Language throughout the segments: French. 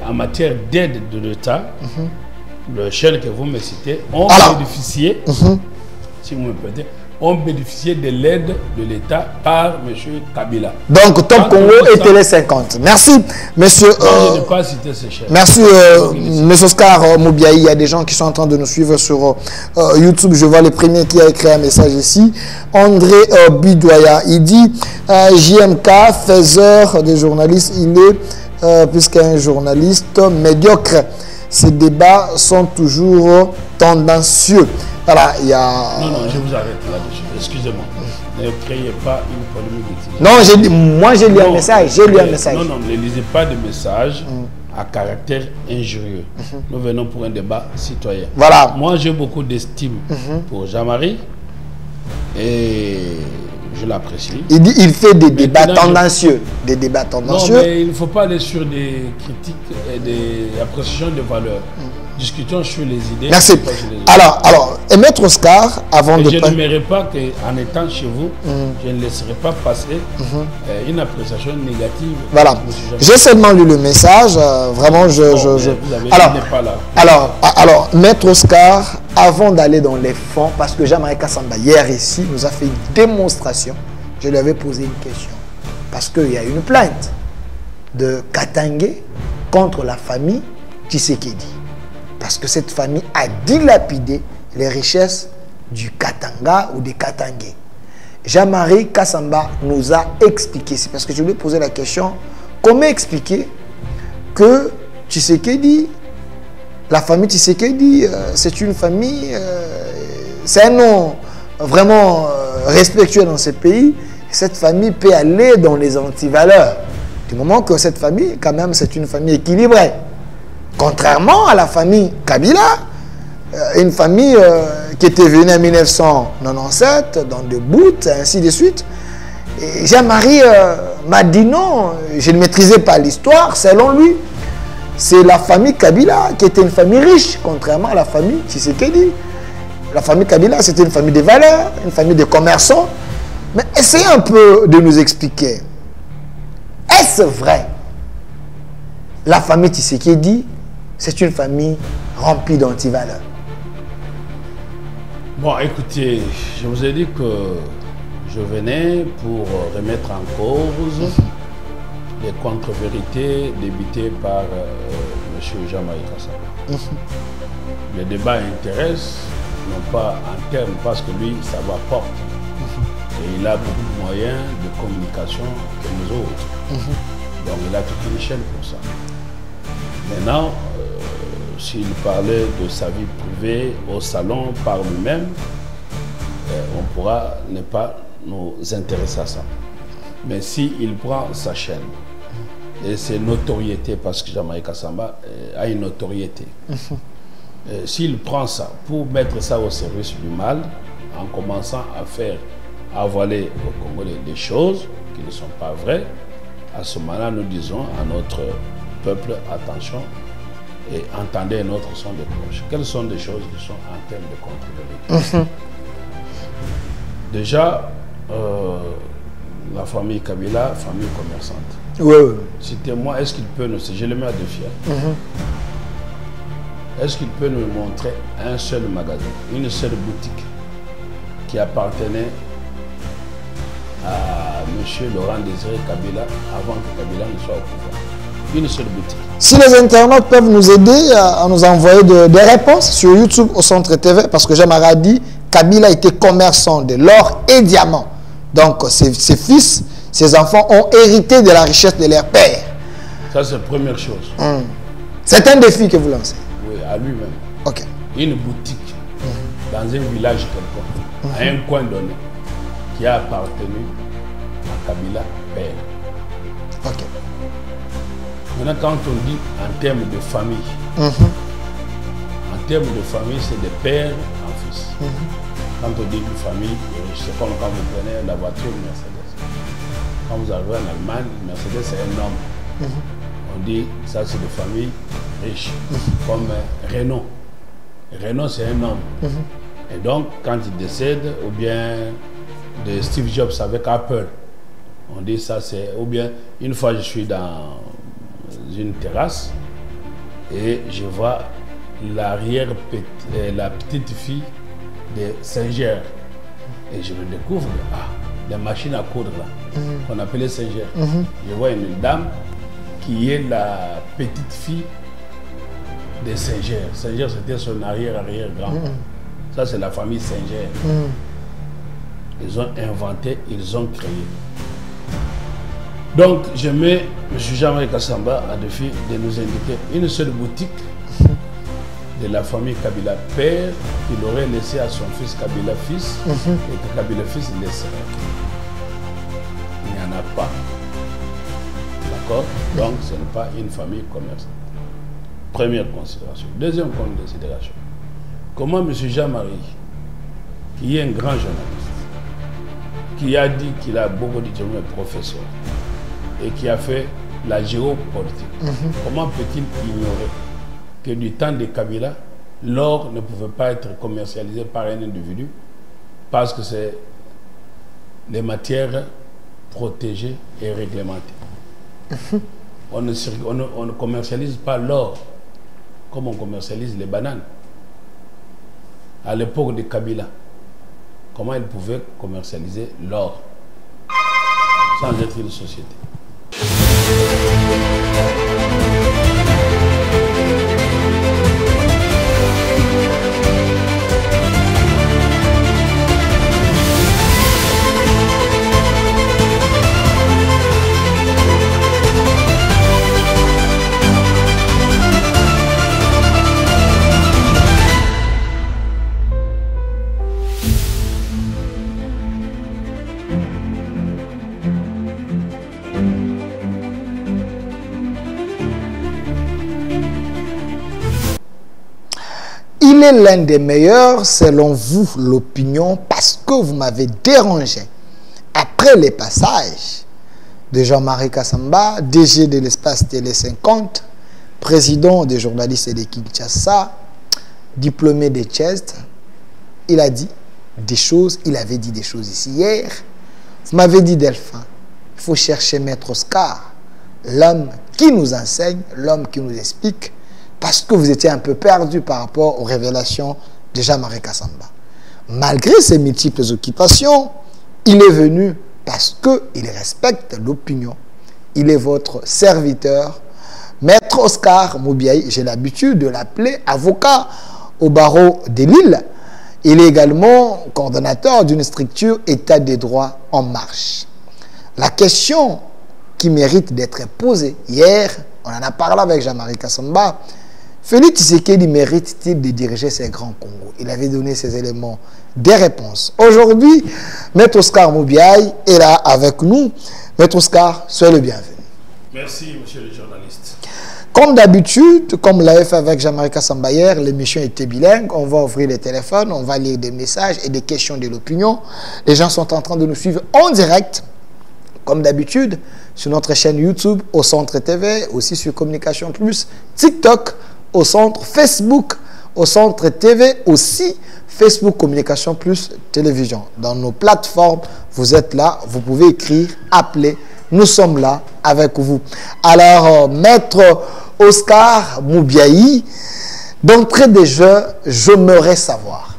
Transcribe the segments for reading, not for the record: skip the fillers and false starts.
en matière d'aide de l'État, le chaîne que vous me citez, ont bénéficié, si vous me permettez, ont bénéficié de l'aide de l'État par M. Kabila. Donc, Top Congo et Télé 50. Merci, monsieur. Je n'ai pas cité ces chaînes. Merci, monsieur Oscar Moubiaï. Il y a des gens qui sont en train de nous suivre sur YouTube. Je vois le premier qui a écrit un message ici. André Bidoya. Il dit JMK, faiseur des journalistes, il est plus qu'un journaliste médiocre. Ces débats sont toujours tendancieux. Voilà, il y a... Non, je vous arrête là-dessus. Excusez-moi. Ne créez pas une polémique. Non, moi j'ai lu un message. J'ai lu un message. Non, ne lisez pas de messages à caractère injurieux. Nous venons pour un débat citoyen. Voilà. Moi, j'ai beaucoup d'estime pour Jean-Marie et je l'apprécie. Il dit il fait des débats tendancieux. Des débats tendancieux. Non, mais il ne faut pas aller sur des critiques et des appréciations de valeurs. Discutons sur les idées. Merci. Alors, et Maître Oscar, avant de... Je n'aimerais pas qu'en étant chez vous, je ne laisserai pas passer une appréciation négative. Voilà. J'ai seulement lu le message. Vraiment, Alors, Maître Oscar, avant d'aller dans les fonds, parce que Jean-Marie Kassamba, hier ici, nous a fait une démonstration. Je lui avais posé une question. Parce qu'il y a une plainte de Katangé contre la famille Tshisekedi. Parce que cette famille a dilapidé les richesses du Katanga ou des Katangais. Jean-Marie Kassamba nous a expliqué, c'est parce que je lui ai posé la question, comment expliquer que Tshisekedi, la famille Tshisekedi, c'est une famille, c'est un nom vraiment respectueux dans ce pays, cette famille peut aller dans les antivaleurs. Du moment que cette famille, quand même, c'est une famille équilibrée. Contrairement à la famille Kabila, une famille qui était venue en 1997, dans des bouts, ainsi de suite. Jean-Marie m'a dit non, je ne maîtrisais pas l'histoire, selon lui. C'est la famille Kabila qui était une famille riche, contrairement à la famille Tshisekedi. La famille Kabila, c'était une famille de valeurs, une famille de commerçants. Mais essayez un peu de nous expliquer. Est-ce vrai? La famille Tshisekedi, c'est une famille remplie d'antivaleurs. Bon, écoutez, je vous ai dit que je venais pour remettre en cause les contre-vérités débitées par M. Jean-Marie Kassamba. Le débat intéresse, non pas en termes, parce que lui, ça va porte. Et il a beaucoup de moyens de communication que nous autres. Donc il a toute une chaîne pour ça. Maintenant, s'il parlait de sa vie privée au salon par lui-même, on pourra ne pas nous intéresser à ça. Mais s'il prend sa chaîne et ses notoriétés, parce que Jean-Marie Kassamba a une notoriété, s'il prend ça pour mettre ça au service du mal, en commençant à faire avaler au Congolais des choses qui ne sont pas vraies, à ce moment-là, nous disons à notre peuple, attention, et entendez notre son de cloche. Quelles sont des choses qui sont en termes de contre-vérité? Déjà, la famille Kabila, famille commerçante. Oui. Citez-moi, est-ce qu'il peut nous... Je le mets à défier. Est-ce qu'il peut nous montrer un seul magasin, une seule boutique qui appartenait à M. Laurent Désiré Kabila avant que Kabila ne soit au pouvoir? Une seule boutique. Si les internautes peuvent nous aider à nous envoyer des réponses sur YouTube au Centre TV, parce que Jean-Marie a dit Kabila était commerçant de l'or et diamants. Donc ses fils, ses enfants ont hérité de la richesse de leur père. Ça, c'est la première chose. C'est un défi que vous lancez. Oui, à lui-même. Ok. Une boutique dans un village quelconque, à un coin donné, qui a appartenu à Kabila père. Ok. Maintenant, quand on dit en termes de famille, en termes de famille, c'est de père en fils. Quand on dit une famille, c'est comme quand vous prenez la voiture Mercedes. Quand vous arrivez en Allemagne, Mercedes c'est un homme. On dit ça c'est de famille riche, comme Renault. Renault c'est un homme. Et donc quand il décède, ou bien de Steve Jobs avec Apple, on dit ça c'est, ou bien une fois je suis dans une terrasse et je vois la petite fille de Saint-Ger. Et je me découvre, les machines à coudre là, qu'on appelait Saint-Ger. Je vois une dame qui est la petite fille de Saint-Ger. Saint-Ger, c'était son arrière-arrière-grand. Ça, c'est la famille Saint-Ger. Ils ont inventé, ils ont créé. Donc, je mets M. Jean-Marie Kassamba à défi de nous indiquer une seule boutique de la famille Kabila père qu'il aurait laissé à son fils Kabila fils et que Kabila fils laisserait. Il n'y en a pas. D'accord? Donc, ce n'est pas une famille commerçante. Première considération. Deuxième considération. Comment M. Jean-Marie, qui est un grand journaliste, qui a dit qu'il a beaucoup de professeur et qui a fait la géopolitique, comment peut-il ignorer que du temps de Kabila, l'or ne pouvait pas être commercialisé par un individu parce que c'est des matières protégées et réglementées. On ne commercialise pas l'or comme on commercialise les bananes. À l'époque de Kabila, comment il pouvait commercialiser l'or sans être une société? Il est l'un des meilleurs, selon vous, l'opinion, parce que vous m'avez dérangé. Après les passages de Jean-Marie Kassamba, DG de l'espace Télé 50, président des journalistes de Kinshasa, diplômé de Chest, il a dit des choses, il avait dit des choses ici hier. Vous m'avez dit, Delphin, il faut chercher Maître Oscar, l'homme qui nous enseigne, l'homme qui nous explique, parce que vous étiez un peu perdu par rapport aux révélations de Jean-Marie Kassamba. Malgré ses multiples occupations, il est venu parce qu'il respecte l'opinion. Il est votre serviteur, Maître Oscar Moubiaï. J'ai l'habitude de l'appeler avocat au barreau de Lille. Il est également coordonnateur d'une structure État des droits en marche. La question qui mérite d'être posée, hier, on en a parlé avec Jean-Marie Kassamba, Félix Tshisekedi mérite-t-il de diriger ces grands Congo? Il avait donné ces éléments des réponses. Aujourd'hui, Maître Oscar Moubiaï est là avec nous. Maître Oscar, soyez le bienvenu. Merci, monsieur le journaliste. Comme d'habitude, comme l'avait fait avec Jean-Marie Kassamba hier, l'émission était bilingue. On va ouvrir les téléphones, on va lire des messages et des questions de l'opinion. Les gens sont en train de nous suivre en direct, comme d'habitude, sur notre chaîne YouTube, au Centre TV, aussi sur Communication Plus, TikTok, au Centre, Facebook, au Centre TV, aussi Facebook Communication Plus Télévision. Dans nos plateformes, vous êtes là, vous pouvez écrire, appeler, nous sommes là avec vous. Alors, Maître Oscar Moubiaï, d'entrée de jeu, j'aimerais savoir,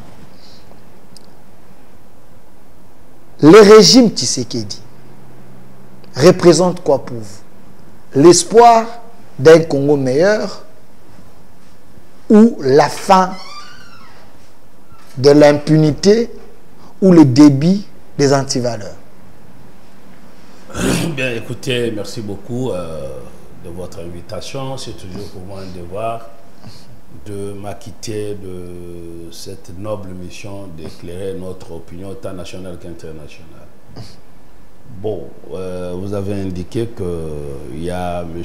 le régime Tshisekedi représente quoi pour vous? L'espoir d'un Congo meilleur ou la fin de l'impunité ou le débit des antivaleurs? Bien, écoutez, merci beaucoup de votre invitation. C'est toujours pour moi un devoir de m'acquitter de cette noble mission d'éclairer notre opinion tant nationale qu'internationale. Bon, vous avez indiqué qu'il y a M.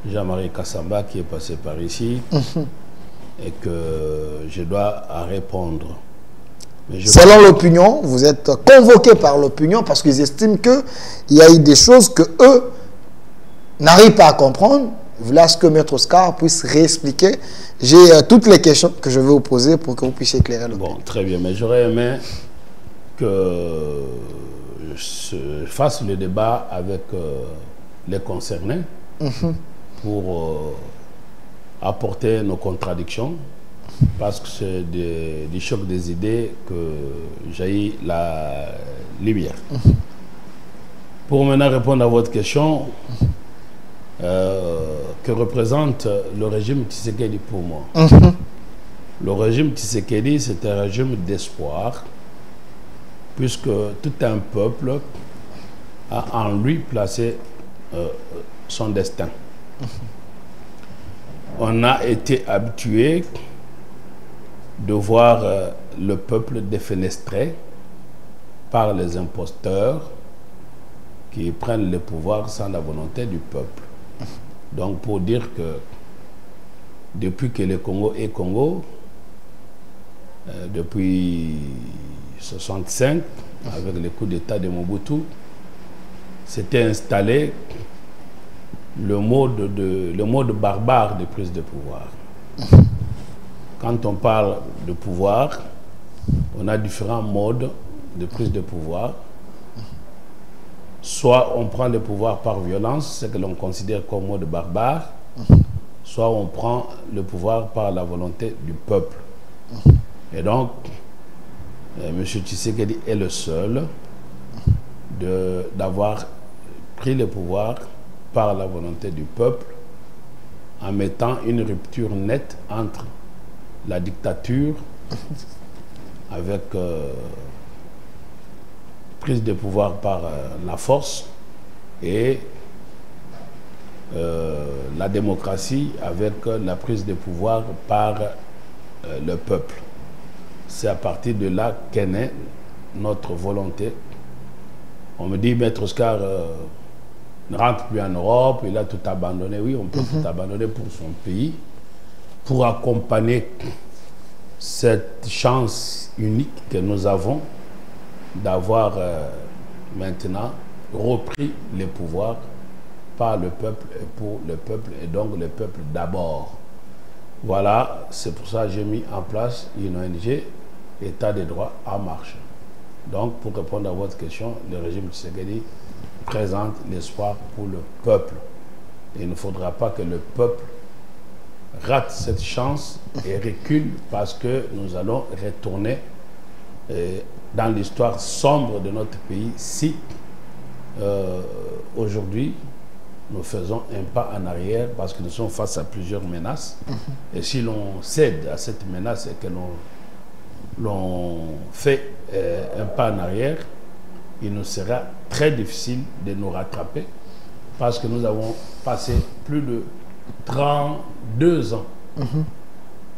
Jean-Marie Kassamba qui est passé par ici et que je dois répondre. Selon l'opinion, vous êtes convoqué par l'opinion parce qu'ils estiment qu'il y a eu des choses que eux n'arrivent pas à comprendre. Voilà ce que Maître Oscar puisse réexpliquer. J'ai toutes les questions que je vais vous poser pour que vous puissiez éclairer l'opinion. Bon, très bien, mais j'aurais aimé que je fasse le débat avec les concernés pour apporter nos contradictions, parce que c'est du choc des idées que jaillit la lumière. Pour maintenant répondre à votre question, que représente le régime Tshisekedi pour moi? Le régime Tshisekedi, c'est un régime d'espoir, puisque tout un peuple a en lui placé son destin. On a été habitué de voir le peuple défenestré par les imposteurs qui prennent le pouvoir sans la volonté du peuple. Donc pour dire que depuis que le Congo est Congo, depuis 1965, avec le coup d'État de Mobutu, s'était installé le mode barbare de prise de pouvoir. Quand on parle de pouvoir, on a différents modes de prise de pouvoir. Soit on prend le pouvoir par violence, ce que l'on considère comme mode barbare, soit on prend le pouvoir par la volonté du peuple. Et donc, M. Tshisekedi est le seul d'avoir pris le pouvoir par la volonté du peuple en mettant une rupture nette entre la dictature avec prise de pouvoir par la force et la démocratie avec la prise de pouvoir par le peuple. C'est à partir de là qu'est née notre volonté. On me dit, Maître Oscar ne rentre plus en Europe, il a tout abandonné. Oui, on peut tout abandonner pour son pays, pour accompagner cette chance unique que nous avons d'avoir maintenant repris les pouvoirs par le peuple et pour le peuple, et donc le peuple d'abord. Voilà, c'est pour ça que j'ai mis en place une ONG, État des droits en marche. Donc, pour répondre à votre question, le régime Tshisekedi présente l'espoir pour le peuple. Et il ne faudra pas que le peuple rate cette chance et recule, parce que nous allons retourner dans l'histoire sombre de notre pays si aujourd'hui nous faisons un pas en arrière, parce que nous sommes face à plusieurs menaces. Et si l'on cède à cette menace et que l'on fait un pas en arrière, il nous sera très difficile de nous rattraper, parce que nous avons passé plus de 32 ans,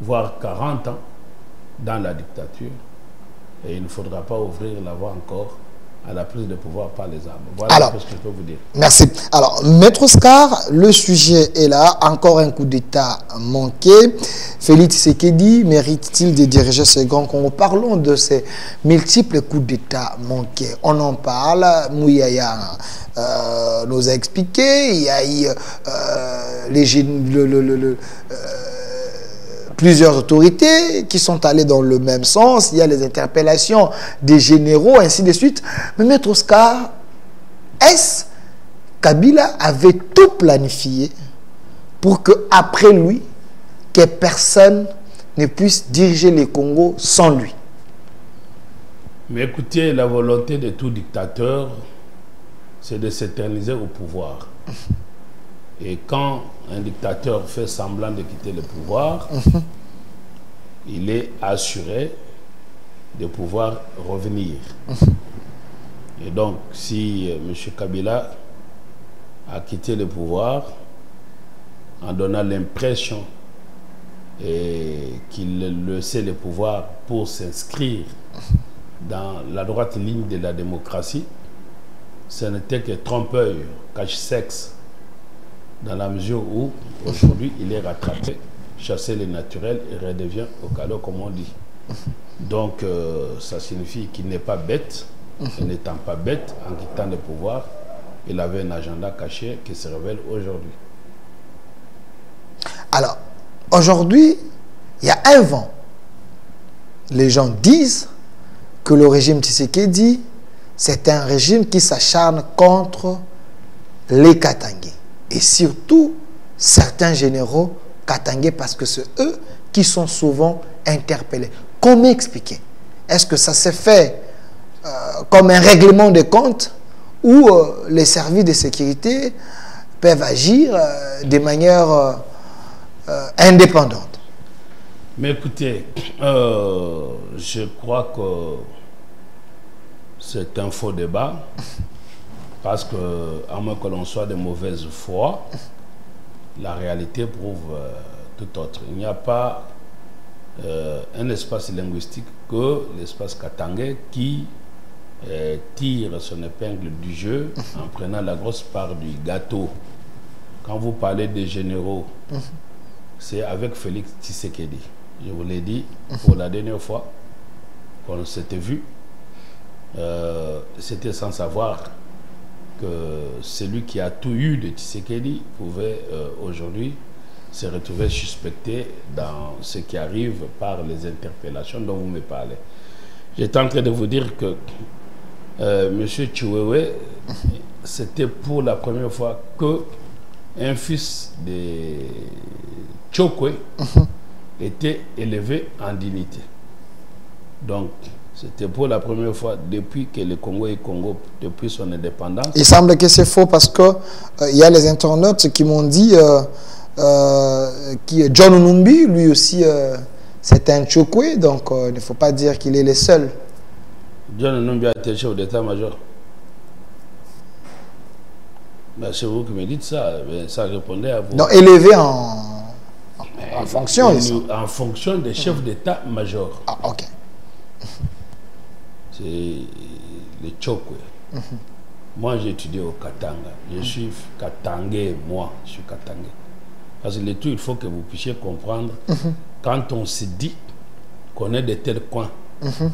voire 40 ans dans la dictature, et il ne faudra pas ouvrir la voie encore à la prise de pouvoir par les armes. Voilà ce que je peux vous dire. Merci. Alors, Maître Oscar, le sujet est là. Encore un coup d'État manqué. Félix Tshisekedi mérite-t-il de diriger ce grand Congo? Parlons de ces multiples coups d'État manqués. On en parle. Mouyaya nous a expliqué. Il y a eu plusieurs autorités qui sont allées dans le même sens. Il y a les interpellations des généraux, ainsi de suite. Mais Maître Oscar, est-ce Kabila avait tout planifié pour qu'après lui, que personne ne puisse diriger le Congo sans lui? Mais écoutez, la volonté de tout dictateur, c'est de s'éterniser au pouvoir. Et quand un dictateur fait semblant de quitter le pouvoir, il est assuré de pouvoir revenir. Et donc, si M. Kabila a quitté le pouvoir en donnant l'impression qu'il laissait le pouvoir pour s'inscrire dans la droite ligne de la démocratie, ce n'était que trompe-l'œil, cache-sexe, dans la mesure où aujourd'hui il est rattrapé, chassé les naturels et redevient au calot, comme on dit. Donc ça signifie qu'il n'est pas bête, et n'étant pas bête, en quittant le pouvoir, il avait un agenda caché qui se révèle aujourd'hui. Alors, aujourd'hui, il y a un vent. Les gens disent que le régime Tshisekedi, c'est un régime qui s'acharne contre les Katangais. Et surtout, certains généraux Katangais parce que c'est eux qui sont souvent interpellés. Comment expliquer? Est-ce que ça s'est fait comme un règlement de compte où les services de sécurité peuvent agir de manière indépendante? Mais écoutez, je crois que c'est un faux débat parce que, à moins que l'on soit de mauvaise foi, la réalité prouve tout autre. Il n'y a pas un espace linguistique que l'espace katangais qui tire son épingle du jeu en prenant la grosse part du gâteau. Quand vous parlez des généraux, c'est avec Félix Tshisekedi. Je vous l'ai dit pour la dernière fois qu'on s'était vu. C'était sans savoir que celui qui a tout eu de Tshisekedi pouvait aujourd'hui se retrouver suspecté dans ce qui arrive par les interpellations dont vous me parlez. J'étais en train de vous dire que M. Chiwewe, c'était pour la première fois que un fils de Tchokwe était élevé en dignité. Donc, c'était pour la première fois depuis que le Congo est Congo, depuis son indépendance. Il semble que c'est faux parce que il y a les internautes qui m'ont dit que John Numbi, lui aussi, c'est un Tchokwe, donc il ne faut pas dire qu'il est le seul. John Numbi a été chef d'état-major. Ben, c'est vous qui me dites ça, ben, ça répondait à vous. Donc élevé en fonction. En fonction des chefs d'état-major. Ah, ok. C'est les Tchokwe. Moi, j'ai étudié au Katanga. Je suis Katangais, moi, je suis Katangais. Parce que le tout, il faut que vous puissiez comprendre, quand on se dit qu'on est de tel coin,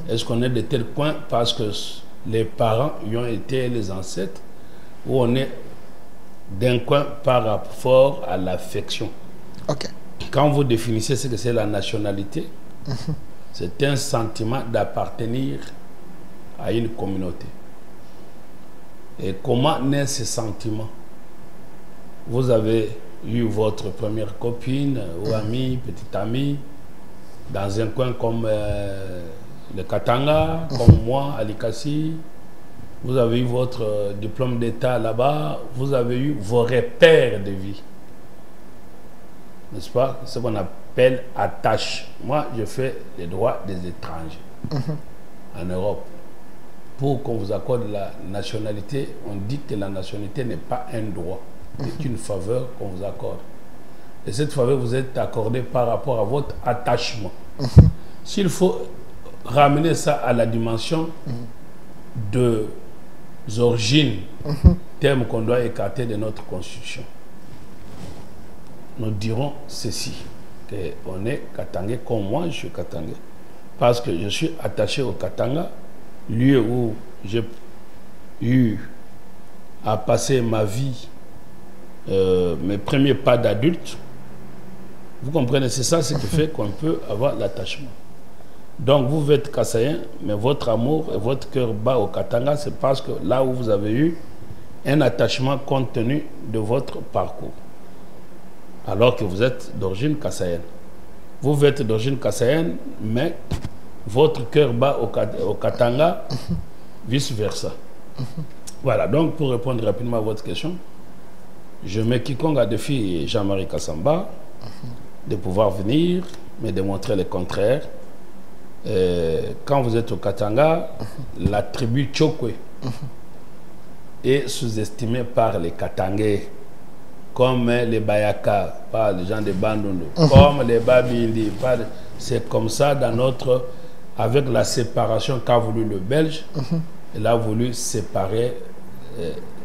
est-ce qu'on est de tel coin parce que les parents y ont été les ancêtres, ou on est d'un coin par rapport à l'affection. Ok. Quand vous définissez ce que c'est la nationalité, c'est un sentiment d'appartenir à une communauté. Et comment naît ce sentiment? Vous avez eu votre première copine ou amie, petite amie, dans un coin comme le Katanga, comme moi, à Likasi. Vous avez eu votre diplôme d'état là-bas, vous avez eu vos repères de vie. N'est-ce pas? Ce qu'on appelle attache. Moi, je fais les droits des étrangers en Europe. Pour qu'on vous accorde la nationalité, on dit que la nationalité n'est pas un droit, c'est une faveur qu'on vous accorde. Et cette faveur vous est accordée par rapport à votre attachement. S'il faut ramener ça à la dimension de origines, terme qu'on doit écarter de notre constitution, nous dirons ceci, qu'on est Katangais comme moi, je suis Katangais. Parce que je suis attaché au Katanga, lieu où j'ai eu à passer ma vie, mes premiers pas d'adulte. Vous comprenez, c'est ça ce qui fait qu'on peut avoir l'attachement. Donc vous êtes Kassayen, mais votre amour et votre cœur bat au Katanga, c'est parce que là où vous avez eu un attachement compte tenu de votre parcours. Alors que vous êtes d'origine kassaïenne. Vous êtes d'origine kassaïenne, mais votre cœur bat au Katanga, vice-versa. Voilà, donc pour répondre rapidement à votre question, je mets quiconque à défi Jean-Marie Kassamba de pouvoir venir me démontrer le contraire. Quand vous êtes au Katanga, la tribu Tchokwe est sous-estimée par les Katangais, comme les Bayaka, pas les gens de Bandundu, comme les Babindi. C'est comme ça dans notre... Avec la séparation qu'a voulu le Belge, il a voulu séparer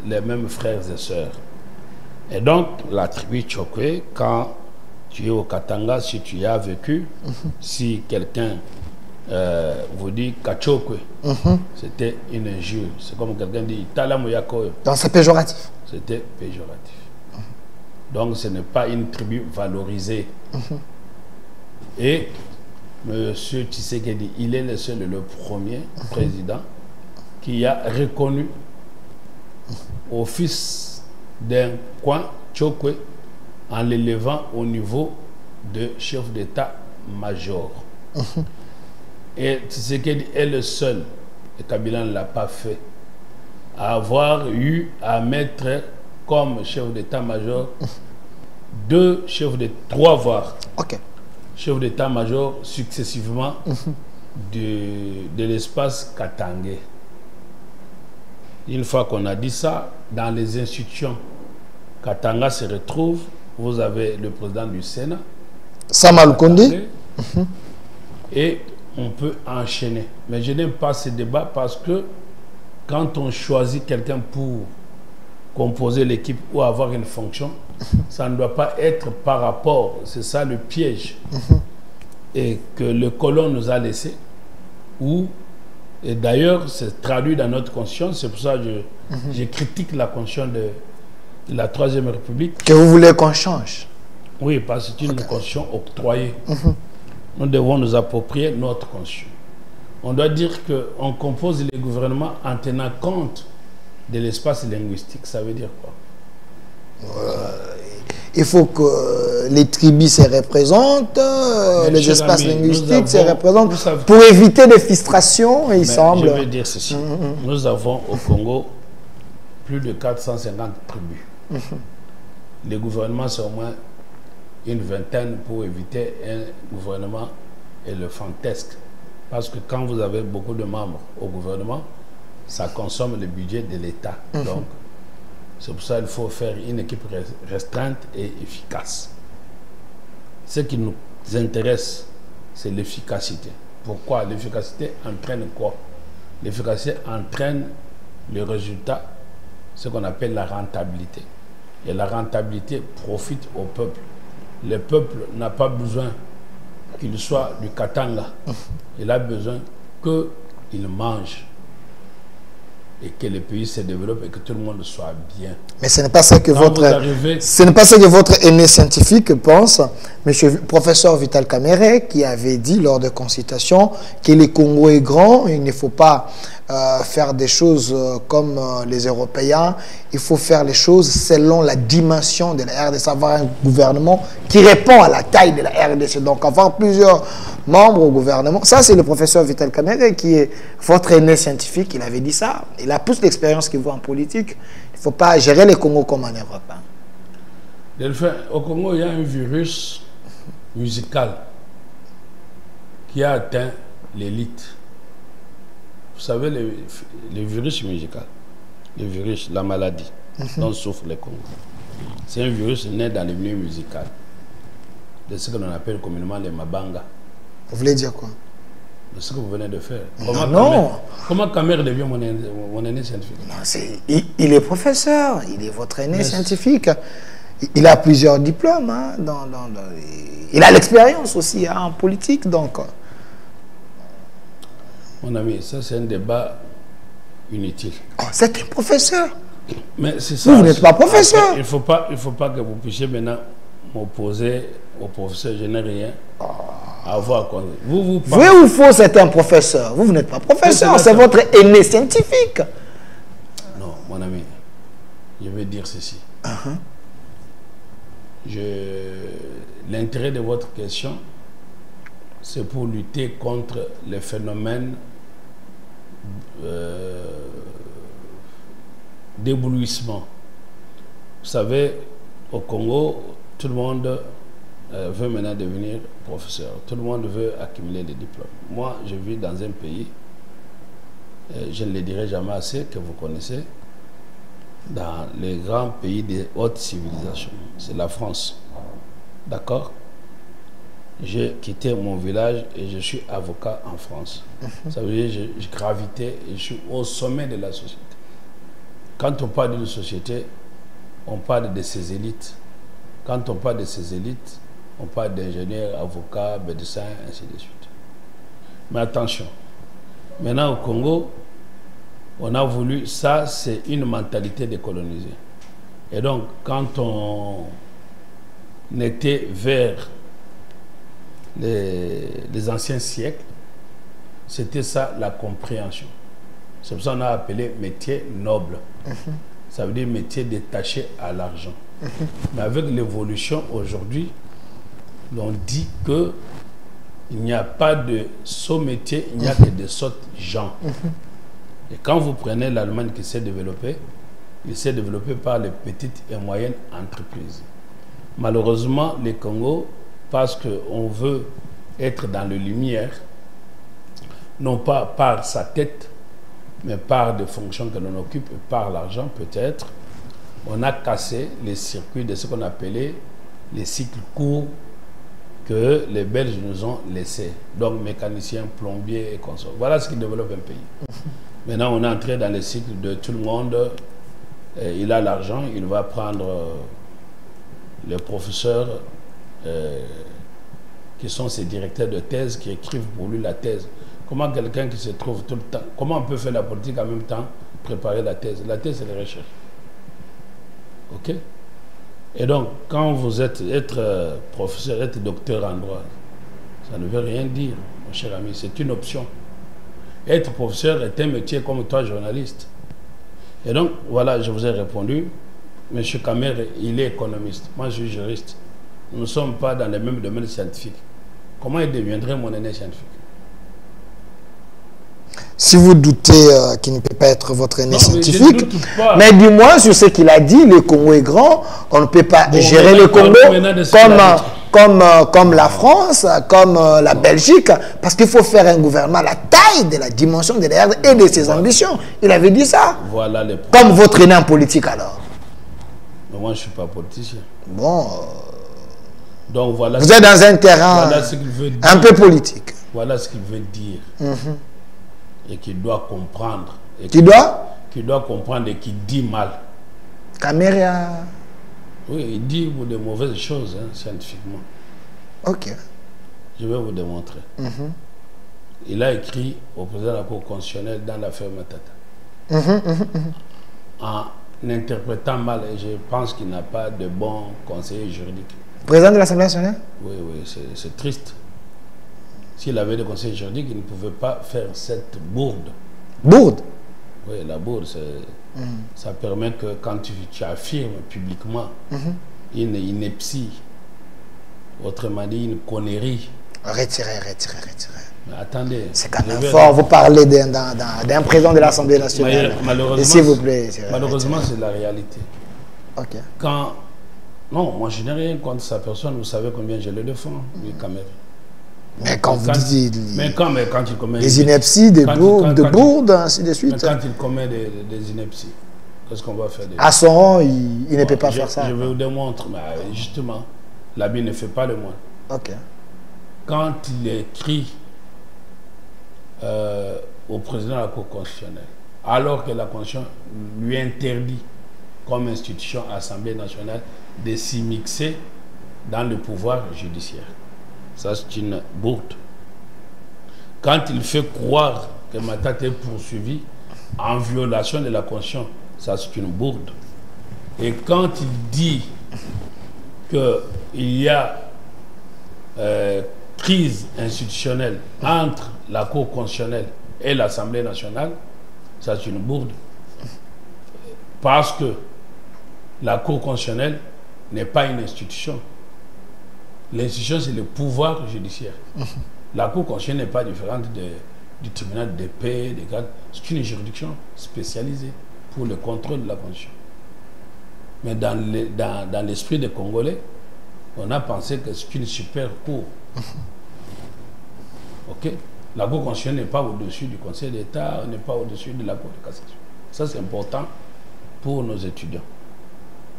les mêmes frères et sœurs. Et donc, la tribu Tchokwe, quand tu es au Katanga, si tu y as vécu, si quelqu'un vous dit Kachokwe, c'était une injure. C'est comme quelqu'un dit Talamouyako. Donc c'est péjoratif. C'était péjoratif. Donc ce n'est pas une tribu valorisée. Et M. Tshisekedi, il est le seul et le premier président qui a reconnu au fils d'un coin Tchokwe en l'élevant au niveau de chef d'état-major. Et Tshisekedi est le seul, et Kabila ne l'a pas fait, à avoir eu à mettre comme chef d'état-major trois voire chefs d'état-major successivement de l'espace Katangé. Une fois qu'on a dit ça, dans les institutions, Katanga se retrouve, vous avez le président du Sénat, Sama Lukonde, et on peut enchaîner. Mais je n'aime pas ce débat parce que quand on choisit quelqu'un pour composer l'équipe ou avoir une fonction, ça ne doit pas être par rapport, c'est ça le piège, et que le colon nous a laissé, et d'ailleurs c'est traduit dans notre conscience, c'est pour ça que je critique la conscience de la Troisième République. Que vous voulez qu'on change? Oui, parce que c'est une conscience octroyée. Nous devons nous approprier notre conscience. On doit dire qu'on compose les gouvernements en tenant compte de l'espace linguistique. Ça veut dire quoi? Il faut que les tribus se représentent, les espaces linguistiques se représentent, pour éviter des frustrations, il semble. Je vais dire ceci. Nous avons au Congo plus de 450 tribus. Les gouvernements sont au moins une vingtaine pour éviter un gouvernement éléphantesque. Parce que quand vous avez beaucoup de membres au gouvernement, ça consomme le budget de l'État. Donc, c'est pour ça qu'il faut faire une équipe restreinte et efficace. Ce qui nous intéresse, c'est l'efficacité. Pourquoi? L'efficacité entraîne quoi? L'efficacité entraîne le résultat, ce qu'on appelle la rentabilité. Et la rentabilité profite au peuple. Le peuple n'a pas besoin qu'il soit du Katanga. Il a besoin qu'il mange et que le pays se développe et que tout le monde soit bien. Mais ce n'est pas ça que votre aîné scientifique pense. Monsieur professeur Vital Kamerhe, qui avait dit lors de consultations que le Congo est grand, il ne faut pas faire des choses comme les Européens, il faut faire les choses selon la dimension de la RDC, avoir un gouvernement qui répond à la taille de la RDC. Donc avoir plusieurs membres au gouvernement, ça c'est le professeur Vital Kamerhe qui est votre aîné scientifique, il avait dit ça. Il a plus d'expérience que vous en politique. Il ne faut pas gérer le Congo comme en Europe. Au Congo, il y a un virus musical qui a atteint l'élite. Vous savez, le virus musical, le virus, la maladie dont souffre le Congo, c'est un virus né dans le milieu musical, de ce que l'on appelle communément les mabanga. Vous voulez dire quoi? De ce que vous venez de faire. Comment Kamerhe devient mon aîné scientifique? Non, il est professeur, il est votre aîné scientifique. Il a plusieurs diplômes. Hein, il a l'expérience aussi hein, en politique. Donc. Mon ami, ça c'est un débat inutile. Oh, c'est un professeur. Mais c'est ça. Vous n'êtes pas professeur. Il ne faut pas que vous puissiez maintenant m'opposer au professeur. Je n'ai rien à voir. Vrai ou faux, c'est un professeur. Vous n'êtes pas professeur, c'est votre aîné scientifique. Non, mon ami, je vais dire ceci. L'intérêt de votre question, c'est pour lutter contre les phénomènes d'éblouissement. Vous savez, au Congo, tout le monde veut maintenant devenir professeur. Tout le monde veut accumuler des diplômes. Moi, je vis dans un pays, je ne le dirai jamais assez, que vous connaissez, dans les grands pays des hautes civilisations. C'est la France. D'accord? J'ai quitté mon village et je suis avocat en France. Ça veut dire que je gravitais et je suis au sommet de la société. Quand on parle d'une société, on parle de ses élites. Quand on parle de ces élites, on parle d'ingénieurs, avocats, médecins, ainsi de suite. Mais attention, maintenant au Congo, on a voulu, ça c'est une mentalité décolonisée. Et donc, quand on était vers les anciens siècles, c'était ça la compréhension. C'est pour ça qu'on a appelé métier noble. Ça veut dire métier détaché à l'argent. Mais avec l'évolution aujourd'hui, l'on dit que il n'y a pas de sot métier, il n'y a que de sottes gens. Et quand vous prenez l'Allemagne qui s'est développée, il s'est développé par les petites et moyennes entreprises. Malheureusement, les Congo, parce qu'on veut être dans les lumières, non pas par sa tête, mais par des fonctions que l'on occupe, par l'argent peut-être, on a cassé les circuits de ce qu'on appelait les cycles courts que les Belges nous ont laissés. Donc mécaniciens, plombiers et consorts. Voilà ce qui développe un pays. Maintenant, on est entré dans les cycles de tout le monde. Il a l'argent, il va prendre les professeurs qui sont ses directeurs de thèse, qui écrivent pour lui la thèse. Comment quelqu'un qui se trouve tout le temps, comment on peut faire la politique en même temps, préparer la thèse? La thèse, c'est la recherche. OK? Et donc, quand vous êtes professeur, être docteur en droit, ça ne veut rien dire, mon cher ami, c'est une option. Être professeur est un métier comme toi, journaliste. Et donc, voilà, je vous ai répondu. M. Kamer, il est économiste. Moi, je suis juriste. Nous ne sommes pas dans le même domaine scientifique. Comment il deviendrait mon aîné scientifique? Si vous doutez qu'il ne peut pas être votre aîné scientifique, je ne doute pas. Mais du moins sur ce qu'il a dit, le Congo est grand, on ne peut pas gérer le Congo comme la France, comme la Belgique, parce qu'il faut faire un gouvernement à la taille de la dimension de la et de ses ambitions. Il avait dit ça. Voilà les comme votre aîné en politique alors. Mais moi, je ne suis pas politicien. Bon. Donc, voilà vous êtes dans un terrain un peu politique. Voilà ce qu'il veut dire. Et qu'il doit comprendre. Et qui doit comprendre et qui dit mal. Caméra. Oui, il dit de mauvaises choses, hein, scientifiquement. Ok. Je vais vous démontrer. Il a écrit au président de la Cour constitutionnelle dans l'affaire Matata. En interprétant mal, et je pense qu'il n'a pas de bons conseillers juridiques. Président de l'Assemblée nationale? Oui, c'est triste. S'il avait des conseils juridiques, il ne pouvait pas faire cette bourde. Bourde? Oui, la bourde, ça permet que quand tu affirmes publiquement une ineptie, autrement dit une connerie. Retirez. Mais attendez. C'est quand même fort, vous parlez d'un président de l'Assemblée nationale. S'il vous plaît. Malheureusement, c'est la réalité. Ok. Non, moi je n'ai rien contre sa personne, vous savez combien je le défends, lui, quand même. Mais quand vous dites quand il commet des inepties, des bourdes, ainsi de suite. Mais quand il commet des inepties, qu'est-ce qu'on va faire? À son rang, il ne peut pas faire ça. Je vais vous démontrer. Justement, l'habit ne fait pas le moine. Ok. Quand il écrit au président de la Cour constitutionnelle, alors que la Constitution lui interdit, comme institution, Assemblée nationale, de s'immiscer dans le pouvoir judiciaire. Ça, c'est une bourde. Quand il fait croire que Matata est poursuivi en violation de la Constitution, ça, c'est une bourde. Et quand il dit qu'il y a crise institutionnelle entre la Cour constitutionnelle et l'Assemblée nationale, ça, c'est une bourde. Parce que la Cour constitutionnelle n'est pas une institution. L'institution, c'est le pouvoir judiciaire. La Cour constitutionnelle n'est pas différente du tribunal de paix, des cadres. C'est une juridiction spécialisée pour le contrôle de la Constitution. Mais dans l'esprit des Congolais, on a pensé que c'est une super cour. Ok? La Cour constitutionnelle n'est pas au-dessus du Conseil d'État, n'est pas au-dessus de la Cour de cassation. Ça, c'est important pour nos étudiants.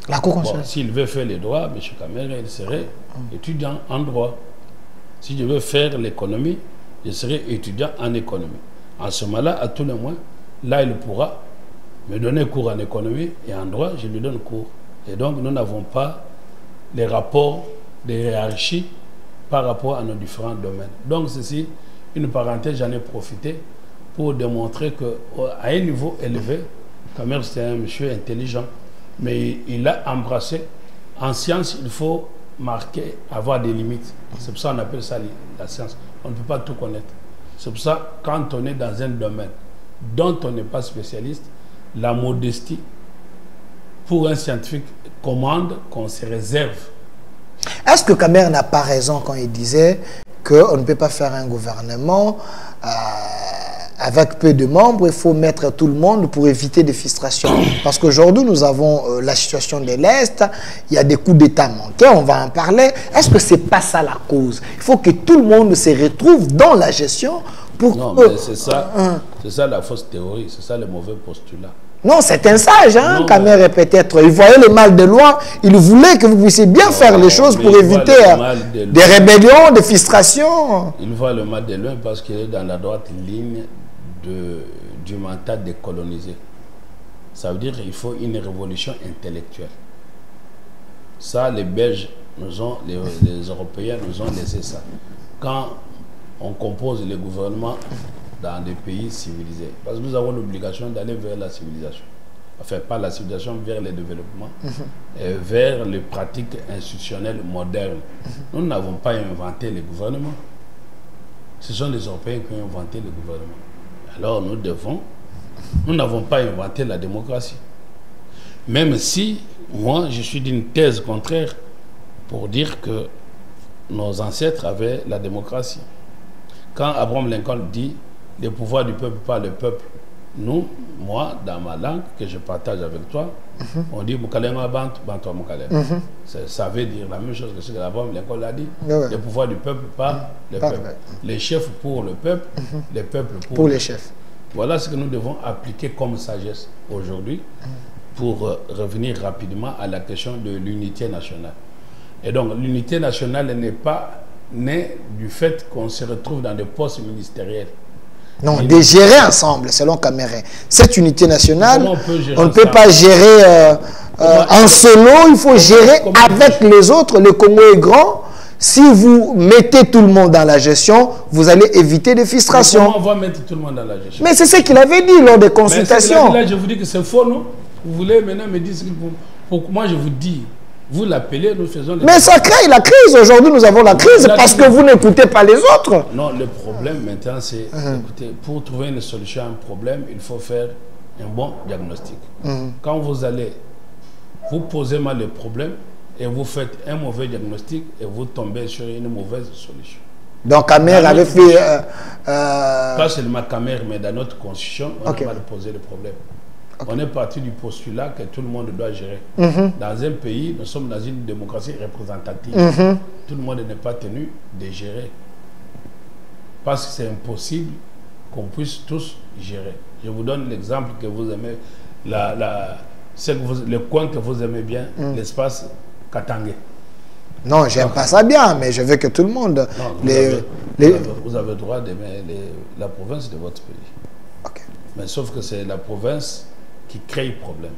La Cour constitutionnelle. S'il veut faire les droits, M. Kamere, il serait étudiant en droit. Si je veux faire l'économie, je serai étudiant en économie. En ce moment-là, à tout le moins, là, il pourra me donner cours en économie et en droit, je lui donne cours. Et donc, nous n'avons pas les rapports de hiérarchie par rapport à nos différents domaines. Donc, ceci, une parenthèse, j'en ai profité pour démontrer qu'à un niveau élevé, Kamere, c'est un monsieur intelligent. Mais il a embrassé. En science, il faut marquer, avoir des limites. C'est pour ça qu'on appelle ça la science. On ne peut pas tout connaître. C'est pour ça, quand on est dans un domaine dont on n'est pas spécialiste, la modestie pour un scientifique commande qu'on se réserve. Est-ce que Kamer n'a pas raison quand il disait qu'on ne peut pas faire un gouvernement avec peu de membres, il faut mettre tout le monde pour éviter des frustrations. Parce qu'aujourd'hui, nous avons la situation de l'Est, il y a des coups d'État manqués, on va en parler. Est-ce que ce n'est pas ça la cause? Il faut que tout le monde se retrouve dans la gestion pour... Non, mais c'est ça la fausse théorie, c'est ça le mauvais postulat. Non, c'est un sage, hein, Kamer, peut-être. Il voyait le mal de loin, il voulait que vous puissiez bien faire les choses pour éviter des rébellions, des frustrations. Il voit le mal de loin parce qu'il est dans la droite ligne du mental décolonisé. Ça veut dire qu'il faut une révolution intellectuelle. Ça, les Belges, les Européens nous ont laissé ça. Quand on compose les gouvernements dans des pays civilisés, parce que nous avons l'obligation d'aller vers la civilisation. Enfin, pas la civilisation, vers le développement, et vers les pratiques institutionnelles modernes. Nous n'avons pas inventé les gouvernements. Ce sont les Européens qui ont inventé les gouvernements. Alors nous n'avons pas inventé la démocratie. Même si, moi, je suis d'une thèse contraire pour dire que nos ancêtres avaient la démocratie. Quand Abraham Lincoln dit « le pouvoir du peuple par le peuple », nous, moi, dans ma langue, que je partage avec toi, on dit « Moukalema Bantu, Bantu Moukalema ». Ça veut dire la même chose que ce que Abraham Lincoln a dit. Le pouvoir du peuple par le peuple. Les chefs pour le peuple, les peuples pour les chefs. Voilà ce que nous devons appliquer comme sagesse aujourd'hui pour revenir rapidement à la question de l'unité nationale. Et donc, l'unité nationale n'est pas née du fait qu'on se retrouve dans des postes ministériels. Non, de gérer ensemble, selon Camerin. Cette unité nationale, on ne peut pas gérer en solo, il faut gérer avec les autres. Le Congo est grand. Si vous mettez tout le monde dans la gestion, vous allez éviter des frustrations. Comment on va mettre tout le monde dans la gestion? Mais c'est ce qu'il avait dit lors des consultations. Là, je vous dis que c'est faux, non? Vous voulez maintenant me dire ce que moi je vous dis. Vous l'appelez, nous faisons... Mais ça crée la crise. Aujourd'hui, nous avons la crise parce que vous n'écoutez pas les autres. Non, le problème maintenant, c'est... Écoutez, pour trouver une solution à un problème, il faut faire un bon diagnostic. Quand vous allez vous poser mal le problème et vous faites un mauvais diagnostic et vous tombez sur une mauvaise solution. Donc, Kamer avait fait... Pas seulement Kamer, mais dans notre constitution, on a mal posé le problème. On est parti du postulat que tout le monde doit gérer. Dans un pays, nous sommes dans une démocratie représentative. Tout le monde n'est pas tenu de gérer. Parce que c'est impossible qu'on puisse tous gérer. Je vous donne l'exemple que vous aimez, le coin que vous aimez bien, l'espace Katangé. Non, j'aime pas ça bien, mais je veux que tout le monde... Non, vous avez le droit d'aimer la province de votre pays. Mais sauf que c'est la province qui crée le problème.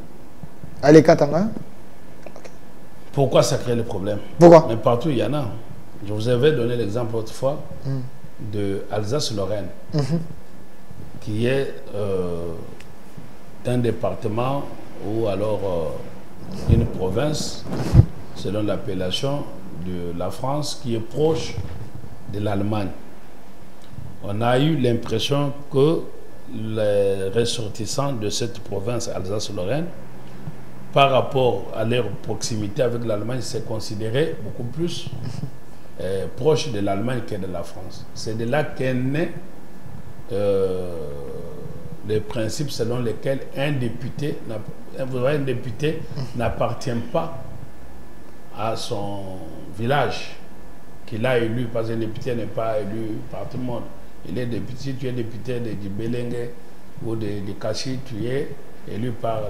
Allez, Katanga. Pourquoi ça crée le problème? Pourquoi? Mais partout, il y en a. Je vous avais donné l'exemple autrefois de Alsace-Lorraine, qui est un département ou alors une province, selon l'appellation de la France, qui est proche de l'Allemagne. On a eu l'impression que les ressortissants de cette province Alsace-Lorraine, par rapport à leur proximité avec l'Allemagne, se considéraient beaucoup plus proches de l'Allemagne que de la France. C'est de là qu'est né les principes selon lesquels un député n'appartient pas à son village qu'il a élu, parce qu'un député n'est pas élu par tout le monde. Il est député, si tu es député du Belengue ou de Kashi, tu es élu par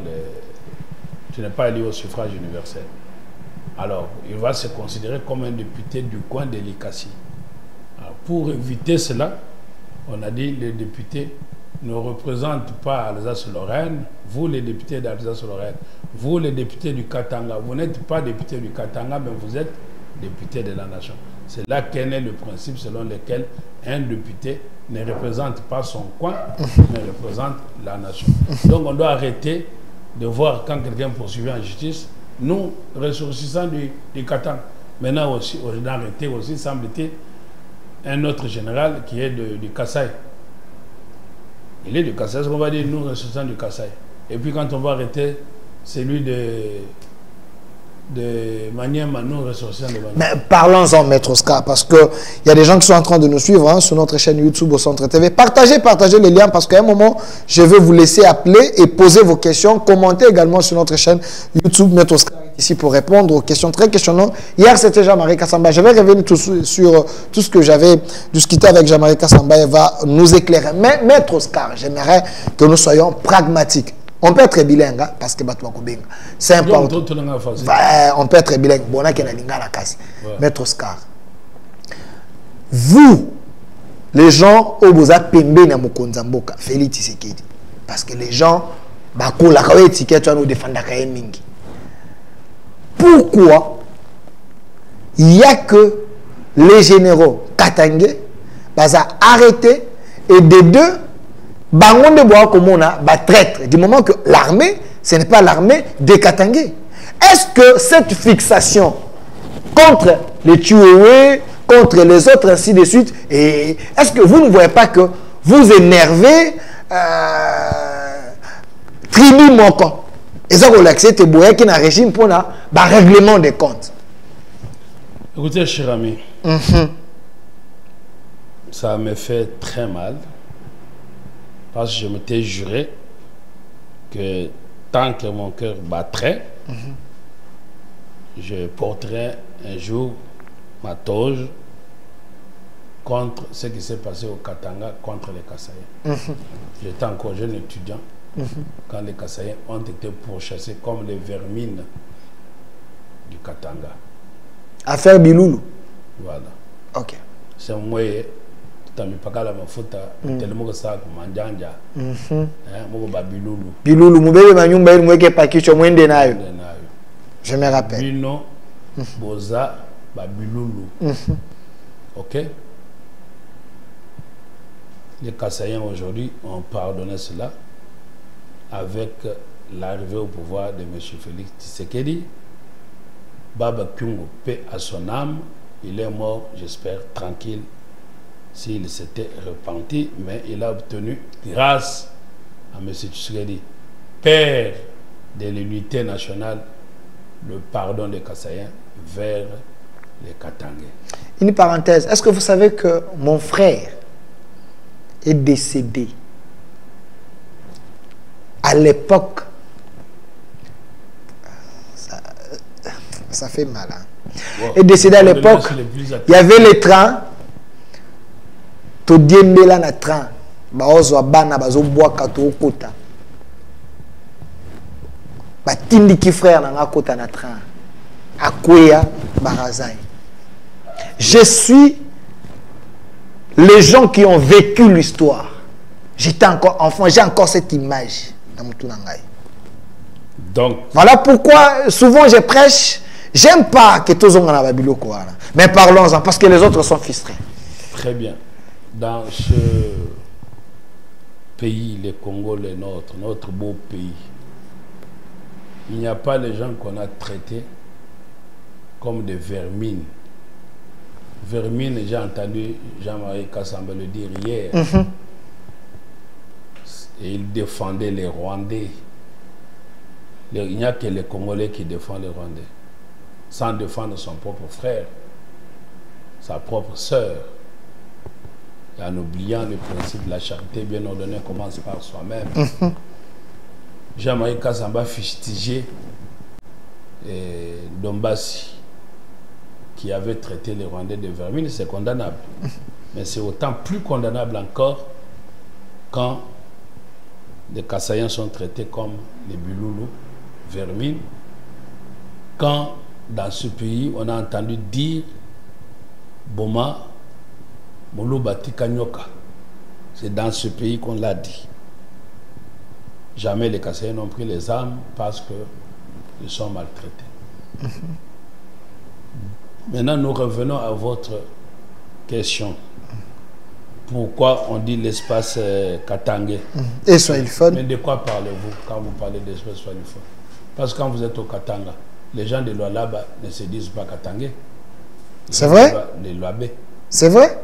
tu n'es pas élu au suffrage universel. Alors, il va se considérer comme un député du coin de l'Ikassi. Pour éviter cela, on a dit les députés ne représentent pas Alsace-Lorraine, vous les députés d'Alsace-Lorraine, vous les députés du Katanga, vous n'êtes pas députés du Katanga, mais vous êtes députés de la nation. C'est là qu'est né le principe selon lequel un député ne représente pas son coin, mais représente la nation. Donc on doit arrêter de voir quand quelqu'un poursuivi en justice, nous, ressortissants du Katanga. Maintenant aussi, on a arrêté aussi, semble-t-il, un autre général qui est du Kasaï. Il est du Kasaï, ce qu'on va dire, nous, ressortissants du Kasaï. Et puis quand on va arrêter celui de manière non ressourcière. Mais parlons-en, Maître Oscar, parce qu'il y a des gens qui sont en train de nous suivre hein, sur notre chaîne YouTube au Centre TV. Partagez les liens, parce qu'à un moment, je vais vous laisser appeler et poser vos questions. Commentez également sur notre chaîne YouTube, Maître Oscar, ici pour répondre aux questions très questionnantes. Hier, c'était Jean-Marie Kassamba. Je vais revenir sur tout ce que j'avais discuté avec Jean-Marie Kassamba. Il va nous éclairer. Mais Maître Oscar, j'aimerais que nous soyons pragmatiques. On peut être bilingue, hein, parce que c'est important. On peut être bilingue. Maître Oscar, vous, les gens, vous avez pembe na Mokonzamboka, Félix Tshisekedi. Parce que les gens, pourquoi il n'y a que les généraux Katangé, arrêtés et des deux, bangonde boa komona ba traître du moment que l'armée ce n'est pas l'armée de Katangé. Est-ce que cette fixation contre les Tuéwé, contre les autres ainsi de suite, et est-ce que vous ne voyez pas que vous énervez tribu moko et ça vous acceptez boya qui n'a régime pour la règlement des comptes? Écoutez cher ami, ça me fait très mal. Parce que je m'étais juré que tant que mon cœur battrait, je porterais un jour ma toge contre ce qui s'est passé au Katanga, contre les Kassaïens. J'étais encore jeune étudiant quand les Kassaïens ont été pourchassés comme les vermines du Katanga. Affaire Biloulou. Voilà. Ok. C'est moi. Tamipakala mafuta tellement que ça manjanja moko ba bilulu mubebe manyumba ili mweke pakicho mwende nayo. Je me rappelle bino boza ba bilulu. OK, les Kassaïens aujourd'hui ont pardonné cela avec l'arrivée au pouvoir de M. Félix Tshisekedi. Baba Kyungu, paix à son âme, il est mort, j'espère, tranquille, s'il s'était repenti, mais il a obtenu, grâce à M. Tshisekedi, père de l'unité nationale, le pardon des Kassaïens vers les Katangais. Une parenthèse, est-ce que vous savez que mon frère est décédé à l'époque? Ça fait mal. Hein? Wow. Est décédé à l'époque, il y avait les trains. To diembela na train baozo bana bazoboa kato okota batindiki frère na ngakota na train akweya barazai. Je suis les gens qui ont vécu l'histoire. J'étais encore enfant, j'ai encore cette image dans mon tunangai. Donc voilà pourquoi souvent je prêche, j'aime pas que tous on a babiloko wana. Mais parlons-en parce que les autres sont frustrés. Très bien. Dans ce pays, le Congo, notre beau pays, il n'y a pas les gens qu'on a traités comme des vermines. Vermines, j'ai entendu Jean-Marie Kassamba le dire hier. Et il défendait les Rwandais. Il n'y a que les Congolais qui défendent les Rwandais, sans défendre son propre frère, sa propre sœur. Et en oubliant le principe de la charité bien ordonnée commence par soi-même. Jean-Marie Kassamba fustigé Dombassi, qui avait traité les Rwandais de vermines, c'est condamnable. Mais c'est autant plus condamnable encore quand les Kassaïens sont traités comme les Biloulou, vermines, quand dans ce pays on a entendu dire Boma, Molobati Kanyoka. C'est dans ce pays qu'on l'a dit. Jamais les Kassaïens n'ont pris les armes parce qu'ils sont maltraités. Maintenant, nous revenons à votre question. Pourquoi on dit l'espace Katangé? Et Swahiliphone. Mais de quoi parlez-vous quand vous parlez d'espace Swahiliphone? Parce que quand vous êtes au Katanga, les gens de Lualaba ne se disent pas Katangé. C'est vrai? De Luabé. C'est vrai?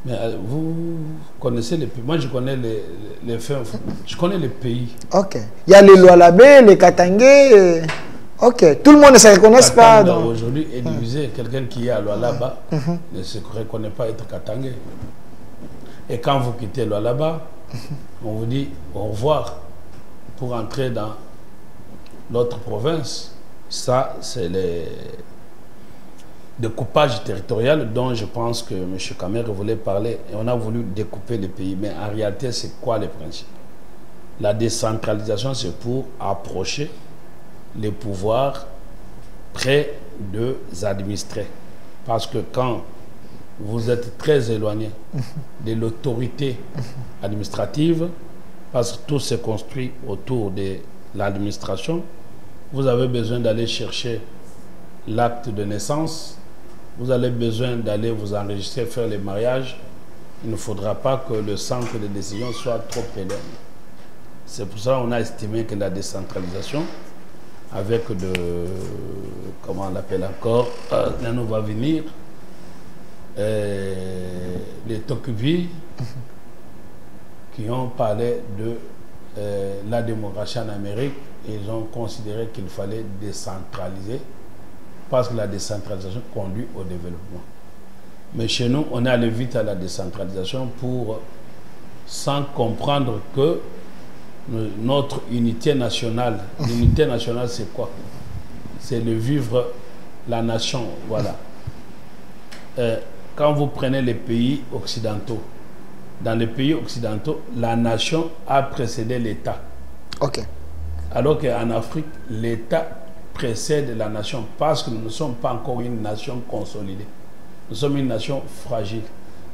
Mais vous connaissez les pays. Moi, je connais les faits. Je connais les pays. Ok. Il y a les Lualabé, les Katangé. Ok, tout le monde ne se reconnaît pas. Aujourd'hui est divisé. Quelqu'un qui est à Lualaba ne se reconnaît pas être Katangais. Et quand vous quittez Lualaba, on vous dit au revoir pour entrer dans l'autre province. Ça, c'est le découpage territorial dont je pense que M. Kamer voulait parler. Et on a voulu découper le pays. Mais en réalité, c'est quoi le principe? La décentralisation, c'est pour approcher les pouvoirs près des administrés. Parce que quand vous êtes très éloigné de l'autorité administrative, parce que tout se construit autour de l'administration, vous avez besoin d'aller chercher l'acte de naissance, vous avez besoin d'aller vous enregistrer, faire les mariages. Il ne faudra pas que le centre de décision soit trop éloigné. C'est pour ça qu'on a estimé que la décentralisation, avec comment on l'appelle encore, là nous va venir, les Tokubi qui ont parlé de la démocratie en Amérique, ils ont considéré qu'il fallait décentraliser parce que la décentralisation conduit au développement. Mais chez nous, on est allé vite à la décentralisation sans comprendre que notre unité nationale, l'unité nationale c'est quoi? C'est de vivre la nation, voilà. Quand vous prenez les pays occidentaux, dans les pays occidentaux, la nation a précédé l'État. Ok. Alors qu'en Afrique, l'État précède la nation parce que nous ne sommes pas encore une nation consolidée. Nous sommes une nation fragile.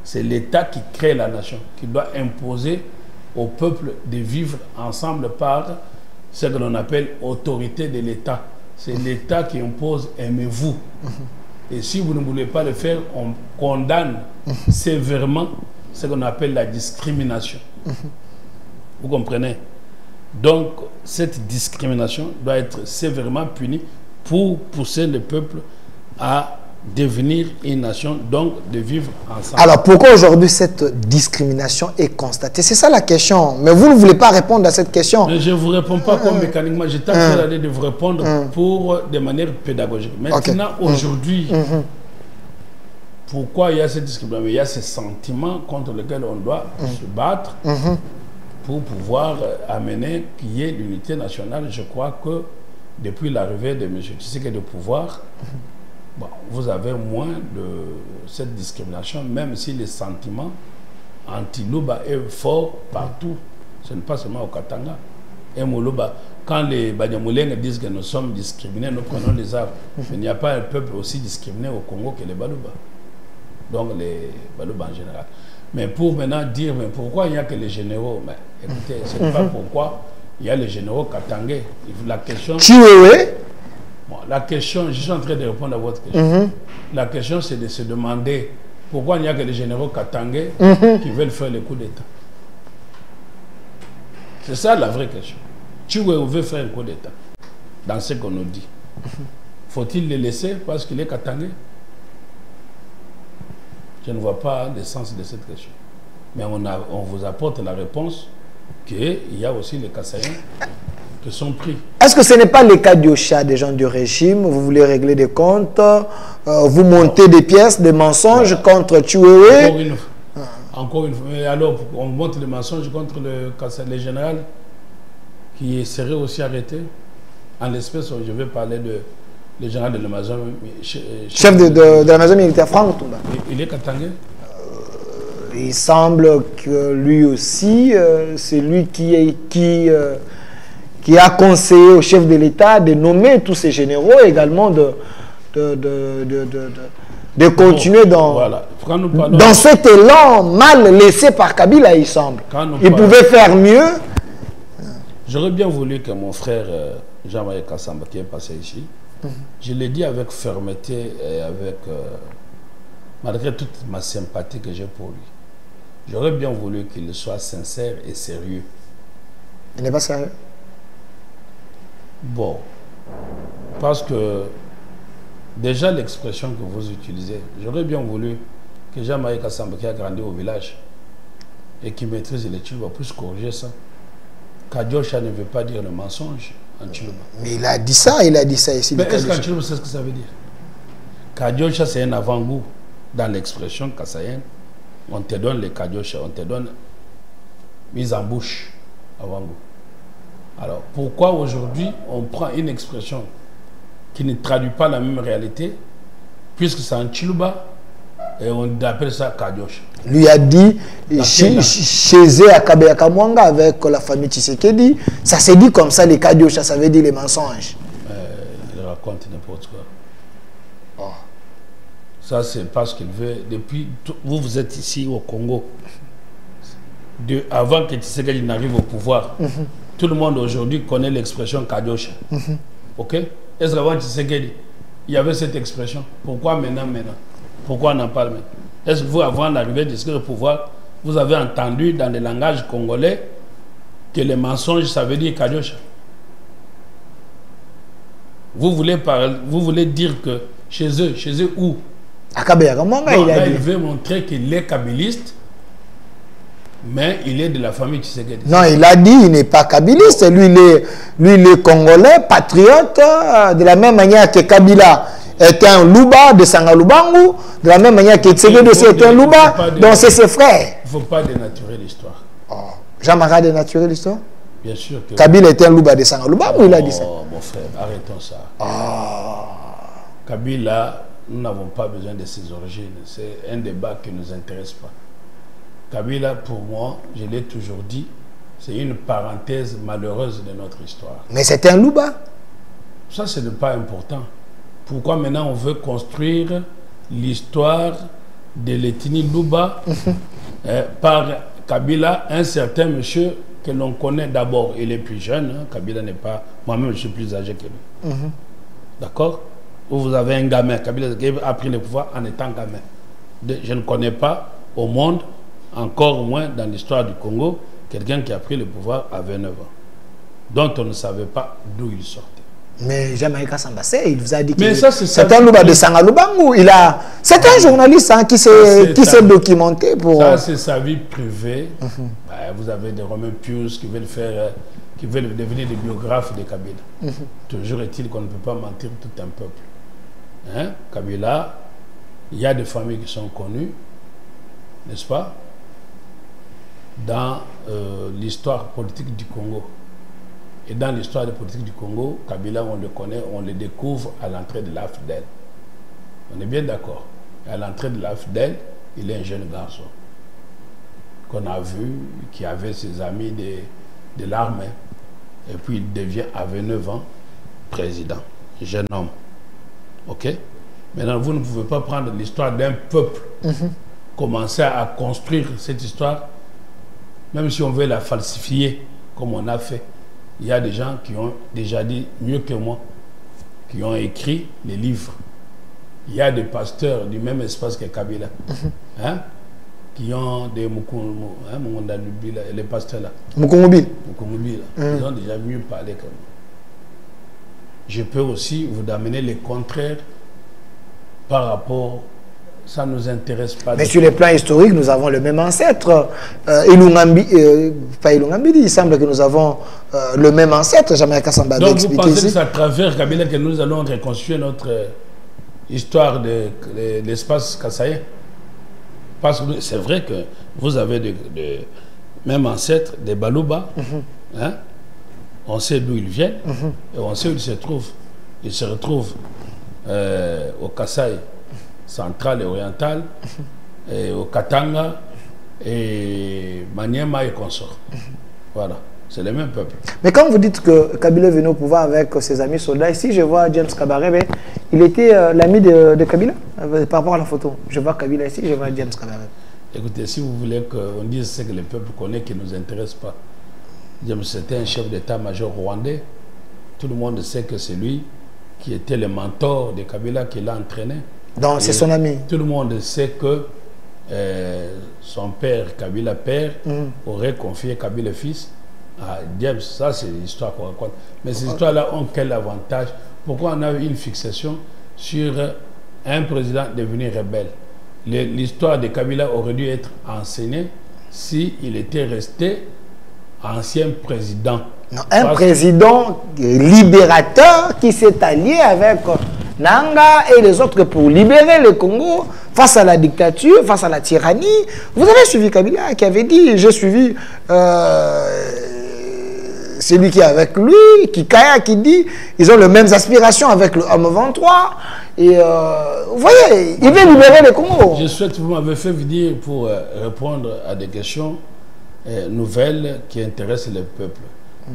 C'est l'État qui crée la nation, qui doit imposer au peuple de vivre ensemble par ce que l'on appelle autorité de l'État. C'est l'État qui impose « aimez-vous ». Et si vous ne voulez pas le faire, on condamne sévèrement ce qu'on appelle la discrimination. Vous comprenez? Donc, cette discrimination doit être sévèrement punie pour pousser le peuple à devenir une nation, donc de vivre ensemble. Alors, pourquoi aujourd'hui cette discrimination est constatée? C'est ça la question. Mais vous ne voulez pas répondre à cette question. Mais je ne vous réponds pas comme mécaniquement. J'étais en train de vous répondre de manière pédagogique. Maintenant, aujourd'hui, pourquoi il y a cette discrimination? Il y a ce sentiment contre lequel on doit se battre pour pouvoir amener qu'il y ait l'unité nationale. Je crois que depuis l'arrivée de M. Tshisekedi au pouvoir, bon, vous avez moins de cette discrimination, même si le sentiment anti-Luba est fort partout. Ce n'est pas seulement au Katanga. Et Moluba, quand les Banyamulènes disent que nous sommes discriminés, nous prenons les armes. Mais il n'y a pas un peuple aussi discriminé au Congo que les Baluba. Donc les Baluba en général. Mais pour maintenant dire, mais pourquoi il n'y a que les généraux? Mais écoutez, ce n'est pas pourquoi il y a les généraux katangais. La question... Bon, la question, je suis en train de répondre à votre question. La question, c'est de se demander pourquoi il n'y a que les généraux katangais qui veulent faire le coup d'État. C'est ça la vraie question. Chiwewe veut faire un coup d'État dans ce qu'on nous dit. Faut-il le laisser parce qu'il est katangais? Je ne vois pas le sens de cette question. Mais on vous apporte la réponse qu'il y a aussi les Kassaïens qui sont pris. Est-ce que ce n'est pas le cas du chat des gens du régime? Vous voulez régler des comptes, vous montez des pièces, des mensonges contre Chiwewe? Encore une fois. Mais alors, on monte des mensonges contre le général qui serait aussi arrêté. En l'espèce, je vais parler de le général de l'Amazon. Chef de l'Amazon militaire, Franck Toumba. Il est katangais? Il semble que lui aussi, c'est lui qui a conseillé au chef de l'État de nommer tous ces généraux, également de continuer dans cet élan mal laissé par Kabila, il semble. Il pouvait faire mieux. J'aurais bien voulu que mon frère Jean-Marie Kassamba, qui est passé ici, je l'ai dit avec fermeté et avec, malgré toute ma sympathie que j'ai pour lui, j'aurais bien voulu qu'il soit sincère et sérieux. Il n'est pas sérieux? Bon, parce que déjà l'expression que vous utilisez, j'aurais bien voulu que Jean-Marie Kassamba, qui a grandi au village et qui maîtrise les tubes, puisse corriger ça. Kadiosha ne veut pas dire le mensonge. en Chiluba. Mais il a dit ça ici. Mais est-ce qu'en Chiluba, c'est ce que ça veut dire? Kadiosha, c'est un avant-goût dans l'expression kassaïenne. On te donne les Kadiosha, on te donne mise en bouche avant-goût. Alors, pourquoi aujourd'hui on prend une expression qui ne traduit pas la même réalité, puisque c'est en Chiluba, et on appelle ça Kadiosha. Lui a dit, chez eux à Kabeyakamwanga, avec la famille Tshisekedi, ça s'est dit comme ça, les Kadiosha, ça veut dire les mensonges. Il raconte n'importe quoi. Oh. Ça, c'est parce qu'il veut, depuis, vous êtes ici au Congo, avant que Tshisekedi n'arrive au pouvoir, tout le monde aujourd'hui connaît l'expression Kadiosha. Ok? Est-ce qu'avant Tshisekedi, il y avait cette expression? Pourquoi maintenant? Pourquoi on en parle maintenant? Est-ce que vous, avant l'arrivée de ce pouvoir, vous avez entendu dans le langage congolais que les mensonges, ça veut dire Kadiosha? Vous voulez dire que chez eux où? À Kabeyakamwanga, il veut montrer qu'il est kabbyliste, mais il est de la famille Tshisekedi. Non, il a dit qu'il n'est pas kabyliste. Lui, il est congolais, patriote, de la même manière que Kabila est un Luba de Sangalubangu, de la même manière que Tshisekedi aussi est un Luba, donc c'est ses frères. Il ne faut pas dénaturer l'histoire. Oh. Jean-Marie a dénaturé l'histoire? Bien sûr que... Kabila est un Luba de Sangalubangu, il a dit ça. Oh, mon frère, arrêtons ça. Kabila, nous n'avons pas besoin de ses origines. C'est un débat qui ne nous intéresse pas. Kabila, pour moi, je l'ai toujours dit, c'est une parenthèse malheureuse de notre histoire. Mais c'est un Luba. Ça, ce n'est pas important. Pourquoi maintenant on veut construire l'histoire de l'ethnie Luba par Kabila, un certain monsieur que l'on connaît d'abord. Il est plus jeune, hein. Kabila n'est pas... Moi-même, je suis plus âgé que lui. D'accord? Vous avez un gamin. Kabila a pris le pouvoir en étant gamin. Je ne connais pas au monde, encore moins dans l'histoire du Congo, quelqu'un qui a pris le pouvoir à 29 ans, dont on ne savait pas d'où il sortait. Mais Jean-Marie Kassambassé, il vous a dit que c'est un Luba de Sangalubangu. C'est un journaliste hein, qui s'est documenté pour... Ça, c'est sa vie privée. Vous avez des Romain Pius qui veulent devenir des biographes de Kabila. Toujours est-il qu'on ne peut pas mentir tout un peuple. Hein? Kabila, il y a des familles qui sont connues, n'est-ce pas, dans l'histoire politique du Congo. Et dans l'histoire politique du Congo, Kabila, on le connaît, on le découvre à l'entrée de l'AFDEL. On est bien d'accord. À l'entrée de l'AFDEL, il est un jeune garçon qu'on a vu, qui avait ses amis de l'armée. Et puis il devient à 29 ans président, jeune homme. Ok? Maintenant, vous ne pouvez pas prendre l'histoire d'un peuple, commencer à construire cette histoire, même si on veut la falsifier, comme on a fait. Il y a des gens qui ont déjà dit mieux que moi, qui ont écrit les livres. Il y a des pasteurs du même espace que Kabila, hein, qui ont des les pasteurs là. Mukongobi. Ils ont déjà mieux parlé que moi. Je peux aussi vous amener les contraires par rapport... Ça ne nous intéresse pas. Mais sur le plan historique, nous avons le même ancêtre. Pas Ilungambi, il semble que nous avons le même ancêtre. Jean-Marie Kassambassé. Donc vous pensez que c'est à travers Kabila que nous allons reconstruire notre histoire de l'espace kassaïen? Parce que c'est vrai que vous avez de même ancêtres, des Baluba. Hein? On sait d'où ils viennent et on sait où ils se trouvent. Ils se retrouvent au Kasaï central et oriental, et au Katanga, et Maniema et consorts. Voilà, c'est le même peuple. Mais quand vous dites que Kabila est venu au pouvoir avec ses amis soldats, ici je vois James Kabarebe, il était l'ami de Kabila par rapport à la photo. Je vois Kabila ici, je vois James Kabarebe. Écoutez, si vous voulez qu'on dise ce que le peuple connaît qui ne nous intéresse pas, James c'était un chef d'état-major rwandais. Tout le monde sait que c'est lui qui était le mentor de Kabila qui l'a entraîné. Donc c'est son ami. Tout le monde sait que son père, Kabila père, aurait confié Kabila fils à James. Ça, c'est l'histoire qu'on raconte. Mais ces histoires-là ont quel avantage? Pourquoi on a eu une fixation sur un président devenu rebelle? L'histoire de Kabila aurait dû être enseignée s'il était resté ancien président Non, un président libérateur qui s'est allié avec Nanga et les autres pour libérer le Congo face à la dictature, face à la tyrannie. Vous avez suivi Kabila qui avait dit, j'ai suivi celui qui est avec lui, Kikaya, qui dit, ils ont les mêmes aspirations avec le M23. Et vous voyez, il veut libérer le Congo. Je souhaite que vous m'avez fait venir pour répondre à des questions nouvelles qui intéressent le peuple.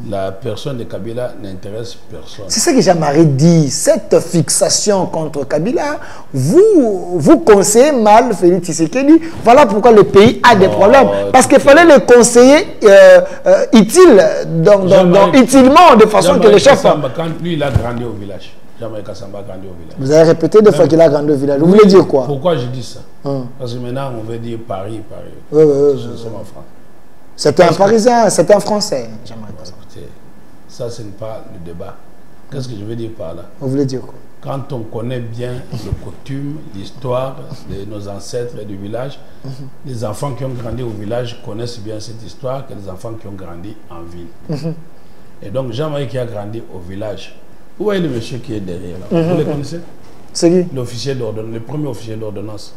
La personne de Kabila n'intéresse personne. C'est ce que Jean-Marie dit. Cette fixation contre Kabila, vous conseillez mal Félix Tshisekedi. Voilà pourquoi le pays a des problèmes. Parce qu'il fallait le conseiller utilement, de façon que le chef... Quand lui, il a grandi au village. Jean-Marie Kassamba a grandi au village. Vous avez répété deux fois qu'il a grandi au village. Vous voulez dire quoi? Pourquoi je dis ça? Parce que maintenant, on veut dire Paris. Oui. Nous sommes en France. C'était un Parisien, c'était un Français. Écoutez, ça, ce n'est pas le débat. Qu'est-ce que je veux dire par là? Vous voulez dire quoi? Quand on connaît bien le coutume, l'histoire de nos ancêtres et du village, les enfants qui ont grandi au village connaissent bien cette histoire que les enfants qui ont grandi en ville. Et donc, Jean-Marie qui a grandi au village, où est le monsieur qui est derrière là? Vous le connaissez? C'est qui? L'officier d'ordonnance, le premier officier d'ordonnance.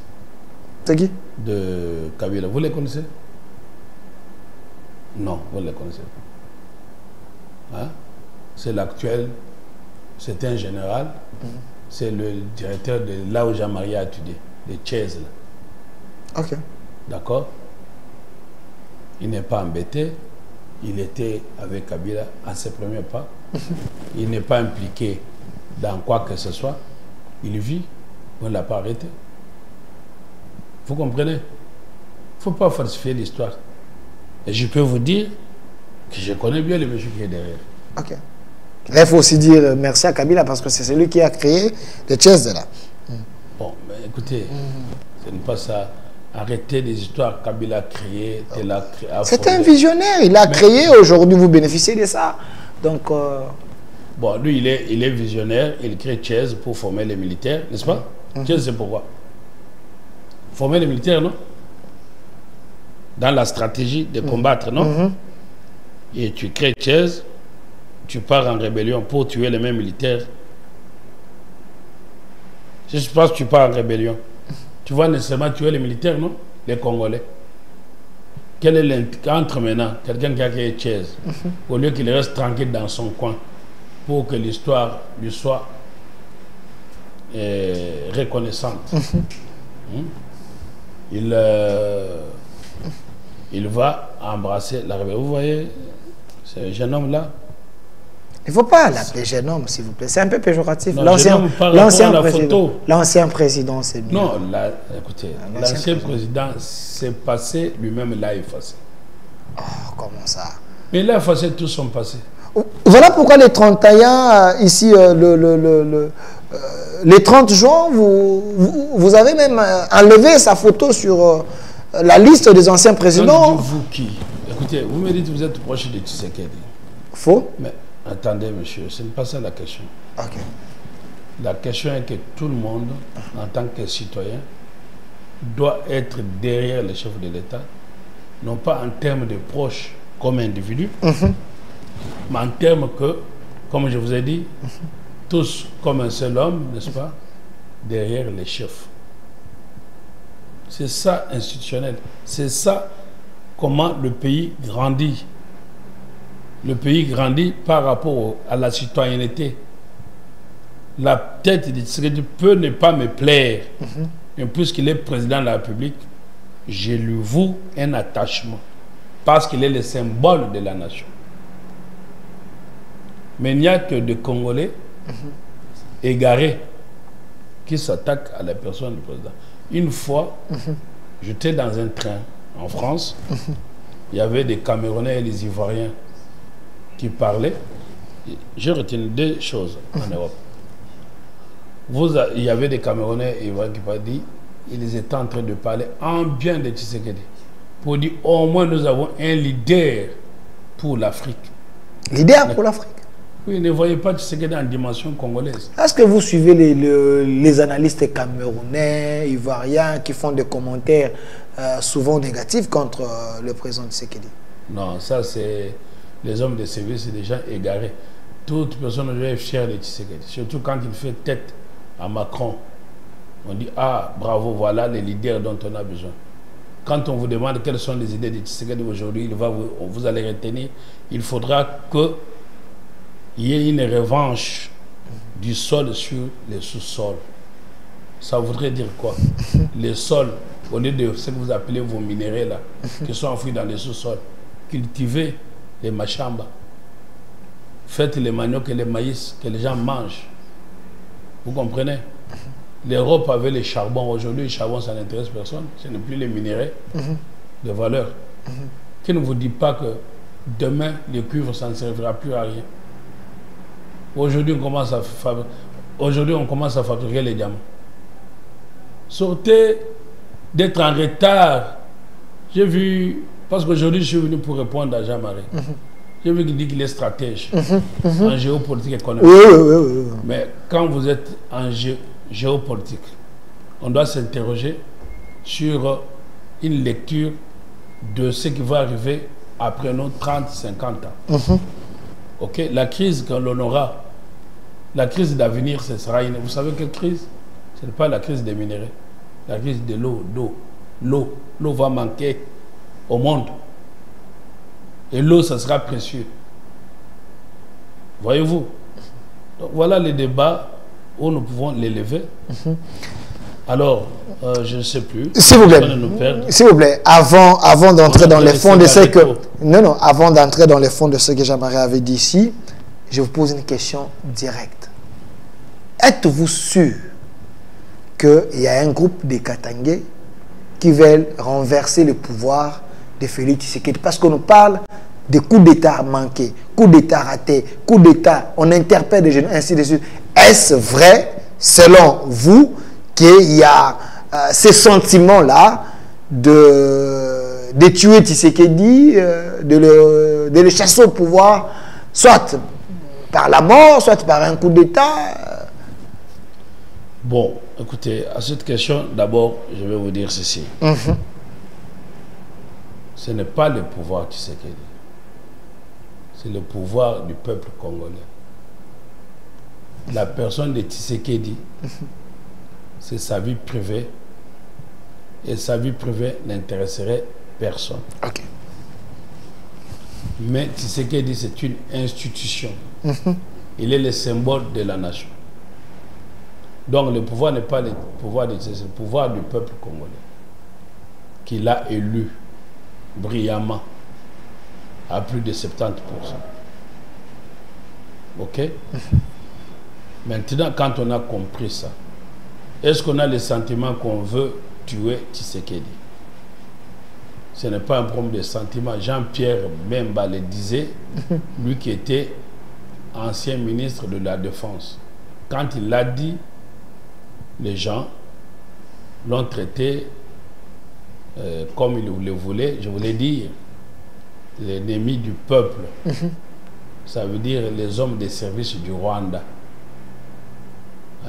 C'est qui? De Kabila. Vous le connaissez? Non, vous ne le connaissez pas. Hein? C'est l'actuel, c'est un général, c'est le directeur de là où Jean-Marie a étudié, de Thiès. Ok. D'accord? Il n'est pas embêté, il était avec Kabila à ses premiers pas, il n'est pas impliqué dans quoi que ce soit, il vit, on ne l'a pas arrêté. Vous comprenez? Il ne faut pas falsifier l'histoire. Et je peux vous dire que je connais bien le monsieur qui est derrière. Ok. Là, il faut aussi dire merci à Kabila parce que c'est celui qui a créé le Thiès là. Bon, mais écoutez, ce n'est pas ça. Arrêtez les histoires Kabila a créées, tel a créé. C'est un visionnaire, il a créé, aujourd'hui vous bénéficiez de ça. Donc. Bon, lui, il est visionnaire, il crée Thiès pour former les militaires, n'est-ce pas? Thiès, c'est pourquoi? Former les militaires, non? Dans la stratégie de combattre, non? Et tu crées Thiès, tu pars en rébellion pour tuer les mêmes militaires. Je pense que tu pars en rébellion. Tu vas nécessairement tuer les militaires, non? Les Congolais. Quel est entre maintenant quelqu'un qui a créé Thiès, au lieu qu'il reste tranquille dans son coin, pour que l'histoire lui soit reconnaissante? Il va embrasser la rébellion. Vous voyez, ce jeune homme-là. Il ne faut pas l'appeler jeune homme, s'il vous plaît. C'est un peu péjoratif. L'ancien président, c'est mieux. Non, écoutez, l'ancien président s'est passé, lui-même l'a effacé. Oh, comment ça? Mais il a effacé tout son passé. Voilà pourquoi les 31, ici, les 30 juin, vous avez même enlevé sa photo sur la liste des anciens présidents. Vous qui? Écoutez, vous me dites que vous êtes proche de Tshisekedi. Faux. Mais attendez, monsieur, ce n'est pas ça la question. Ok. La question est que tout le monde, en tant que citoyen, doit être derrière le chef de l'État, non pas en termes de proches comme individu, mais en termes que, comme je vous ai dit, tous comme un seul homme, n'est-ce pas, derrière les chefs. C'est ça institutionnel. C'est ça comment le pays grandit. Le pays grandit par rapport à la citoyenneté. La tête de Tshisekedi peut ne pas me plaire. Mais puisqu'il est président de la République, je lui voue un attachement. Parce qu'il est le symbole de la nation. Mais il n'y a que des Congolais égarés qui s'attaquent à la personne du président. Une fois, j'étais dans un train en France, il y avait des Camerounais et des Ivoiriens qui parlaient. J'ai retenu deux choses en Europe. Il y avait des Camerounais et Ivoiriens qui parlaient, ils étaient en train de parler en bien de Tshisekedi. Pour dire au moins nous avons un leader pour l'Afrique. Leader pour l'Afrique? Oui, ne voyez pas Tshisekedi en dimension congolaise. Est-ce que vous suivez les analystes camerounais, ivoiriens qui font des commentaires souvent négatifs contre le président Tshisekedi? Non, ça c'est les hommes de service, c'est des gens égarés. Toute personne doit être fière de Tshisekedi. Surtout quand il fait tête à Macron. On dit, ah, bravo, voilà les leaders dont on a besoin. Quand on vous demande quelles sont les idées de Tshisekedi aujourd'hui, vous allez retenir, il faudra qu'il y ait une revanche du sol sur les sous-sols. Ça voudrait dire quoi? Les sols, au lieu de ce que vous appelez vos minéraux là, qui sont enfouis dans les sous-sols, cultivez les machambas. Faites les maniocs et les maïs que les gens mangent. Vous comprenez? L'Europe avait les charbons. Aujourd'hui, le charbon, ça n'intéresse personne. Ce n'est plus les minéraux de valeur. Qui ne vous dit pas que demain, le cuivre, ça ne servira plus à rien. Aujourd'hui, on commence à fabriquer les diamants. Sortez d'être en retard. J'ai vu, parce qu'aujourd'hui, je suis venu pour répondre à Jean-Marie. J'ai vu qu'il dit qu'il est stratège en géopolitique économique. Oui. Mais quand vous êtes en géopolitique, on doit s'interroger sur une lecture de ce qui va arriver après nos 30-50 ans. Ok, la crise que l'on aura, la crise d'avenir, ce sera une... Vous savez quelle crise? Ce n'est pas la crise des minéraux. La crise de l'eau. L'eau va manquer au monde. Et l'eau, ça sera précieux. Voyez-vous? Donc, voilà les débats où nous pouvons l'élever. Alors, je ne sais plus. S'il vous plaît, avant d'entrer dans les fonds de ce que... Non, avant d'entrer dans les fonds de ce que Jean-Marie avait dit ici, je vous pose une question directe. Êtes-vous sûr qu'il y a un groupe de Katangais qui veulent renverser le pouvoir de Félix Tshisekedi? Parce qu'on nous parle de coups d'État manqués, coups d'État ratés, coups d'État, on interpelle des jeunes, ainsi de suite. Est-ce vrai, selon vous, qu'il y a ces sentiments-là de tuer Tshisekedi, de le chasser au pouvoir, soit par la mort, soit par un coup d'État? Bon, écoutez, à cette question, d'abord, je vais vous dire ceci. Ce n'est pas le pouvoir Tshisekedi. C'est le pouvoir du peuple congolais. La personne de Tshisekedi, c'est sa vie privée. Et sa vie privée n'intéresserait personne. Ok. Mais Tshisekedi, c'est une institution. Il est le symbole de la nation. Donc le pouvoir n'est pas le pouvoir de Tshisekedi, c'est le pouvoir du peuple congolais. Qui l'a élu brillamment à plus de 70%. Ok? Maintenant, quand on a compris ça, est-ce qu'on a le sentiment qu'on veut tuer Tshisekedi? Ce n'est pas un problème de sentiment. Jean-Pierre Bemba le disait, lui qui était ancien ministre de la Défense. Quand il l'a dit, les gens l'ont traité comme il le voulait. Je voulais dire, l'ennemi du peuple. Ça veut dire les hommes des services du Rwanda.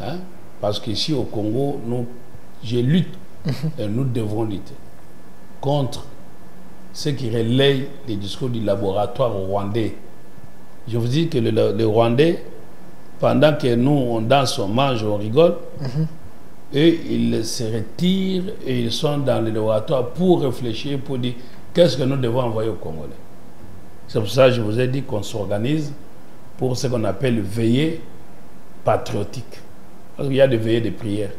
Hein? Parce qu'ici au Congo, je lutte et nous devons lutter contre ceux qui relayent les discours du laboratoire rwandais. Je vous dis que le Rwandais, pendant que nous on danse, on mange, on rigole, eux ils se retirent et ils sont dans le laboratoire pour réfléchir, pour dire qu'est-ce que nous devons envoyer aux Congolais. C'est pour ça que je vous ai dit qu'on s'organise pour ce qu'on appelle veillée patriotique. Parce qu'il y a des veillées de prière,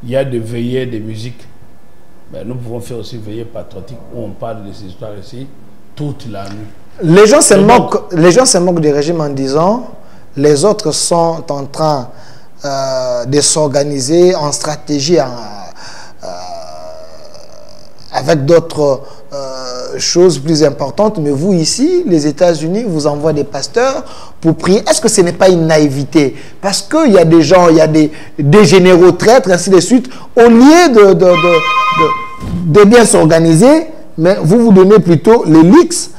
il y a des veillées de musique. Mais nous pouvons faire aussi veillée patriotique où on parle de ces histoires ici toute la nuit. Les gens se moquent du régime en disant les autres sont en train de s'organiser en stratégie avec d'autres choses plus importantes, mais vous ici, les États-Unis, vous envoient des pasteurs pour prier. Est-ce que ce n'est pas une naïveté? Parce qu'il y a des gens, il y a des généraux traîtres, ainsi de suite, au lieu de bien s'organiser, mais vous donnez plutôt les leaks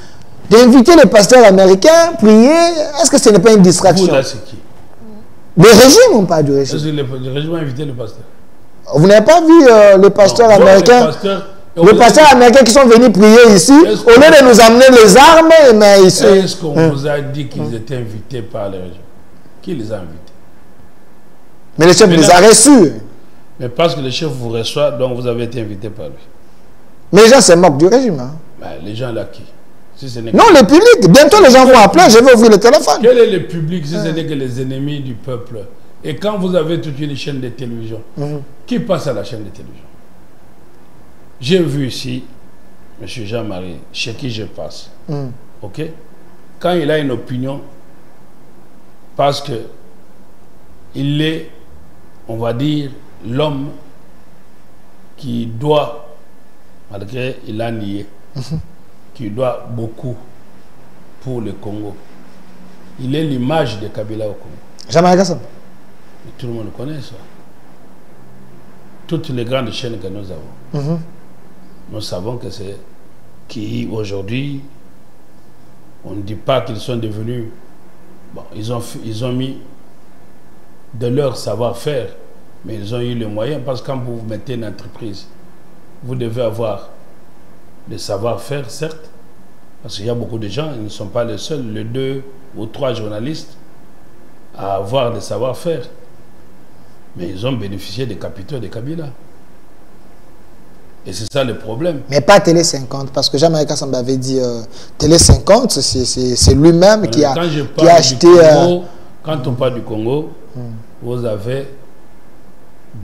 d'inviter les pasteurs américains, prier. Est-ce que ce n'est pas une distraction? Vous, là, c'est qui? Le régime ou pas du régime? Est-ce que le régime a invité le pasteur? Vous n'avez pas vu les pasteurs américains? Les pasteurs, Les pasteurs américains qui sont venus prier ici, au lieu de nous amener les armes, mais ici... Est-ce qu'on vous a dit qu'ils étaient invités par les régions? Qui les a invités? Mais le chef les a reçus. Mais parce que le chef vous reçoit, donc vous avez été invité par lui. Mais les gens se moquent du régime. Hein. Ben, les gens là qui? Si ce non, le public. Bientôt les gens vont appeler, je vais ouvrir le téléphone. Quel est le public si ce n'est que les ennemis du peuple? Et quand vous avez toute une chaîne de télévision, qui passe à la chaîne de télévision? J'ai vu ici M. Jean-Marie, chez qui je passe. Ok? Quand il a une opinion, parce que il est, on va dire, l'homme qui doit, malgré il a nié, qui doit beaucoup pour le Congo. Il est l'image de Kabila au Congo. Jean-Marie Kassambe. Tout le monde connaît ça. Toutes les grandes chaînes que nous avons. Nous savons que c'est qui aujourd'hui, on ne dit pas qu'ils sont devenus, bon, ils ont mis de leur savoir-faire, mais ils ont eu les moyens, parce que quand vous mettez une entreprise, vous devez avoir le savoir-faire, certes, parce qu'il y a beaucoup de gens, ils ne sont pas les seuls, les 2 ou 3 journalistes à avoir le savoir-faire, mais ils ont bénéficié des capitaux de Kabila. Et c'est ça le problème. Mais pas Télé 50, parce que Jean-Marie Kassambe avait dit Télé 50, c'est lui-même qui a acheté... Congo, quand on parle du Congo, vous avez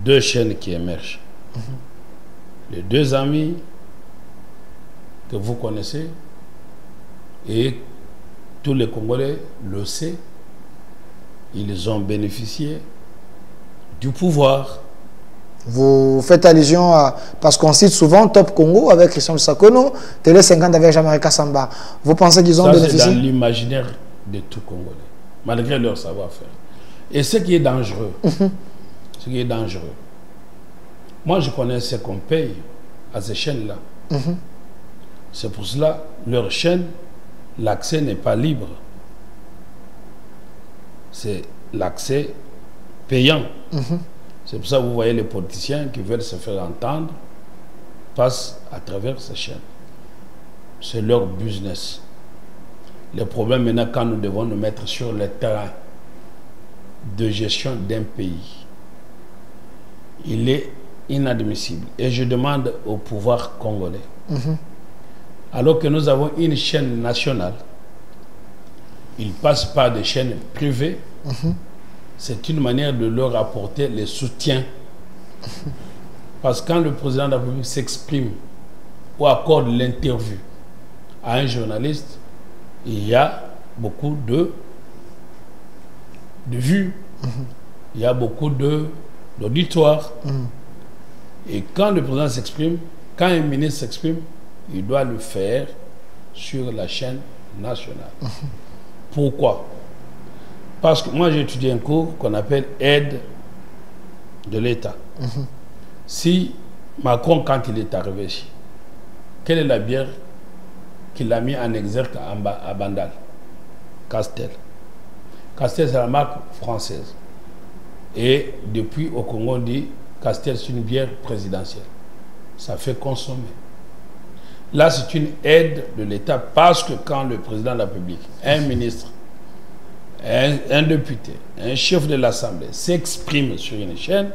2 chaînes qui émergent. Les 2 amis que vous connaissez, et tous les Congolais le savent, ils ont bénéficié du pouvoir. Vous faites allusion à... Parce qu'on cite souvent Top Congo avec Christian Sakono, Télé 50 avec Jean-Marie Kassambe. Vous pensez qu'ils ont bénéficié? C'est dans l'imaginaire de tout Congolais, malgré leur savoir-faire. Et ce qui est dangereux, ce qui est dangereux, moi je connais ce qu'on paye à ces chaînes-là. C'est pour cela, leur chaîne, l'accès n'est pas libre. C'est l'accès payant. C'est pour ça que vous voyez les politiciens qui veulent se faire entendre passent à travers ces chaînes. C'est leur business. Le problème maintenant, quand nous devons nous mettre sur le terrain de gestion d'un pays, il est inadmissible. Et je demande au pouvoir congolais, alors que nous avons une chaîne nationale, ils passent par des chaînes privées, c'est une manière de leur apporter le soutien. Parce que quand le président de la République s'exprime ou accorde l'interview à un journaliste, il y a beaucoup de vues, il y a beaucoup d'auditoire. Et quand le président s'exprime, quand un ministre s'exprime, il doit le faire sur la chaîne nationale. Pourquoi? Parce que moi j'ai étudié un cours qu'on appelle aide de l'État. Si Macron, quand il est arrivé ici, quelle est la bière qu'il a mis en exergue à Bandal? Castel. Castel, c'est la marque française. Et depuis au Congo, on dit Castel, c'est une bière présidentielle. Ça fait consommer. Là, c'est une aide de l'État parce que quand le président de la République, un ministre, un député, un chef de l'Assemblée s'exprime sur une chaîne,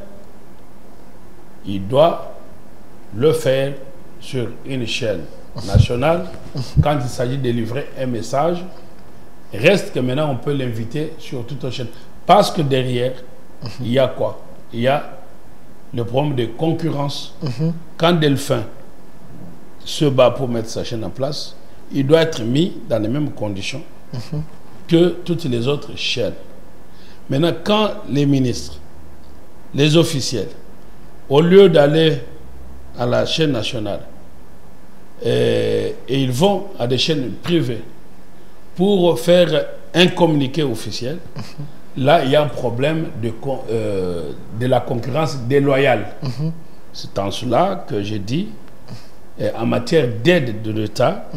il doit le faire sur une chaîne nationale quand il s'agit de livrer un message. Reste que maintenant on peut l'inviter sur toute la chaîne. Parce que derrière, il y a quoi? Il y a le problème de concurrence. Quand Delphin se bat pour mettre sa chaîne en place, il doit être mis dans les mêmes conditions que toutes les autres chaînes. Maintenant, quand les ministres, les officiels, au lieu d'aller à la chaîne nationale, et ils vont à des chaînes privées pour faire un communiqué officiel, là, il y a un problème de la concurrence déloyale. C'est en cela que j'ai dit, en matière d'aide de l'État,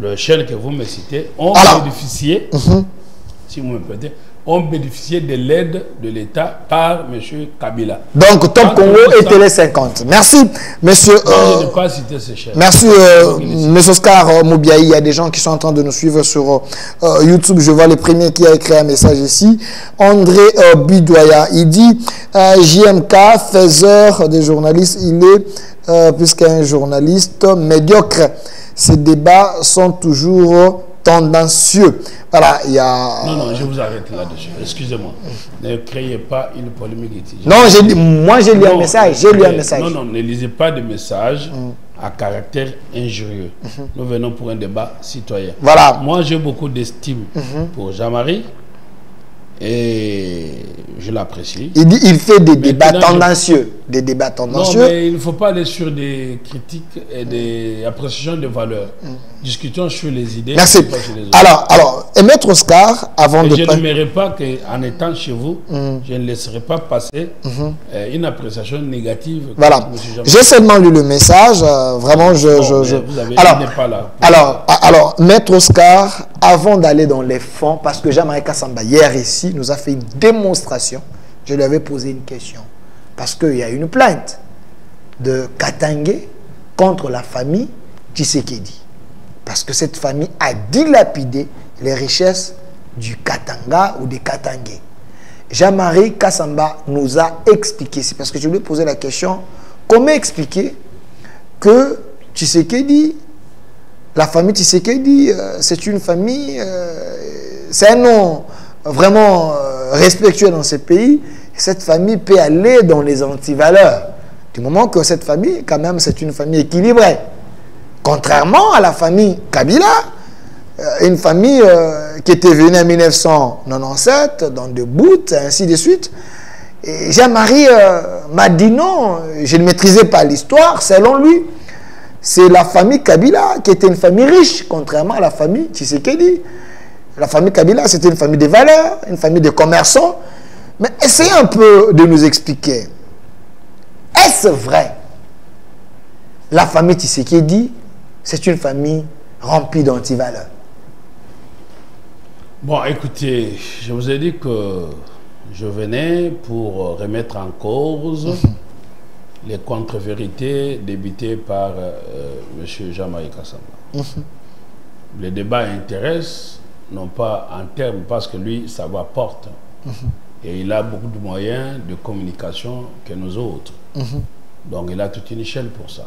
les chaînes que vous me citez ont bénéficié, si vous me permettez, ont bénéficié de l'aide de l'État par M. Kabila. Donc, Top Congo et Télé 50. Merci, monsieur. Je n'ai pas cité ces chefs. Merci, monsieur Oscar Moubiaï. Il y a des gens qui sont en train de nous suivre sur YouTube. Je vois le premier qui a écrit un message ici. André Bidoya. Il dit JMK, faiseur des journalistes, il est plus qu'un journaliste médiocre. Ces débats sont toujours tendancieux. Voilà, il y a... Non, je vous arrête là-dessus. Excusez-moi. Ne créez pas une polémique ici. Non, moi j'ai lu un message. J'ai lu un message. Non, ne lisez pas de messages à caractère injurieux. Nous venons pour un débat citoyen. Voilà. Moi, j'ai beaucoup d'estime pour Jean-Marie et je l'apprécie. Il dit il fait des débats tendancieux. Des débats tendancieux. Non, mais il ne faut pas aller sur des critiques et des appréciations de valeurs. Discutons sur les idées. Merci. Alors, et Maître Oscar, avant de... Je n'aimerais pas qu'en étant chez vous, je ne laisserai pas passer une appréciation négative. Voilà. J'ai seulement lu le message. Vraiment, Alors, Maître Oscar, avant d'aller dans les fonds, parce que Jean-Marie Kassamba, hier ici, nous a fait une démonstration. Je lui avais posé une question. Parce qu'il y a une plainte de Katangé contre la famille Tshisekedi. Parce que cette famille a dilapidé les richesses du Katanga ou des Katangé. Jean-Marie Kassamba nous a expliqué, c'est parce que je lui ai posé la question, comment expliquer que Tshisekedi, la famille Tshisekedi, c'est une famille, c'est un nom vraiment respectueux dans ce pays. Cette famille peut aller dans les antivaleurs. Du moment que cette famille, quand même, c'est une famille équilibrée. Contrairement à la famille Kabila, une famille qui était venue en 1997, dans des bouts, ainsi de suite. Et Jean-Marie m'a dit non, je ne maîtrisais pas l'histoire. Selon lui, c'est la famille Kabila qui était une famille riche, contrairement à la famille Tshisekedi. La famille Kabila, c'était une famille de valeurs, une famille de commerçants. Mais essayez un peu de nous expliquer. Est-ce vrai? La famille Tshisekedi, c'est une famille remplie d'antivaleurs. Bon, écoutez, je vous ai dit que je venais pour remettre en cause les contre-vérités débitées par M. Jean-Marie Kassamba. Le débat intéresse, non pas en termes, parce que lui, sa voix porte. Et il a beaucoup de moyens de communication que nous autres. Donc il a toute une échelle pour ça.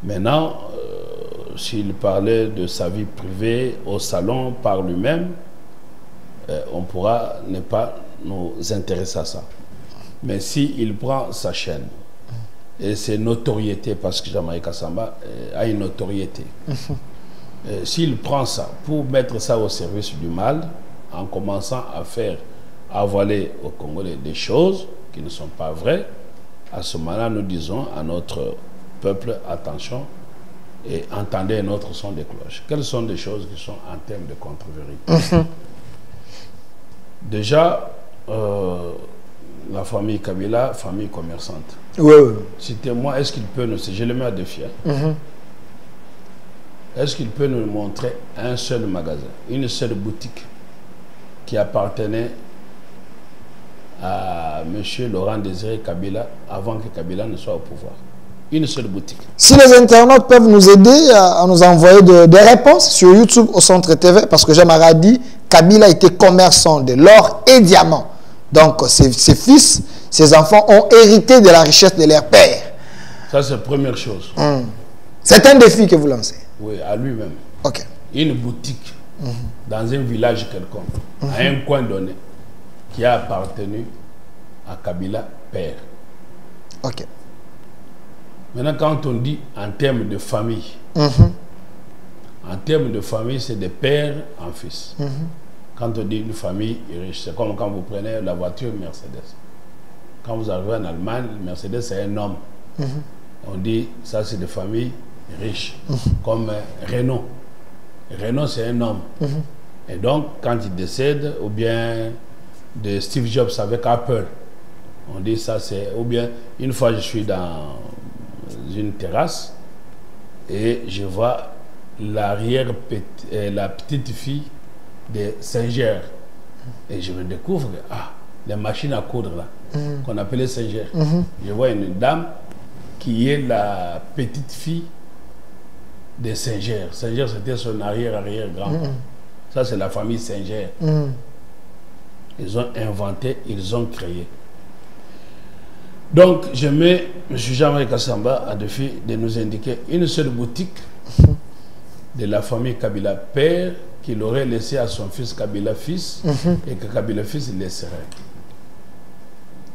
Maintenant, s'il parlait de sa vie privée au salon par lui-même, on pourra ne pas nous intéresser à ça. Mais s'il prend sa chaîne et ses notoriétés, parce que Jean-Marie Kassamba a une notoriété, s'il prend ça pour mettre ça au service du mal, en commençant à faire avaler aux Congolais des choses qui ne sont pas vraies, à ce moment-là, nous disons à notre peuple, attention, et entendez notre son de cloche. Quelles sont des choses qui sont en termes de contre-vérité? Déjà, la famille Kabila, famille commerçante. Oui. Citez-moi, est-ce qu'il peut nous... Je le mets à défi. Est-ce qu'il peut nous montrer un seul magasin, une seule boutique qui appartenait à M. Laurent Désiré Kabila avant que Kabila ne soit au pouvoir? Une seule boutique. Si les internautes peuvent nous aider à nous envoyer des réponses sur YouTube au Centre TV, parce que Jean-Marie a dit Kabila était commerçant de l'or et diamants. Donc ses fils, ses enfants ont hérité de la richesse de leur père. Ça, c'est la première chose. C'est un défi que vous lancez. Oui, à lui-même. Ok. Une boutique dans un village quelconque, à un coin donné, qui a appartenu à Kabila père. Ok. Maintenant, quand on dit en termes de famille, en termes de famille, c'est de père en fils. Quand on dit une famille riche, c'est comme quand vous prenez la voiture Mercedes. Quand vous arrivez en Allemagne, Mercedes, c'est un homme. On dit, ça, c'est des familles riches, comme Renault. Renault, c'est un homme. Et donc, quand il décède, ou bien de Steve Jobs avec Apple, on dit ça, c'est... Ou bien, une fois, je suis dans une terrasse et je vois la petite fille de Singer. Et je me découvre que, les machines à coudre là, qu'on appelait Singer. Je vois une dame qui est la petite fille de Singer. Singer, c'était son arrière-arrière-grand-père. Ça, c'est la famille Singer. Ils ont inventé, ils ont créé. Donc, je mets M. Jean-Marie Kassamba à défi de nous indiquer une seule boutique de la famille Kabila père qu'il aurait laissé à son fils Kabila fils et que Kabila fils laisserait.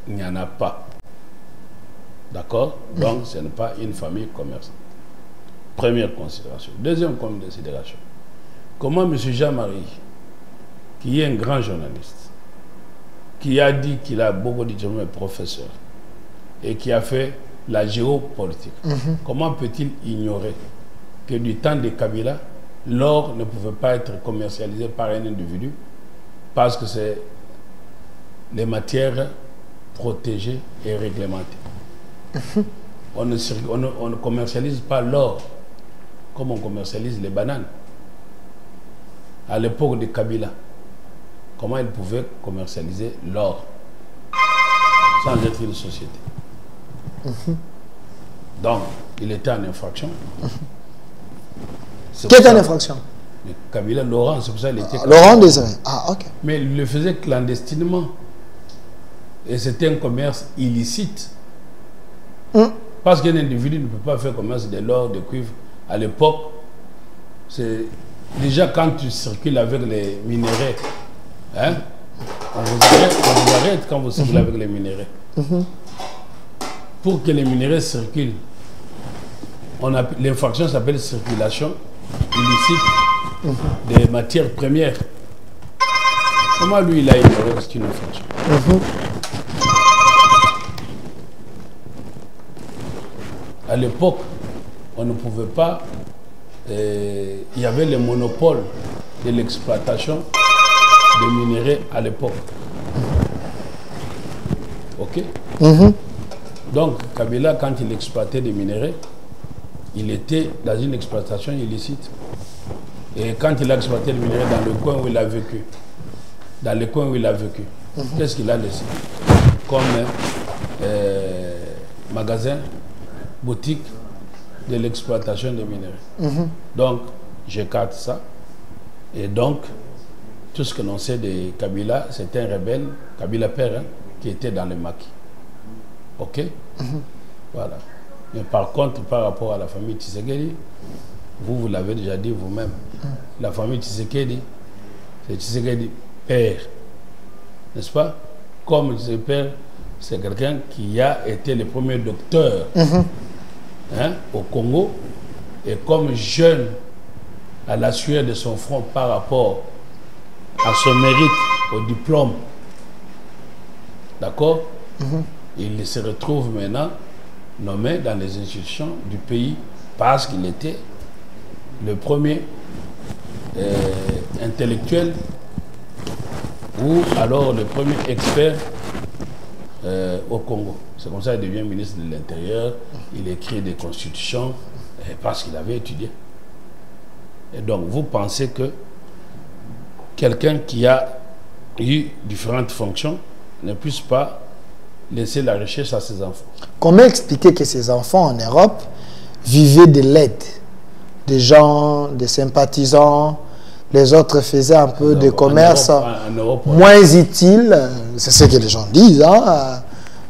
Il n'y en a pas. D'accord? Donc, ce n'est pas une famille commerçante. Première considération. Deuxième considération. Comment M. Jean-Marie, qui est un grand journaliste, qui a dit qu'il a beaucoup de diplômes professeur et qui a fait la géopolitique, comment peut-il ignorer que du temps de Kabila, l'or ne pouvait pas être commercialisé par un individu parce que c'est les matières protégées et réglementées. On ne commercialise pas l'or comme on commercialise les bananes. À l'époque de Kabila, comment il pouvait commercialiser l'or sans être une société? Donc, il était en infraction. Quelle était l'infraction? Kabila, Laurent, c'est pour ça qu'il était... Laurent Désiré. Ah, ok. Mais il le faisait clandestinement. Et c'était un commerce illicite. Parce qu'un individu ne peut pas faire commerce de l'or, de cuivre. À l'époque, c'est déjà quand tu circules avec les minéraux, hein, on vous arrête quand vous circulez avec les minéraux. Pour que les minéraux circulent, l'infraction s'appelle circulation illicite des matières premières. Comment lui, il a ignoré que c'est une infraction? À l'époque, on ne pouvait pas... il y avait le monopole de l'exploitation des minéraux à l'époque. Ok? Donc, Kabila, quand il exploitait des minéraux, il était dans une exploitation illicite. Et quand il a exploité les minéraux dans le coin où il a vécu, qu'est-ce qu'il a laissé? Comme magasin, boutique de l'exploitation des minéraux. Donc, j'écarte ça. Et donc, tout ce que l'on sait de Kabila, c'était un rebelle, Kabila père, qui était dans le maquis. Ok? Voilà. Mais par contre, par rapport à la famille Tshisekedi, vous l'avez déjà dit vous-même, la famille Tshisekedi, c'est Tshisekedi père. N'est-ce pas? Comme Tshisekedi père, c'est quelqu'un qui a été le premier docteur au Congo, et comme jeune, à la sueur de son front par rapport à son mérite, au diplôme, d'accord, il se retrouve maintenant nommé dans les institutions du pays parce qu'il était le premier intellectuel ou alors le premier expert au Congo. C'est comme ça qu'il devient ministre de l'Intérieur. Il écrit des constitutions parce qu'il avait étudié. Et donc, vous pensez que quelqu'un qui a eu différentes fonctions ne puisse pas laisser la recherche à ses enfants? Comment expliquer que ces enfants en Europe vivaient de l'aide? Des gens, des sympathisants, les autres faisaient un peu de commerce en Europe, moins utile. C'est ce que les gens disent. Hein.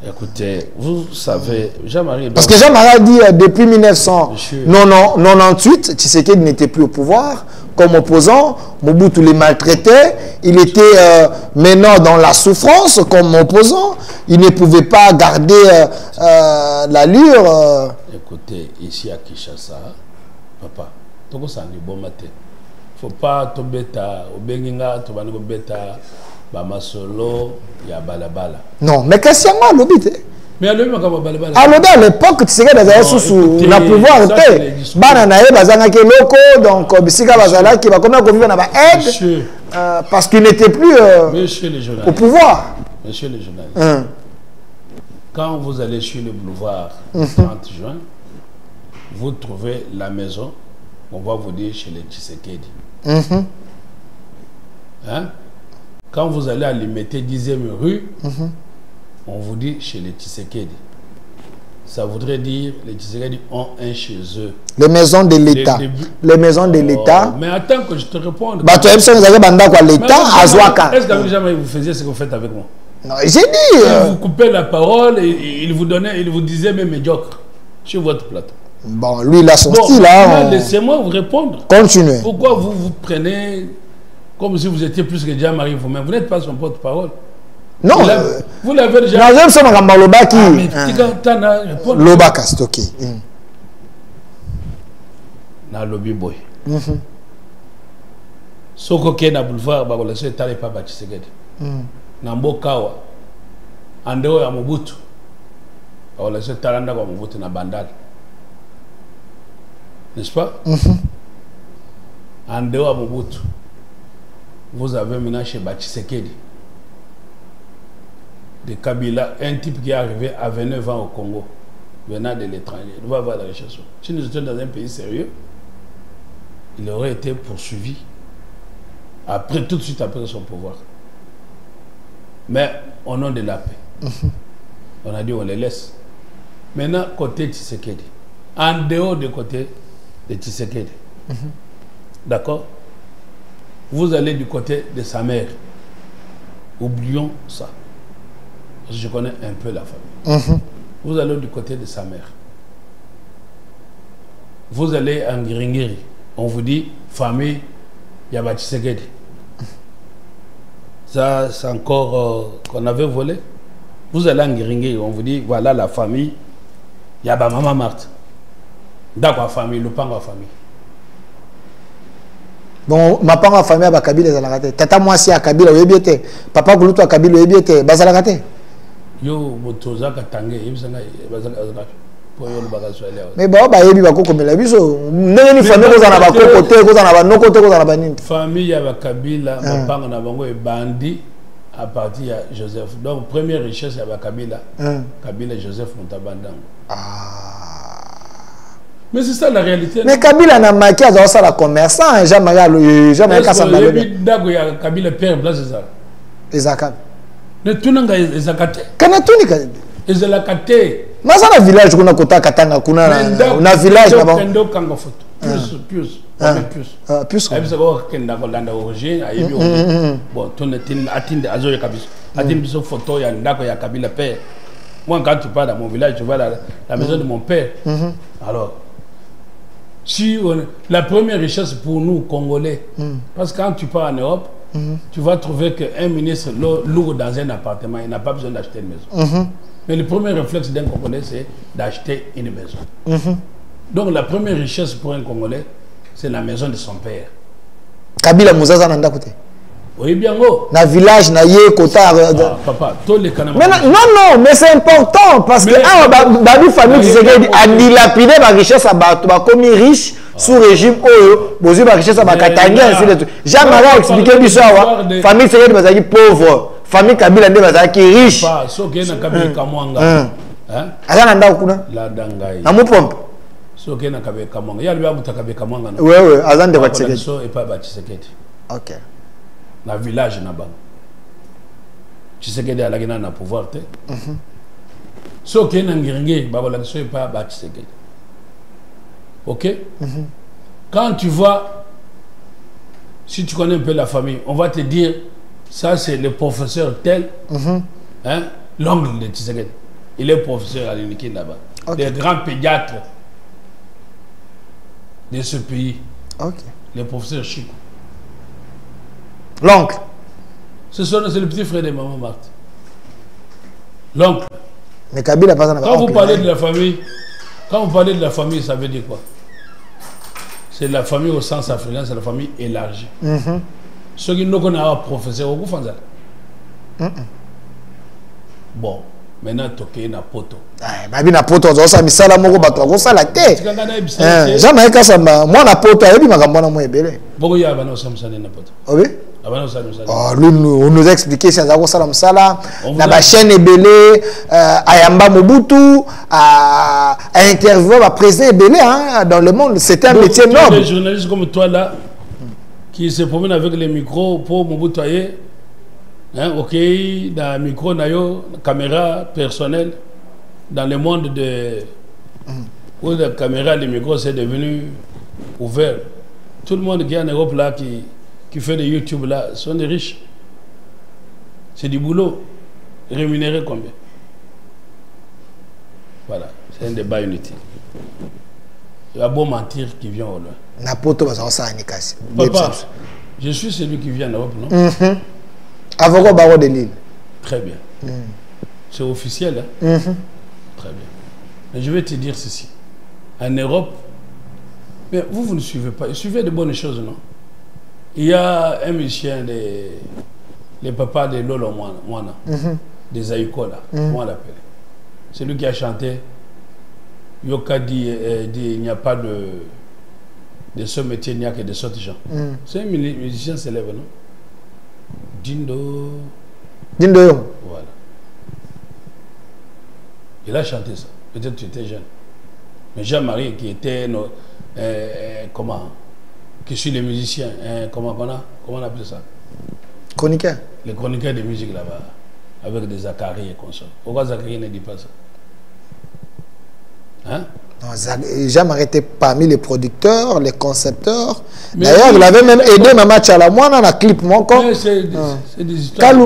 Écoutez, vous savez, Jean-Marie... Parce que Jean-Marie a dit depuis 1998, Tshisekedi n'était plus au pouvoir. Comme opposant, Mobutu les maltraitait. Il était maintenant dans la souffrance comme opposant. Il ne pouvait pas garder l'allure. Écoutez, ici à Kinshasa, papa, tout ça n'est bon matin. Il ne faut pas tomber au Benginga, tomber au Beta, Bamasolo, il y a Balabala. Non, mais qu'est-ce qu'il y a l'obité? Mais à Balabala. À l'époque, tu sais que dans sous la pouvoir, donc Bissika Bazala qui va comme vivre dans aide parce qu'il n'était plus au pouvoir. Monsieur le journaliste, quand vous allez sur le boulevard 30 juin, vous trouvez la maison, on va vous dire chez les Tshisekedi. Hein? Quand vous allez à Limité 10e rue, on vous dit chez les Tshisekedi. Ça voudrait dire les Tshisekedi ont un chez eux. Les maisons de l'État. Les maisons de l'État. Mais attends que je te réponde. Bah, tu as l'État à Zouaka. Est-ce que jamais vous faisiez ce que vous faites avec moi? Non, j'ai dit. Il vous coupait la parole et il vous disait même médiocre sur votre plateau. Bon, lui, il a son style. Hein, laissez-moi vous répondre. Continuez. Pourquoi vous prenez comme si vous étiez plus que Jean-Marie vous-même? Vous n'êtes pas son porte-parole. Non. Vous l'avez déjà. Non, j'aime ça, Magamba Lobaki. Lobaka, c'est ok. Na lobby boy. Soko ke na boulevard ba relation etale pa ba Tshisekedi. Na Mbokawa. Andeo ya Mobutu. Ba relation talanda kwa Mobutu na Bandal. N'est-ce pas? Andeo ya Mobutu. Vous avez maintenant chez Tshisekedi de Kabila, un type qui est arrivé à 29 ans au Congo, venant de l'étranger. On va voir la recherche. Si nous étions dans un pays sérieux, il aurait été poursuivi après, tout de suite après son pouvoir. Mais au nom de la paix, on a dit on les laisse. Maintenant, côté Tshisekedi, en dehors du côté de Tshisekedi, d'accord? Vous allez du côté de sa mère. Oublions ça. Parce que je connais un peu la famille. Vous allez du côté de sa mère. Vous allez en Ngiringiri. On vous dit famille Yaba Tshisekedi. Ça, c'est encore qu'on avait volé. Vous allez en Ngiringiri. On vous dit voilà la famille Yaba Mama Marthe. D'accord, famille, le pan de la famille. Bon, ma part en famille à Kabila est raté. Tata moi si à Kabila ou bien papa Gouloutou à Kabila ou bien bazala raté. Yo motoza katangé ibisanga bazala pour yo le bagage aller. Mais bon ba yebi bako comme la biso. Ndenge ni famille ko za na ba côté ko za na ba no côté ko za na ba nini. Famille ya ba Kabila mapanga na bango e bandi à partir ya Joseph. Donc première richesse ya ba Kabila. Kabila Joseph Montabandango. Mais c'est ça la réalité. Mais Kabila n'a marqué à ça la commerçant, jamais Kassamba. Kabila père place ça. Ezaka. Ne tunanga ezakate. Kana tunika. Ezalakate. Mais ça la village kuna kota katanga kuna na village là-bas. Kendo kanga photo. Plus. Plus. Abi sako kenda ko landa origine ayebi bon ton atinde azoya kabisa. Atinde biso photo ya ndako ya Kabila père. Moi quand tu pars dans mon village, tu vas la maison de mon père. Alors si la première richesse pour nous, Congolais, parce que quand tu pars en Europe, tu vas trouver qu'un ministre lourd dans un appartement, il n'a pas besoin d'acheter une maison. Mais le premier réflexe d'un Congolais, c'est d'acheter une maison. Donc la première richesse pour un Congolais, c'est la maison de son père. Kabila Mouzaza Nanda côté. Oui, bien na village na ye kota papa tous les canaux. Mais non mais c'est important parce que la famille Tshisekedi a dilapidé ma richesse à ba comme riche sous régime oyo bozi ba richesse ba katanga ainsi de tout. Jamais a expliqué bisawa famille Tshisekedi bazaki pauvre famille Kabila nde bazaki riche pas so ke na Kabila kamwanga hein azana nda kuna la dangai na mupompe so ke na Kabila kamwanga ya lwa mutakabe kamwanga ouais azande ba Tshisekedi so et pas ba Tshisekedi. OK. Na village na bango Tshisekedi alaki na pouvoir te so ke na Ngiringiri ba balaki so et pas ba Tshisekedi. OK. Quand tu vois, si tu connais un peu la famille, on va te dire ça c'est le professeur tel, hein, l'oncle de Tshisekedi. Il est professeur à l'UNIKI là-bas. Les grands pédiatres de ce pays. Les professeurs Chico. L'oncle. C'est le petit frère de Maman Marthe. L'oncle. Mais Kabila pas quand vous parlez de la famille, ça veut dire quoi? C'est la famille au sens africain, c'est la famille élargie. Ceux qui nous connaissent professeur, vous faites ça. Bon, maintenant toqué na poto. Babi na poto, ça misala moko bato ko sala te. Jamais Kassamba, moi na poto, ebi makambo na mo ebele. Boko ya bana osamsane na poto. Oui. On nous a expliqué c'est un salam sala la chaîne Ebélé Ayamba Mobutu à interviewer le président Ebélé dans le monde. C'était un métier noble. Les journalistes comme toi là qui se promènent avec les micros pour Mobutu Hein, ok, dans le micro, nayo, caméra personnelle, dans le monde de où la caméra, le micro, c'est devenu ouvert. Tout le monde qui est en Europe là, qui fait des YouTube là, sont des riches. C'est du boulot. Rémunéré combien? Voilà, c'est un débat inutile. Il y a beau mentir qui vient au loin. Papa, je suis celui qui vient en Europe, non? Avocat Barreau de Lille. Très bien. C'est officiel, hein? Très bien. Mais je vais te dire ceci. En Europe, mais vous ne suivez pas. Vous suivez de bonnes choses, non? Il y a un musicien, les papas de Lolo Moana, des Aïko, là. Comment on l'appelle? C'est lui qui a chanté. Yoka dit il n'y a pas de ce métier, il n'y a que de sortes gens. C'est un musicien célèbre, non? Dindo. Dindo. Voilà. Il a chanté ça. Peut-être que tu étais jeune. Mais Jean-Marie, qui était. Comment? Qui suit les musiciens. Comment on appelle ça? Chroniqueur. Les chroniqueurs de musique là-bas. Avec des Zachary et consorts. Pourquoi Zachary ne dit pas ça? Hein? Jean-Marie était parmi les producteurs, les concepteurs. D'ailleurs, il avait même aidé Maman Tchalamouana dans la clip mon corps. C'est des histoires. C'est des histoires de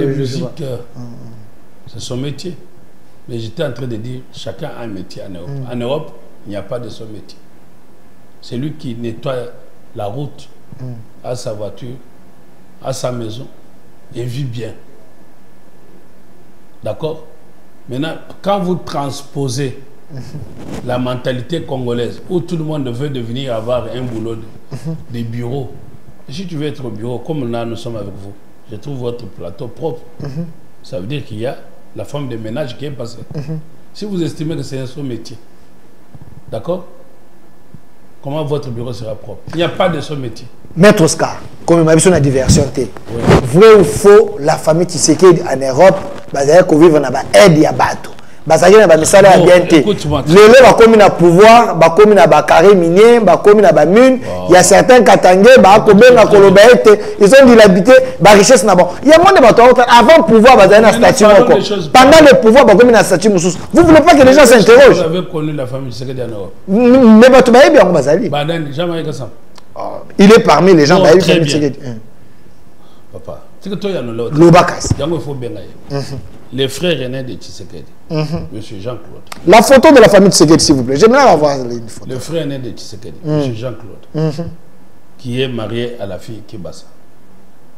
musique. C'est son métier. Mais j'étais en train de dire, chacun a un métier en Europe. En Europe, il n'y a pas de son métier. C'est lui qui nettoie la route à sa voiture, à sa maison, et vit bien. D'accord? Maintenant, quand vous transposez la mentalité congolaise, où tout le monde veut devenir avoir un boulot des bureaux, et si tu veux être au bureau, comme là nous sommes avec vous, je trouve votre plateau propre. Ça veut dire qu'il y a la femme de ménage qui est passée. Si vous estimez que c'est un son métier, d'accord? Comment votre bureau sera propre? Il n'y a pas de son métier. Maître Oscar, comme il m'a dit, on a diversion. Vrai ou faux, la famille Tshisekedi en Europe, qu'on vive dans l'aide à bateau. Le na pouvoir, carré minier, na mine. Il y a certains Katangé, ils ont dit l'habité, richesse na bon. Il y a moins de bateaux avant pouvoir, statut. Pendant le pouvoir, na statut. Vous ne voulez pas que les gens s'interrogent? Vous avez connu la famille Tshisekedi en Europe. Mais bateau bien bazali. Il est parmi les gens de Tshisekedi. Papa, c'est que toi il y a l'Obakas. Les frères aînés de Tshisekedi, Monsieur Jean-Claude. La photo de la famille Tshisekedi, s'il vous plaît. J'aimerais avoir une photo. Le frère aîné de Tshisekedi, Monsieur Jean-Claude, qui est marié à la fille Kibasa.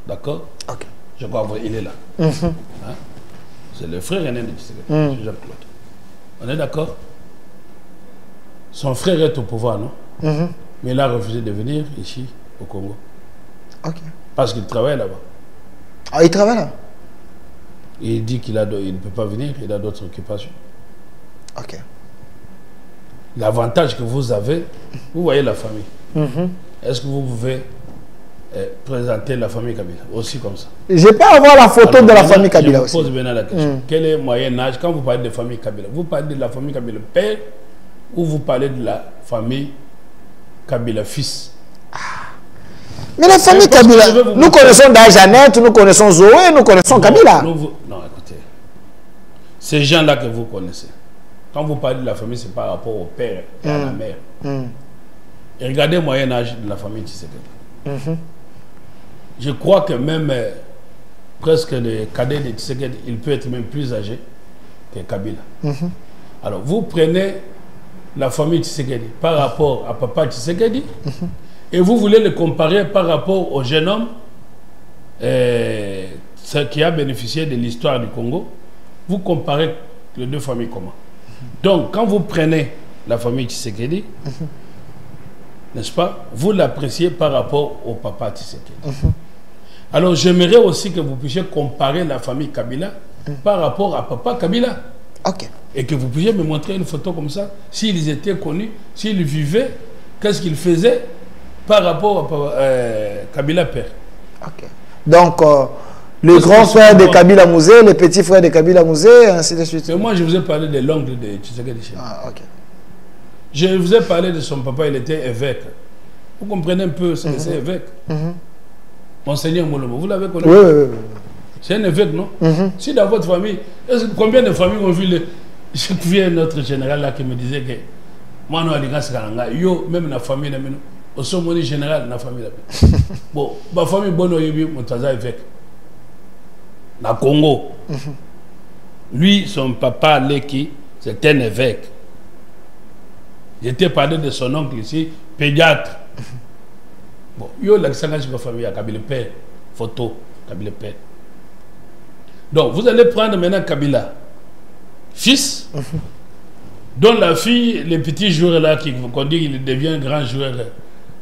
D'accord? Ok. Je crois qu'il est là. Hein? C'est le frère aîné de Tshisekedi, Monsieur Jean-Claude. On est d'accord? Son frère est au pouvoir, non? Mais il a refusé de venir ici, au Congo. Ok. Parce qu'il travaille là-bas. Ah, il travaille là? Il dit qu'il ne peut pas venir, il a d'autres occupations. Ok. L'avantage que vous avez, vous voyez la famille. Est-ce que vous pouvez présenter la famille Kabila aussi comme ça? Je peux avoir la photo de la famille Kabila aussi. Je vous pose bien la question. Quel est le moyen âge quand vous parlez de famille Kabila? Vous parlez de la famille Kabila père ou vous parlez de la famille Kabila fils? Mais la famille Kabila, nous connaissons Dajanet, nous connaissons Zoé, nous connaissons Kabila. Non, écoutez. Ces gens-là que vous connaissez, quand vous parlez de la famille, c'est par rapport au père et à la mère. Et regardez le moyen âge de la famille Tshisekedi. Je crois que même presque le cadet de Tshisekedi, il peut être même plus âgé que Kabila. Alors, vous prenez la famille Tshisekedi par rapport à papa Tshisekedi, et vous voulez le comparer par rapport au jeune homme qui a bénéficié de l'histoire du Congo. Vous comparez les deux familles comment? Donc, quand vous prenez la famille Tshisekedi, n'est-ce pas? Vous l'appréciez par rapport au papa Tshisekedi. Alors, j'aimerais aussi que vous puissiez comparer la famille Kabila par rapport à papa Kabila. Ok. Et que vous puissiez me montrer une photo comme ça, s'ils étaient connus, s'ils vivaient, qu'est-ce qu'ils faisaient par rapport à Kabila père. Ok. Donc, le grand frère de Kabila Mouzé, le petit frère de Kabila Mouzé, ainsi de suite. Mais moi, je vous ai parlé de l'oncle de Tshisekedi. Ah, ok. Je vous ai parlé de son papa, il était évêque. Vous comprenez un peu ce que c'est évêque. Monseigneur Molomo, vous l'avez connu? Oui. C'est un évêque, non? Si dans votre famille, combien de familles ont vu le... Je souviens notre général là qui me disait que moi, yo, même la famille, au sommet général, la famille. Bon, ma famille, bon, mon évêque. Na Congo. Lui, son papa, Leki, c'était un évêque. J'étais parlé de son oncle ici, pédiatre. Bon, yo, la famille, a Kabila Père, photo, Kabila Père. Donc, vous allez prendre maintenant Kabila, fils, dont la fille, les petits joueurs là, qu'on dit qu'il devient un grand joueur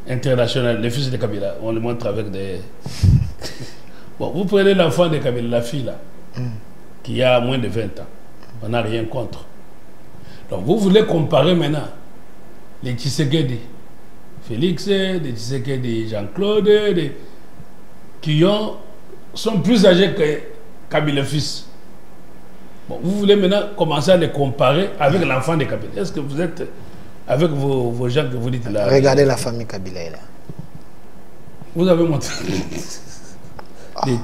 international, le fils de Kabila, on le montre avec des... Bon, vous prenez l'enfant de Kabila, la fille là, qui a moins de 20 ans, on n'a rien contre. Donc, vous voulez comparer maintenant les Tshisekedi, Félix, les Tshisekedi, Jean-Claude, qui sont plus âgés que Kabila fils. Bon, vous voulez maintenant commencer à les comparer avec l'enfant de Kabila. Est-ce que vous êtes avec vos gens que vous dites là? Regardez la famille Kabila là. Vous avez montré.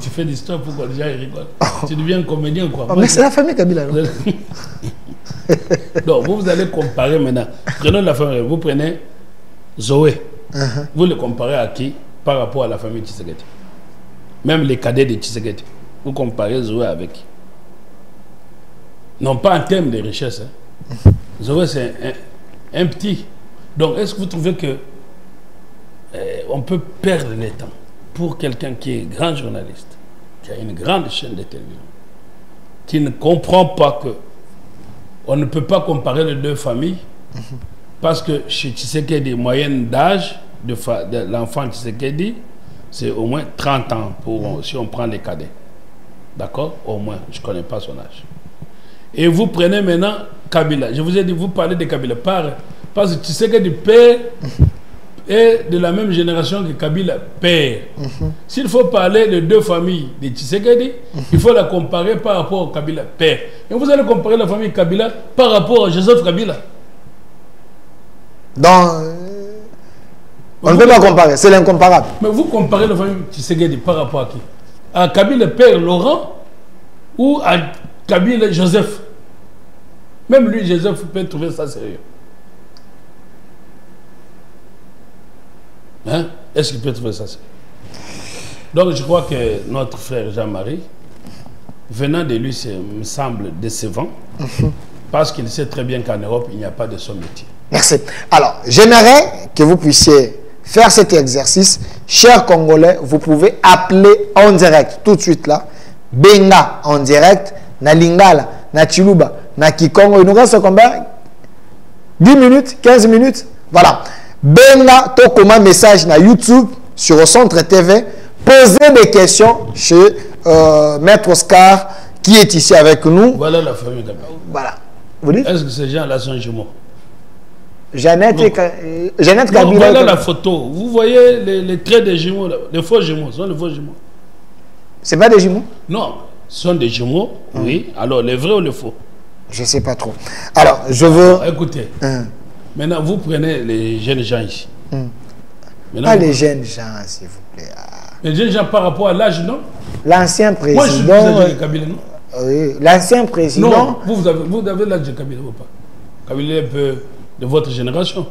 Tu fais l'histoire pour que les gens rigolent. Tu deviens comédien quoi. Mais c'est la famille Kabila. Non? Donc vous allez comparer maintenant. Prenons la famille. Vous prenez Zoé. Vous le comparez à qui par rapport à la famille Tshisekedi? Même les cadets de Tshisekedi. Vous comparez Zoé avec qui? Non pas en termes de richesse. Zoé c'est un petit. Donc est-ce que vous trouvez que on peut perdre le temps pour quelqu'un qui est grand journaliste, qui a une grande chaîne de télévision, qui ne comprend pas que on ne peut pas comparer les deux familles, parce que chez Tshisekedi, moyenne d'âge de l'enfant Tshisekedi, c'est au moins 30 ans, si on prend les cadets. D'accord? Au moins, je ne connais pas son âge. Et vous prenez maintenant Kabila. Je vous ai dit, vous parlez de Kabila parce que Tshisekedi père est de la même génération que Kabila père. S'il faut parler de deux familles de Tshisekedi, il faut la comparer par rapport au Kabila père. Et vous allez comparer la famille Kabila par rapport à Joseph Kabila. Donc, on ne peut pas comparer, c'est l'incomparable. Mais vous comparez la famille Tshisekedi par rapport à qui? À Kabila père Laurent ou à Kabila Joseph? Même lui, Joseph, peut trouver ça sérieux. Hein? Est-ce qu'il peut trouver ça sérieux? Donc je crois que notre frère Jean-Marie, venant de lui, me semble décevant, parce qu'il sait très bien qu'en Europe, il n'y a pas de son métier. Merci. Alors, j'aimerais que vous puissiez faire cet exercice. Chers Congolais, vous pouvez appeler en direct, tout de suite là, Benga en direct, na Lingala, na Chiluba, na Kikongo. Il nous reste combien? 10 minutes, 15 minutes. Voilà. Benga, to comme un message na YouTube, sur le Centre TV. Posez des questions chez Maître Oscar, qui est ici avec nous. Voilà la famille Kabila. Voilà. Vous dites? Est-ce que ces gens-là sont jumeaux? Jeannette Kabila. Voilà la photo. Vous voyez les traits des jumeaux, là. Les faux jumeaux. Ce sont les faux jumeaux. C'est pas des jumeaux? Non. Ce sont des jumeaux, oui. Alors, les vrais ou les faux? Je ne sais pas trop. Alors, je veux... Écoutez, maintenant, vous prenez les jeunes gens ici. Pas les jeunes gens, s'il vous plaît. Les jeunes gens par rapport à l'âge, non? L'ancien président... Moi, je suis plus âgé que Kabila, non? Oui, l'ancien président... Non, vous avez l'âge de Kabila ou pas? Kabila est un peu de votre génération.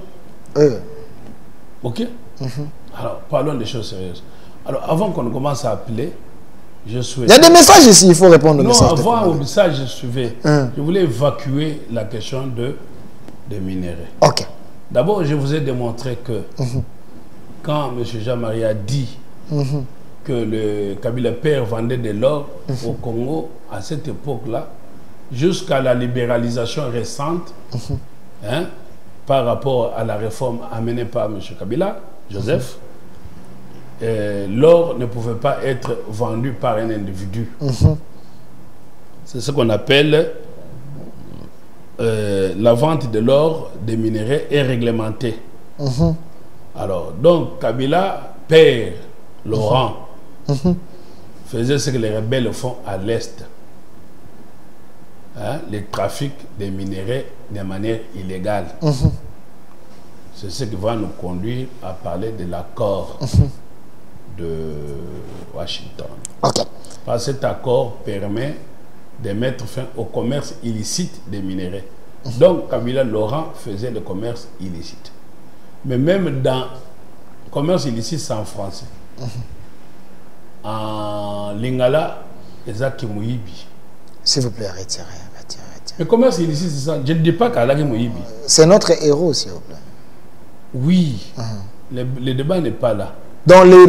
Ok? Alors, parlons des choses sérieuses. Alors, avant qu'on commence à appeler, je souhaite... Il y a des messages ici, il faut répondre aux messages. Non, avant au message, je voulais évacuer la question des minéraux. Ok. D'abord, je vous ai démontré que quand M. Jean-Marie a dit que le Kabila père vendait de l'or au Congo, à cette époque-là, jusqu'à la libéralisation récente, par rapport à la réforme amenée par M. Kabila, Joseph, l'or ne pouvait pas être vendu par un individu. C'est ce qu'on appelle la vente de l'or des minéraux est réglementée. Alors, donc, Kabila, père Laurent, faisait ce que les rebelles font à l'Est. Les trafics des minéraux de manière illégale. C'est ce qui va nous conduire à parler de l'accord de Washington. Ok. Parce que cet accord permet de mettre fin au commerce illicite des minerais. Donc, Kabila Laurent faisait le commerce illicite. Mais même dans le commerce illicite, c'est en français. En Lingala, les Akimuibi. S'il vous plaît, retirez. Le commerce illicite, c'est ça. Je ne dis pas qu'Ala Kimuibi. C'est notre héros, s'il vous plaît. Oui. Le débat n'est pas là. Donc, les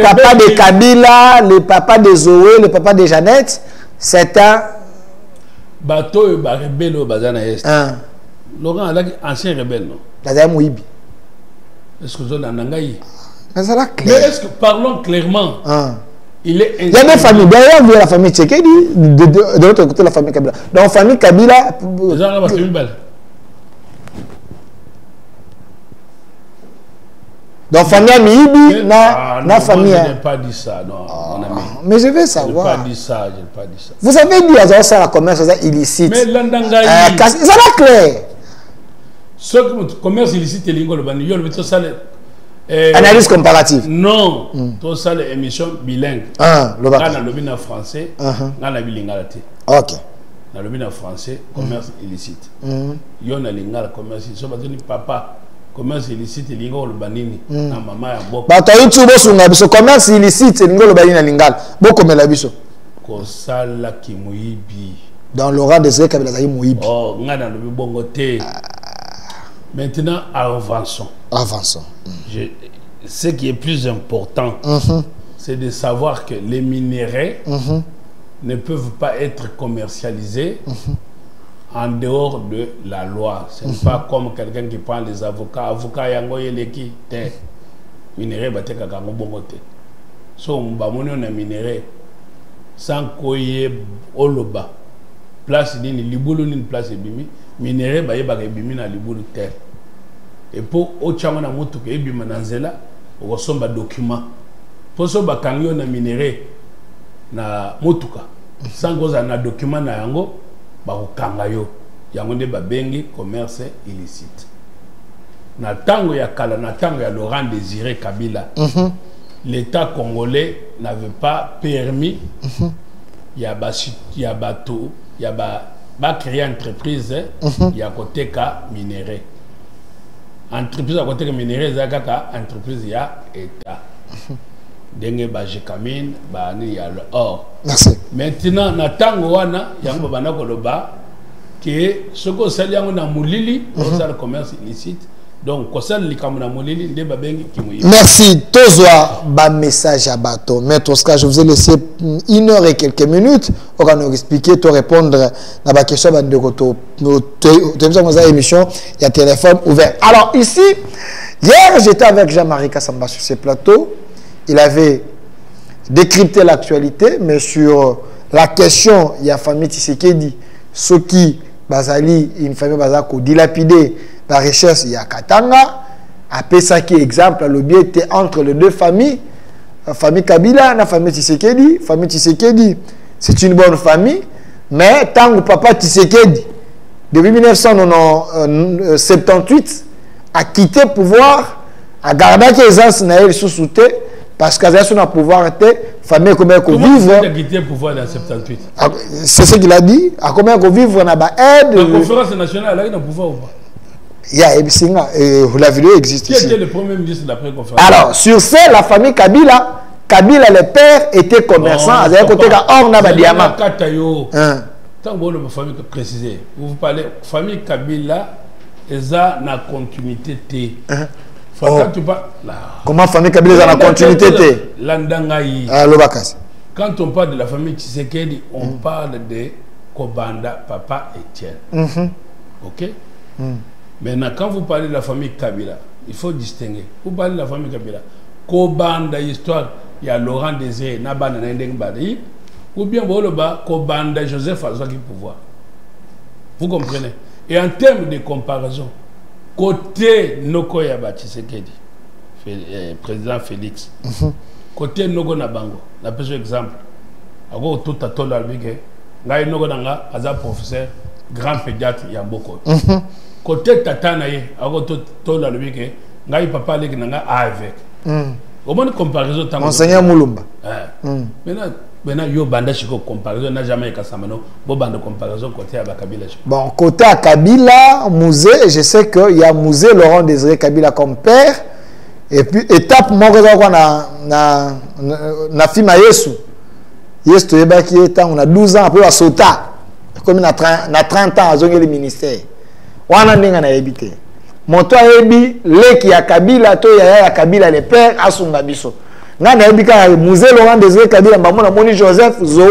papas de Kabila, les papas de Zoé, les papas de Jeannette, c'est un... Bateau et rebelle au Bazana Est. Laurent, ancien rebelle, non? La Mouibi. Est-ce que vous avez un angaï? Mais ça va clair. Mais est-ce que, parlons clairement, il est... Il y a des familles. D'ailleurs, il y a la famille Tchékédi, de l'autre côté, la famille Kabila. Donc, famille Kabila... Donc, famille Amiibi, na famille... Je n'ai pas dit ça, non, mon ami. Mais je veux savoir. Je n'ai pas dit ça, je n'ai pas dit ça. Vous avez dit à ça, la commerce illicite. Mais l'andangaï... Ça va clair. Ce commerce illicite, c'est l'ingol, analyse comparative. Non, tout ça, les émissions bilingues. Le Dans le lobby en français, dans la bilingualité. Ok. Dans le lobby en français, commerce illicite. Il y a un commerce illicite. Papa, commerce illicite, il y a un banini. Maman, bah, tu as eu tout le commerce illicite, il y a un banini à l'ingal. Beaucoup de l'abisso. Kosala ki muibi. Dans Laurent Désiré Kabila Zaï muibi. Oh, on a dans le bongoté. Maintenant, avançons. Avançons. Ce qui est plus important, c'est de savoir que les minéraux ne peuvent pas être commercialisés en dehors de la loi. Ce n'est pas comme quelqu'un qui prend les avocats. Avocats, yango yeleki te. Minéraux bateka kango bongote. So mbamoni on a minéraux sans koye oloba. Place nini libulu nini place ebimi. Minéraux baye bakebimi na libulu terre. Et pour autrement na moto ke ebima na nzela okosomba document. Pour so bakangi na minéraux na motuka. Sans goza na document na yango bakokanga yo. Yango nde babengi commerce illicite. Na tango ya kala na tango ya Laurent Désiré Kabila. L'État congolais n'avait pas permis ya bateau, ya ba créer entreprise ya côté ka minéraux. Entreprise à côté de minéraux, c'est entreprise ya État. Dengue Bajekamine, il y a le or. Merci. Maintenant, na tango wana, yango bana koloba que ce que ça yango na mulili, c'est le commerce illicite. Donc, ça le kamuna mulili, de babengi kimoyi. Merci. Tozoa ba message à bateau. Maître Oscar, je vous ai laissé 1 heure et quelques minutes pour nous expliquer, te répondre à la question de notre émission. Il y a téléphone ouvert. Alors ici, hier j'étais avec Jean-Marie Kassamba sur ce plateau. Il avait décrypté l'actualité, mais sur la question, il y a famille Tshisekedi, ceux qui, Bazali, une famille Bazako, dilapidé la richesse, il y a Katanga, après ça qui exemple, le biais était entre les deux familles, la famille Kabila et la famille Tshisekedi. Famille Tshisekedi, c'est une bonne famille, mais tant que papa Tshisekedi, depuis 1978, a quitté le pouvoir, a gardé les anciens sous-souté, parce qu'à ce pouvoir était famille combien qu'on vivre. Comment tu as quitté le pouvoir dans 78? C'est ce qu'il a dit. À combien qu'on vivre, on a aide. La conférence nationale, elle a un pouvoir ou pas? Il y a la vidéo existe. Qui était le premier ministre de l'après-conférence? Alors, sur ce, la famille Kabila, le père était commerçant. À côté de or, on a des diamants. Tant que vous famille précisé, vous parlez famille Kabila, ils ont la continuité. Comment famille Kabila a la continuité? Quand on parle de la famille Tshisekedi, on parle de Kobanda, papa Etienne. Ok? Maintenant, quand vous parlez de la famille Kabila, il faut distinguer. Vous parlez de la famille Kabila, Kobanda, histoire, il y a Laurent Désiré, Nabana Nendeng Badi, ou bien Kobanda, Joseph Azwa qui pouvoir. Vous comprenez? Et en termes de comparaison, côté Noko Yaba Tshisekedi, président Félix, côté Noko Nabango, la plus exemple, alors tout à tout l'albigué, là il Noko Nanga, Aza professeur, grand pédiatre Yamboko. Côté Tatanaye, alors tout l'albigué, là il papa Nanga avec. Comment une comparaison Monseigneur Moulumba. Maintenant, yo banda chiko comparaison n'a jamais Kassamano. Bon bande comparaison côté à Kabila. Bon, côté à Kabila, Mouzé, je sais qu'il y a Mouzé Laurent Désiré Kabila comme père. Et puis, étape, moi, na film à Yesu. Yesu, on a 12 ans, après, on a sauté. Comme on a 30 ans, on a le ministère. On a habité. Mon toit ebi leki ya Kabila to ya Kabila le père asunga biso. Na ebi ka Musée Laurent Désiré Kabila mbamona moni Joseph Zoé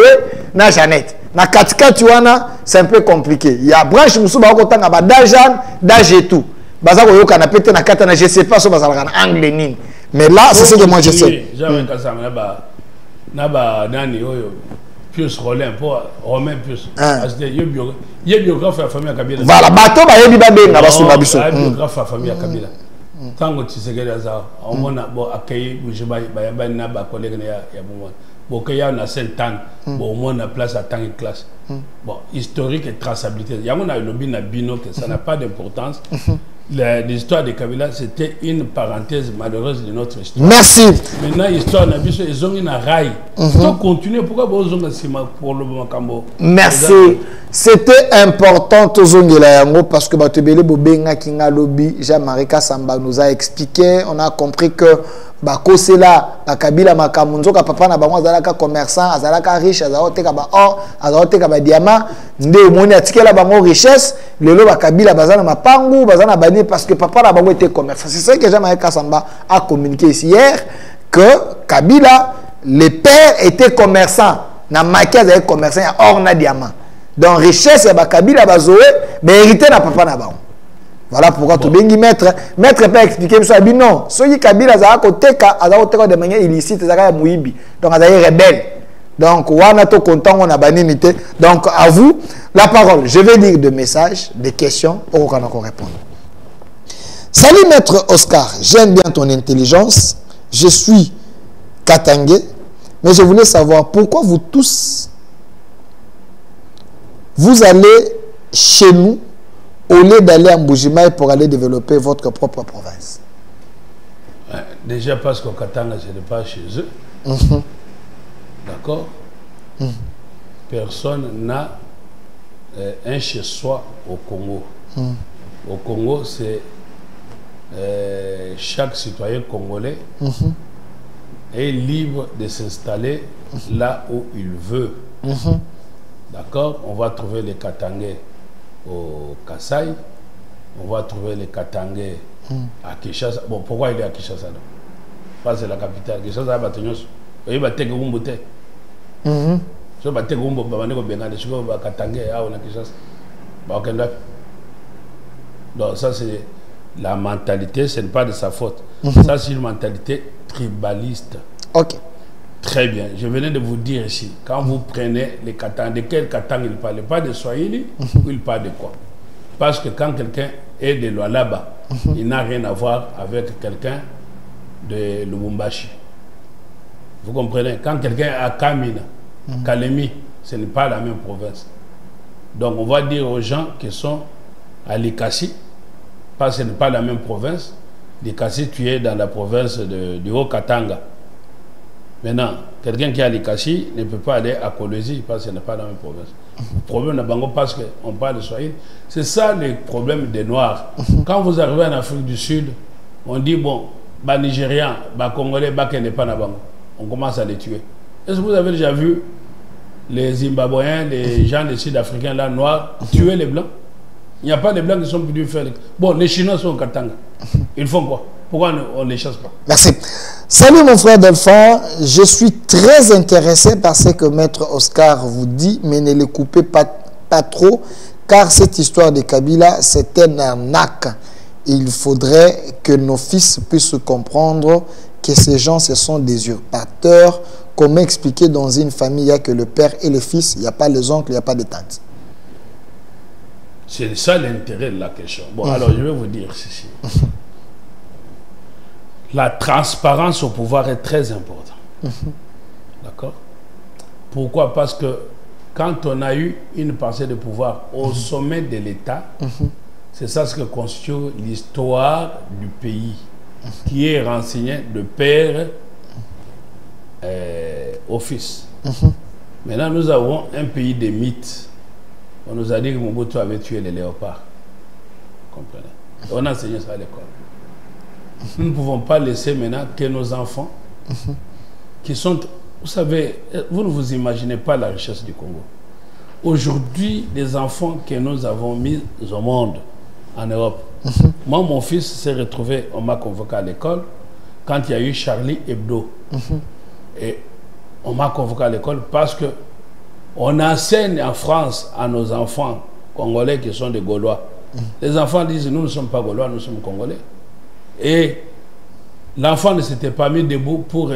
na Jeannette. Na katikati wana c'est un peu compliqué. Il y a branche musuba ko tanga ba Dajan, Dajetu. Baza ko yoka na pété na kata na je sais pas so bazala na angle nini. Mais là c'est ce que moi je sais. Jamais ka ça na ba nani oyo. Pius Rollin pour Romain Pius. Il y a biographe à la famille Kabila. Voilà, bateau ba yebi ba benga basunga biso. Biographe à la famille Kabila. Tant que tu sais que ça, on a bon accueilli, je vais na ba collègue ya bon. Bon qu'il y a na 5 ans, bon on a place à tant de classe. Bon, historique et traçabilité. Il y a on a lobby na bino que ça n'a pas d'importance. L'histoire de Kabila, c'était une parenthèse malheureuse de notre histoire. Merci. Maintenant, l'histoire n'a plus ils ont une rail. Donc, continuer. Pourquoi vous avez pour le moment Cambo? Merci. C'était important, parce que Batebele Bobenga Kinga Lobby, Jean-Marie Kassamba nous a expliqué. On a compris que Bakosela, Kabila Makamunzo, papa na bango azalaka commerçant, azalaka riche, azalaka ba or, azalaka ba diamant, nde omoni atikela bango richesse, lelo Kabila bazana mapangu, bazana bani parce que papa na bango était commerçant. C'est ça que Jean-Marie Kassamba a communiqué ici hier que Kabila, les pères étaient commerçants, na maquia était commerçant, or na diamant. Donc richesse ya Kabila bazoé, mais hérité na papa na bango. Voilà pourquoi tu bengi maître peut expliquer ça non ceux qui Kabila za ko teka de manière illicite za muibi donc azaye rebelle donc wana to content on a banimité donc à vous la parole. Je vais lire des messages, des questions pour qu'on encore répondre. Salut maître Oscar, j'aime bien ton intelligence, je suis Katangé, mais je voulais savoir pourquoi vous tous vous allez chez nous au lieu d'aller à Mbujimaï pour aller développer votre propre province. Déjà parce qu'au Katanga, ce n'est pas chez eux. D'accord. Personne n'a un chez-soi au Congo. Au Congo, c'est chaque citoyen congolais est libre de s'installer là où il veut. D'accord. On va trouver les Katangais au Kasaï, on va trouver les Katangais à Kinshasa. Bon, pourquoi il est à Kinshasa? Parce que c'est la capitale. Kinshasa a battu. Il va être Gumbote. Je vais être Gumbote. Je vais être Katangais à Kinshasa. Donc, ça, c'est la mentalité, ce n'est pas de sa faute. Ça, c'est une mentalité tribaliste. Ok. Très bien. Je venais de vous dire ici, quand vous prenez les Katang, de quel Katang il parle? Pas de Swahili, ou il parle de quoi? Parce que quand quelqu'un est de Lualaba, il n'a rien à voir avec quelqu'un de Lubumbashi. Vous comprenez? Quand quelqu'un est à Kamina, Kalemi, ce n'est pas la même province. Donc on va dire aux gens qui sont à Likasi, parce que ce n'est pas la même province. Likasi, tu es dans la province du Haut-Katanga. Maintenant, quelqu'un qui est à Likasi ne peut pas aller à Kolwezi parce que ce n'est pas la même province. Le problème de Bango, parce qu'on parle de Swahili, c'est ça le problème des Noirs. Quand vous arrivez en Afrique du Sud, on dit, bon, les Nigériens, les Congolais, qui n'est pas dans Bango. On commence à les tuer. Est-ce que vous avez déjà vu les Zimbabwéens, les gens des Sud-Africains, là, noirs, tuer les Blancs? Il n'y a pas de Blancs qui sont venus faire... Bon, les Chinois sont au Katanga. Ils font quoi? Pourquoi on ne les chasse pas? Merci. Salut mon frère Delphin, je suis très intéressé par ce que Maître Oscar vous dit, mais ne le coupez pas trop, car cette histoire de Kabila, c'est un arnaque. Il faudrait que nos fils puissent comprendre que ces gens, ce sont des usurpateurs. Comment expliquer dans une famille, il n'y a que le père et le fils, il n'y a pas les oncles, il n'y a pas de tantes? C'est ça l'intérêt de la question. Bon, alors je vais vous dire ceci. La transparence au pouvoir est très importante. D'accord? Pourquoi? Parce que quand on a eu une parcelle de pouvoir au sommet de l'État, c'est ça ce que constitue l'histoire du pays, qui est renseignée de père au fils. Maintenant, nous avons un pays de mythes. On nous a dit que Mobutu avait tué les léopards. Vous comprenez? On a enseigné ça à l'école. Nous ne pouvons pas laisser maintenant que nos enfants, qui sont... Vous savez, vous ne vous imaginez pas la richesse du Congo. Aujourd'hui, les enfants que nous avons mis au monde en Europe, moi, mon fils s'est retrouvé, on m'a convoqué à l'école, quand il y a eu Charlie Hebdo. Et on m'a convoqué à l'école parce que on enseigne en France à nos enfants congolais qui sont des Gaulois. Les enfants disent, nous ne sommes pas Gaulois, nous sommes Congolais. Et l'enfant ne s'était pas mis debout pour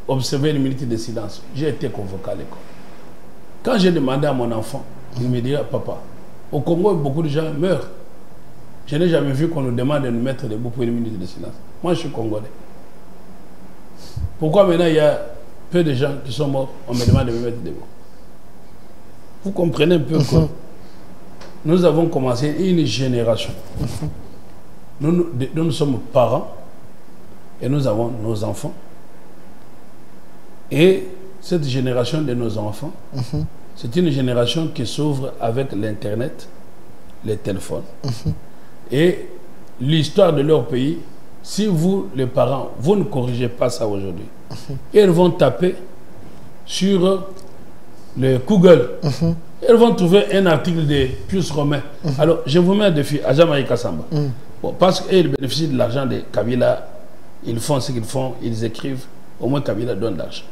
observer une minute de silence. J'ai été convoqué à l'école. Quand j'ai demandé à mon enfant, il me dit, papa, au Congo, beaucoup de gens meurent. Je n'ai jamais vu qu'on nous demande de nous mettre debout pour une minute de silence. Moi, je suis Congolais. Pourquoi maintenant il y a peu de gens qui sont morts, on me demande de me mettre debout? Vous comprenez un peu que nous avons commencé une génération. Nous sommes parents et nous avons nos enfants. Et cette génération de nos enfants, c'est une génération qui s'ouvre avec l'Internet, les téléphones. Et l'histoire de leur pays, si vous, les parents, vous ne corrigez pas ça aujourd'hui, ils vont taper sur le Google. Ils vont trouver un article de Pius Romain. Alors, je vous mets un défi à Jean-Marie Kassamba. Bon, parce qu'ils bénéficient de l'argent de Kabila, ils font ce qu'ils font, ils écrivent, au moins Kabila donne l'argent.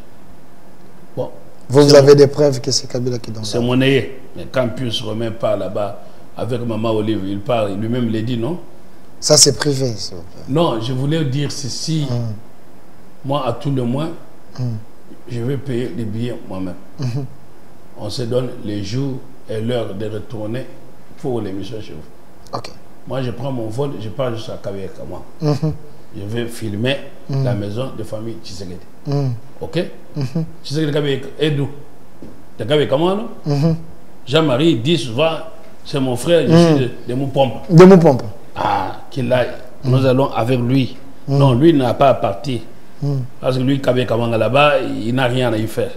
Bon, vous avez des preuves que c'est Kabila qui donne? C'est monnayé. Mais quand Pius Romain part là-bas avec Maman Olive, il part, lui-même l'a dit, non? Ça, c'est privé. Non, je voulais dire ceci. Moi, à tout le moins, je vais payer les billets moi-même. On se donne les jours et l'heure de retourner pour l'émission chez vous. Ok. Moi, je prends mon vol, je pars jusqu'à Kabeka. Je vais filmer la maison de famille Tshisekedi. Ok? Tshisekedi Kabeka est d'où? De Kabeka, moi, non? Jean-Marie dit souvent, c'est mon frère, je suis de Moupompa. De Moupompa. Ah, qu'il aille. Nous allons avec lui. Non, lui n'a pas à partir. Parce que lui, Kabeka Manga là-bas, il n'a rien à y faire.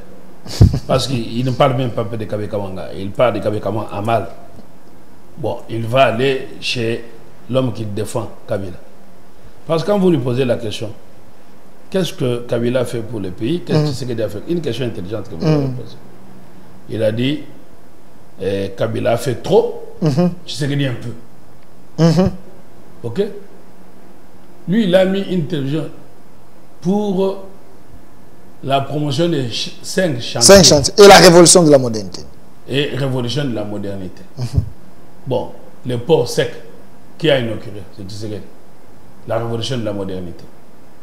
Parce qu'il ne parle même pas de Kabeka Manga. Il parle de Kabeka Manga à mal. Bon, il va aller chez l'homme qui défend Kabila. Parce que quand vous lui posez la question, qu'est-ce que Kabila fait pour le pays? Qu'est-ce qu'il a fait? Une question intelligente que vous avez posée. Il a dit, Kabila a fait trop, Tshisekedi un peu. Ok? Lui, il a mis une télévision pour la promotion des 5 chantiers. 5 chantiers. Et la révolution de la modernité. Et révolution de la modernité. Bon, le port sec, qui a inauguré? C'est Tshisekedi. La révolution de la modernité.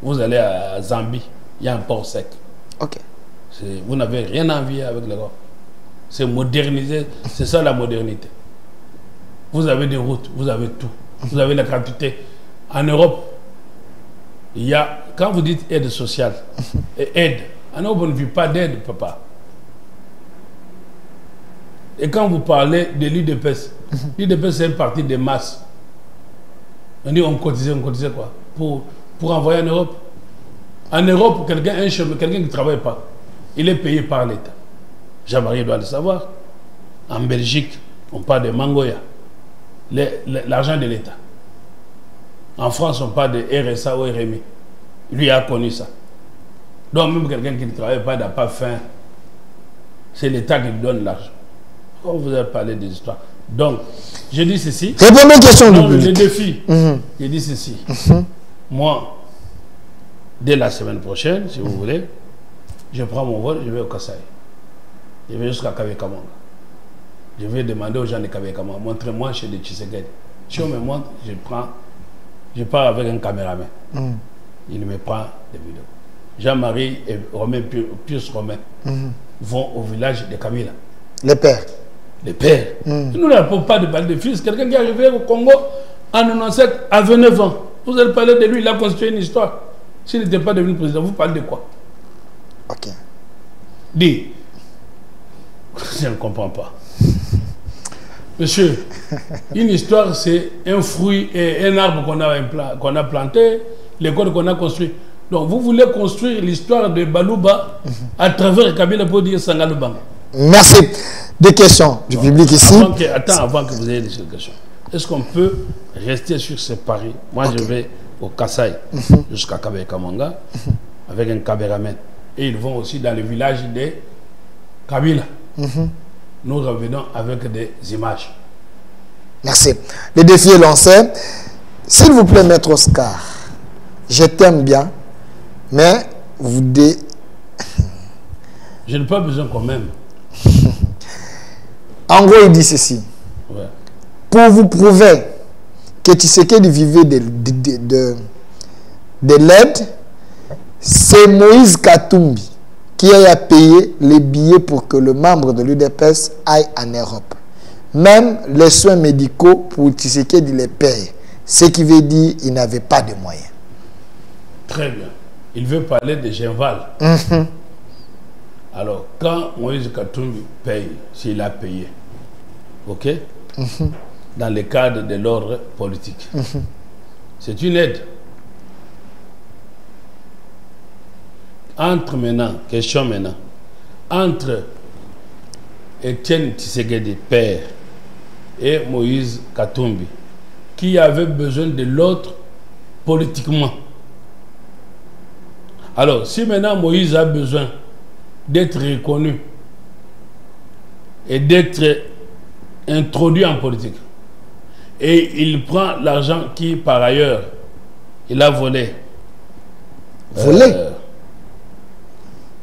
Vous allez à Zambie, il y a un port sec. Ok. Vous n'avez rien à envier avec l'Europe. C'est modernisé, c'est ça la modernité. Vous avez des routes, vous avez tout. Vous avez la quantité. En Europe, il y a, quand vous dites aide sociale, et aide, en Europe on ne vit pas d'aide, papa. Et quand vous parlez de l'UDPS, l'UDPS c'est une partie des masses. On dit on cotisait quoi? Pour envoyer en Europe. En Europe, quelqu'un qui ne travaille pas, il est payé par l'État. Jean-Marie doit le savoir. En Belgique, on parle de Mangoya. L'argent de l'État. En France, on parle de RSA ou RMI. Lui a connu ça. Donc même quelqu'un qui ne travaille pas, n'a pas faim, c'est l'État qui lui donne l'argent. On vous a parlé des histoires. Donc, je dis ceci. Répondez aux questions du public. Le défi. Je dis ceci. Moi, dès la semaine prochaine, si vous voulez, je prends mon vol, je vais au Kasaï. Je vais jusqu'à Kabeka Manga. Je vais demander aux gens de Kabeka Manga, montrez-moi chez les Tshisekedi. Si on me montre, je pars avec un caméraman. Il me prend des vidéos. Jean-Marie et Romain, Pius Romain vont au village de Kabila. Les pères. Les pères. Nous n'avons pas de balle de fils. Quelqu'un qui est arrivé au Congo en 97 à 29 ans. Vous allez parler de lui, il a construit une histoire. S'il n'était pas devenu président, vous parlez de quoi? Ok. Dis. Je ne comprends pas. Monsieur, une histoire, c'est un fruit et un arbre qu'on a planté, l'école qu'on a construit. Donc vous voulez construire l'histoire de Balouba à travers Kabila pour dire Sangalubang. Merci. Des questions du public ici. Avant que vous ayez des questions. Est-ce qu'on peut rester sur ce pari? Moi, je vais au Kasaï jusqu'à Kabeka-Manga avec un caméraman. Et ils vont aussi dans le village de Kabila. Nous revenons avec des images. Merci. Le défi est lancé. S'il vous plaît, Maître Oscar, je t'aime bien, mais vous Je n'ai pas besoin quand même. En gros, il dit ceci. Ouais. Pour vous prouver que Tshisekedi vivait de l'aide, c'est Moïse Katumbi qui a payé les billets pour que le membre de l'UDPS aille en Europe. Même les soins médicaux pour Tshisekedi les paye. Ce qui veut dire qu'il n'avait pas de moyens. Très bien. Il veut parler de Genval. Alors, quand Moïse Katumbi paye, s'il a payé, ok, dans le cadre de l'ordre politique, c'est une aide. Question maintenant, entre Étienne Tshisekedi, père, et Moïse Katumbi, qui avait besoin de l'autre politiquement. Alors, si maintenant Moïse a besoin d'être reconnu et d'être introduit en politique, et il prend l'argent qui, par ailleurs, il a volé.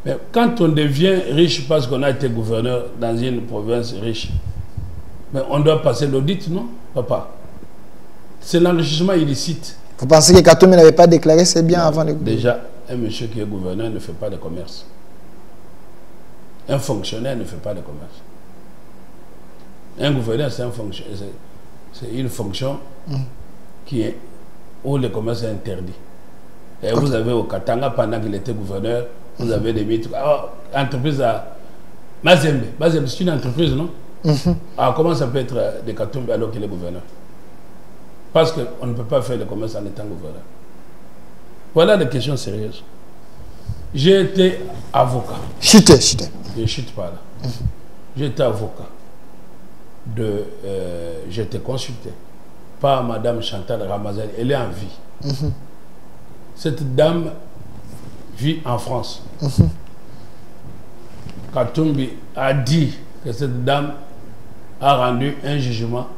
Mais quand on devient riche parce qu'on a été gouverneur dans une province riche, mais on doit passer l'audit, non, papa? C'est l'enrichissement illicite. Vous pensez que Katumbi n'avait pas déclaré ses biens avant de... Déjà, un monsieur qui est gouverneur ne fait pas de commerce. Un fonctionnaire ne fait pas de commerce. Un gouverneur, c'est une fonction qui est où le commerce est interdit. Et vous avez au Katanga, pendant qu'il était gouverneur, vous avez des mythes. Entreprise à Mazembe. Mazembe, c'est une entreprise, non? Alors, comment ça peut être de Katumbi alors qu'il est gouverneur? Parce qu'on ne peut pas faire le commerce en étant gouverneur. Voilà des questions sérieuses. J'ai été avocat. Chutez. Je ne chute pas là. J'ai été avocat. J'ai été consulté par Madame Chantal Ramazani. Elle est en vie. Cette dame vit en France. Katumbi a dit que cette dame a rendu un jugement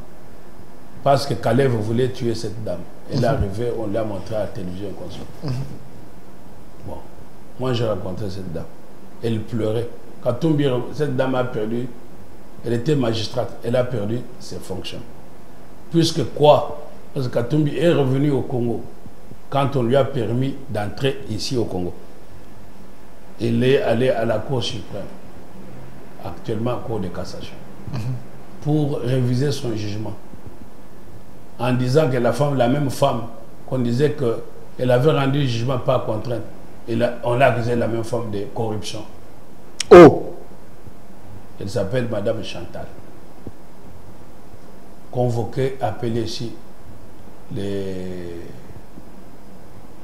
parce que Kalev voulait tuer cette dame. Elle est arrivée, on l'a montré à la télévision. Bon, moi j'ai rencontré cette dame. Elle pleurait. Katumbi, cette dame a perdu, elle était magistrate, elle a perdu ses fonctions. Puisque quoi? Parce que Katumbi est revenu au Congo quand on lui a permis d'entrer ici au Congo. Il est allé à la Cour suprême, actuellement Cour de cassation, pour réviser son jugement. En disant que la même femme, qu'on disait qu'elle avait rendu le jugement par contrainte, on l'a accusé la même forme de corruption. Oh! Elle s'appelle Madame Chantal. Convoquée, appelée ici les...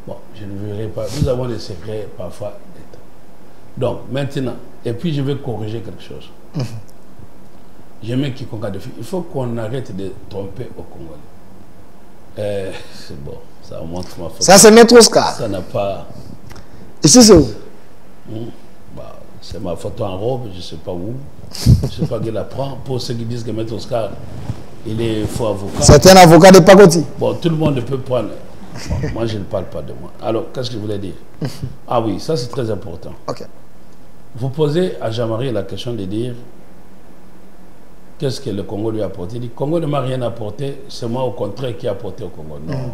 Bon, je ne verrai pas. Nous avons des secrets parfois d'État. Donc, maintenant, et puis je vais corriger quelque chose. J'aime quiconque a des filles. Il faut qu'on arrête de tromper au Congolais. C'est bon, ça montre ma photo. Ça, c'est Maître Oscar. Ça n'a pas... Ici, c'est où? Bah, c'est ma photo en robe, je ne sais pas où. Je ne sais pas qui la prend. Pour ceux qui disent que Maître Oscar, il est faux avocat. C'est un avocat de Pagoti. Bon, tout le monde peut prendre. Bon, moi, je ne parle pas de moi. Alors, qu'est-ce que je voulais dire? Ah oui, ça c'est très important. Ok. Vous posez à Jean-Marie la question de dire qu'est-ce que le Congo lui a apporté. Il dit, le Congo ne m'a rien apporté, c'est moi au contraire qui ai apporté au Congo. Non,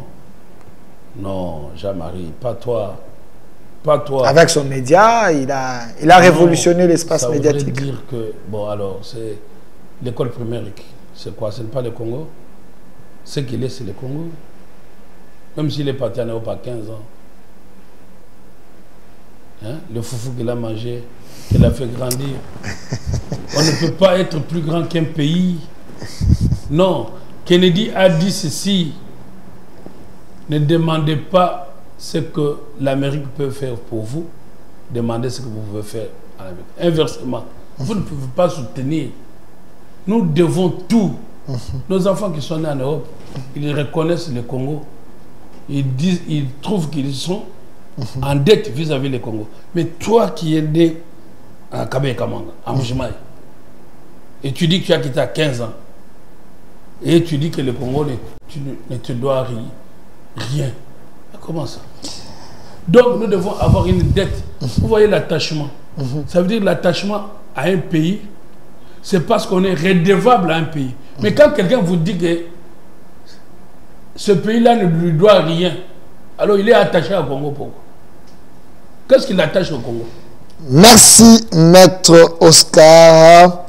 non, Jean-Marie, pas toi. Pas toi. Avec son média, il a révolutionné l'espace médiatique. Ça veut dire que, bon alors, c'est l'école primaire, c'est quoi? Ce n'est pas le Congo. Ce qu'il est, c'est le Congo. Même s'il est parti en Europe à 15 ans. Hein? Le foufou qu'il a mangé, qu'il a fait grandir. On ne peut pas être plus grand qu'un pays. Non. Kennedy a dit ceci. Ne demandez pas ce que l'Amérique peut faire pour vous, demandez ce que vous pouvez faire à l'Amérique. Inversement, vous ne pouvez pas soutenir. Nous devons tout. Nos enfants qui sont nés en Europe, ils reconnaissent le Congo. Ils trouvent qu'ils sont en dette vis-à-vis du Congo. Mais toi qui es né à Kabé-Kamanga, à Moujimaï, et tu dis que tu as quitté à 15 ans, et tu dis que le Congo ne te doit rien. Comment ça? Donc nous devons avoir une dette. Vous voyez l'attachement. Ça veut dire l'attachement à un pays, c'est parce qu'on est redevable à un pays. Mais quand quelqu'un vous dit que ce pays-là ne lui doit rien, alors il est attaché au Congo. Pourquoi? Qu'est-ce qu'il attache au Congo? Merci, Maître Oscar.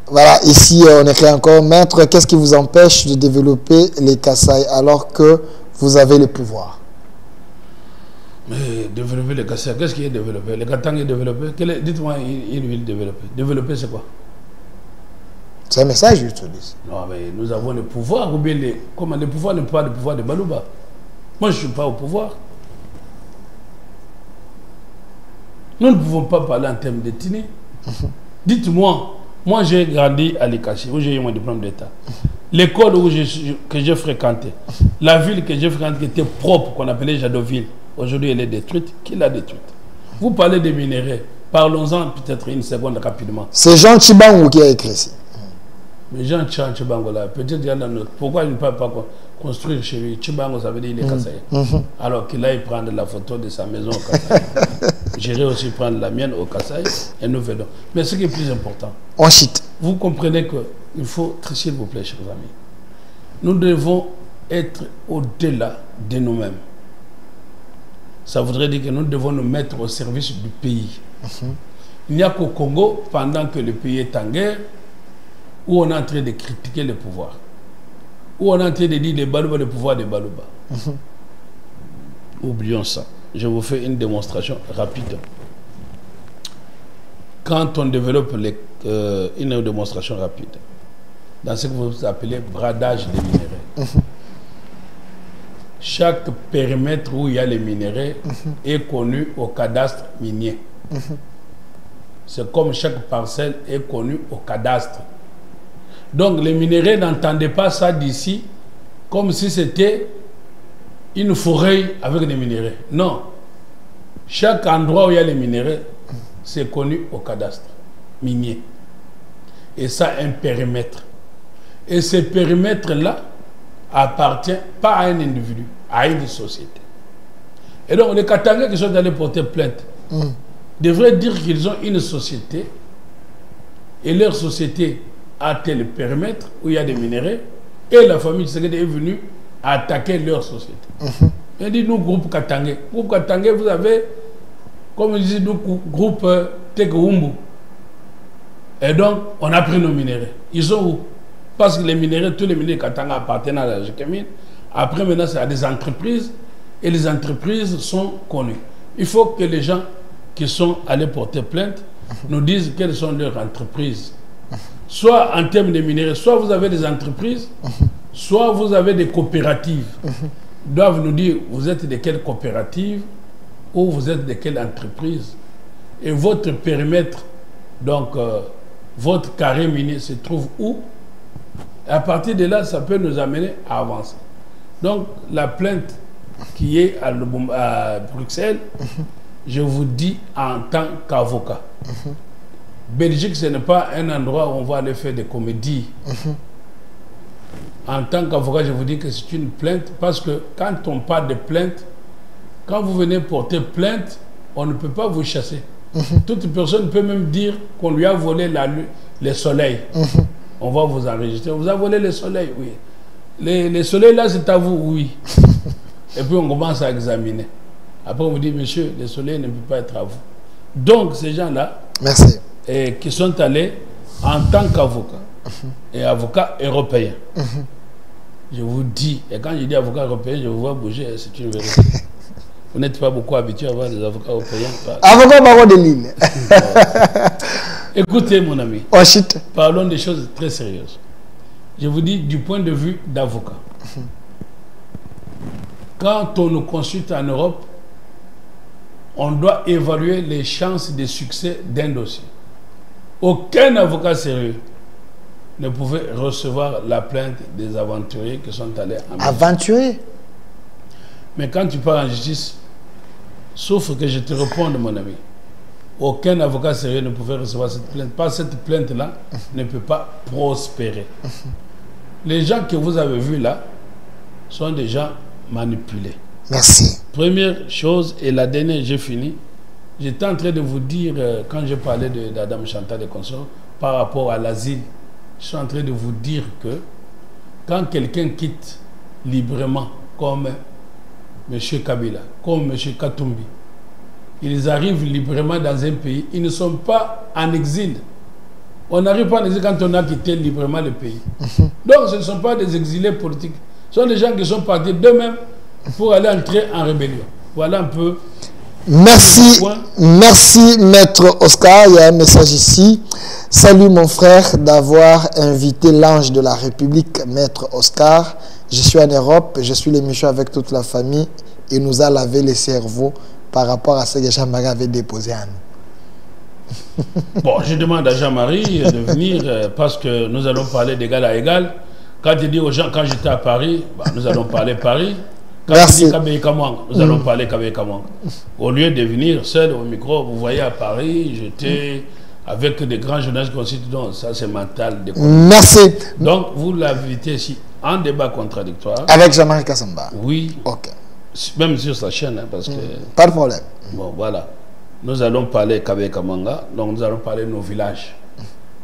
Voilà, ici on écrit encore, Maître, qu'est-ce qui vous empêche de développer les Kasaï alors que vous avez le pouvoir? Mais développer les Kasaï, qu'est-ce qui est développé? Les Katang est développé? Dites-moi une ville développée. Développer, c'est quoi? C'est un message, je te dis. Non, mais nous avons le pouvoir, ou bien comment le pouvoir n'est pas le pouvoir de Balouba. Moi, je ne suis pas au pouvoir. Nous ne pouvons pas parler en termes de Tini. Dites-moi, moi j'ai grandi à Likachi, où j'ai eu mon diplôme d'État. L'école que j'ai fréquentée, la ville que j'ai fréquentée qui était propre, qu'on appelait Jadoville, aujourd'hui elle est détruite. Qui l'a détruite? Vous parlez des minéraux. Parlons-en peut-être une seconde rapidement. C'est Jean Tchibango qui a écrit ici. Mais Jean Tchibango là, peut-être il y a dans notre... Pourquoi il ne peut pas construire chez lui? Tchibango, ça veut dire il est Kasaï. Alors qu'il aille prendre la photo de sa maison au Kasaï. J'irai aussi prendre la mienne au Kasaï et nous verrons. Mais ce qui est plus important, vous comprenez qu'il faut, s'il vous plaît, chers amis, nous devons être au-delà de nous-mêmes. Ça voudrait dire que nous devons nous mettre au service du pays. Il n'y a qu'au Congo, pendant que le pays est en guerre, où on est en train de critiquer le pouvoir. Où on est en train de dire les Balouba, le pouvoir des Balouba. Oublions ça. Je vous fais une démonstration rapide. Quand on développe une démonstration rapide, dans ce que vous appelez bradage des minéraux, chaque périmètre où il y a les minéraux est connu au cadastre minier. C'est comme chaque parcelle est connue au cadastre. Donc les minéraux n'entendaient pas ça d'ici comme si c'était une forêt avec des minéraux. Non. Chaque endroit où il y a les minéraux, c'est connu au cadastre minier. Et ça a un périmètre. Et ce périmètre-là appartient pas à un individu, à une société. Et donc les Katangais qui sont allés porter plainte devraient dire qu'ils ont une société et leur société a tel périmètre où il y a des minéraux et la famille Tshisekedi est venue attaquer leur société. On dit nous, groupe Katangais. Groupe Katangais, vous avez, comme on dit, nous, groupe Tekoumbu. Et donc, on a pris nos minéraux. Ils sont où? Parce que les minéraux, tous les minéraux Katanga appartiennent à la Gécamine. Après, maintenant, c'est à des entreprises. Et les entreprises sont connues. Il faut que les gens qui sont allés porter plainte nous disent quelles sont leurs entreprises. Soit en termes de minéraux, soit vous avez des entreprises, soit vous avez des coopératives. Ils doivent nous dire, vous êtes de quelle coopérative ou vous êtes de quelle entreprise. Et votre périmètre, donc votre carré minier se trouve où? Et à partir de là, ça peut nous amener à avancer. Donc la plainte qui est à Bruxelles, je vous dis en tant qu'avocat. Belgique, ce n'est pas un endroit où on va aller faire des comédies. En tant qu'avocat, je vous dis que c'est une plainte parce que quand on parle de plainte, quand vous venez porter plainte, on ne peut pas vous chasser. Toute personne peut même dire qu'on lui a volé le soleil. On va vous enregistrer. On vous a volé le soleil, oui. Les soleils là, c'est à vous, oui. Et puis on commence à examiner. Après, on vous dit, monsieur, le soleil ne peut pas être à vous. Donc, ces gens-là, merci, et qui sont allés en tant qu'avocats et avocats européens. Je vous dis, et quand je dis avocat européen, je vous vois bouger, c'est une vérité. Vous n'êtes pas beaucoup habitué à voir des avocats européens. Avocat Baron de Lille. Écoutez, mon ami, parlons des choses très sérieuses. Je vous dis du point de vue d'avocat. quand on nous consulte en Europe, on doit évaluer les chances de succès d'un dossier. Aucun avocat sérieux ne pouvait recevoir la plainte des aventuriers qui sont allés en Belgique. Aventuriers? Mais quand tu pars en justice, sauf que je te réponde, mon ami, aucun avocat sérieux ne pouvait recevoir cette plainte. Parce que cette plainte-là ne peut pas prospérer. Les gens que vous avez vus là sont des gens manipulés. Merci. Première chose, et la dernière, j'ai fini. J'étais en train de vous dire, quand je parlais de Madame Chantal et consorts, par rapport à l'asile, je suis en train de vous dire que quand quelqu'un quitte librement, comme M. Kabila, comme M. Katumbi, ils arrivent librement dans un pays, ils ne sont pas en exil. On n'arrive pas en exil quand on a quitté librement le pays. Donc ce ne sont pas des exilés politiques. Ce sont des gens qui sont partis d'eux-mêmes pour aller entrer en rébellion. Voilà un peu. Merci, merci Maître Oscar. Il y a un message ici. Salut mon frère d'avoir invité l'ange de la République, Maître Oscar. Je suis en Europe, je suis l'émission avec toute la famille et nous a lavé les cerveaux par rapport à ce que Jean-Marie avait déposé à nous. Bon, je demande à Jean-Marie de venir parce que nous allons parler d'égal à égal. Quand je dis aux gens, quand j'étais à Paris, bah, nous allons parler Paris. Quand merci. je dis Kabé Kamang, nous allons parler Kabé Kamang. Au lieu de venir seul au micro, vous voyez à Paris, j'étais avec des grands journalistes constituants. Ça, c'est mental. Merci. Donc, vous l'invitez ici en débat contradictoire. Avec Jean-Marie Kassamba. Oui. Ok. Même sur sa chaîne, hein, parce que... Pas de problème. Bon, voilà. Nous allons parler Kabé Kamanga, donc nous allons parler de nos villages.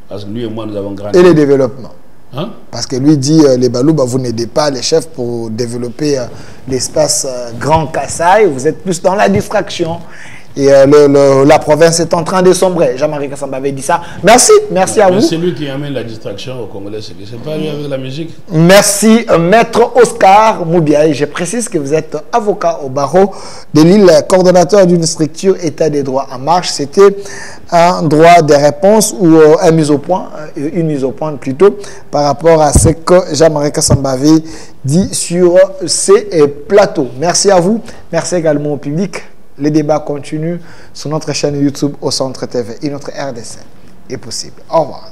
Parce que lui et moi, nous avons grandi. Et le développement. Hein? Parce que lui dit, les Balouba, vous n'aidez pas les chefs pour développer l'espace Grand Kassai. Vous êtes plus dans la distraction. Et la province est en train de sombrer. Jean-Marie Kassamba avait dit ça. Merci, merci à vous. C'est lui qui amène la distraction aux Congolais. C'est pas lui avec la musique. Merci, Maître Oscar Moubiaï. Je précise que vous êtes avocat au barreau de l'île, coordonnateur d'une structure État des droits en marche. C'était un droit de réponse ou une mise au point plutôt, par rapport à ce que Jean-Marie Kassamba avait dit sur ces plateaux. Merci à vous. Merci également au public. Les débats continuent sur notre chaîne YouTube au Centre TV et notre RDC est possible. Au revoir.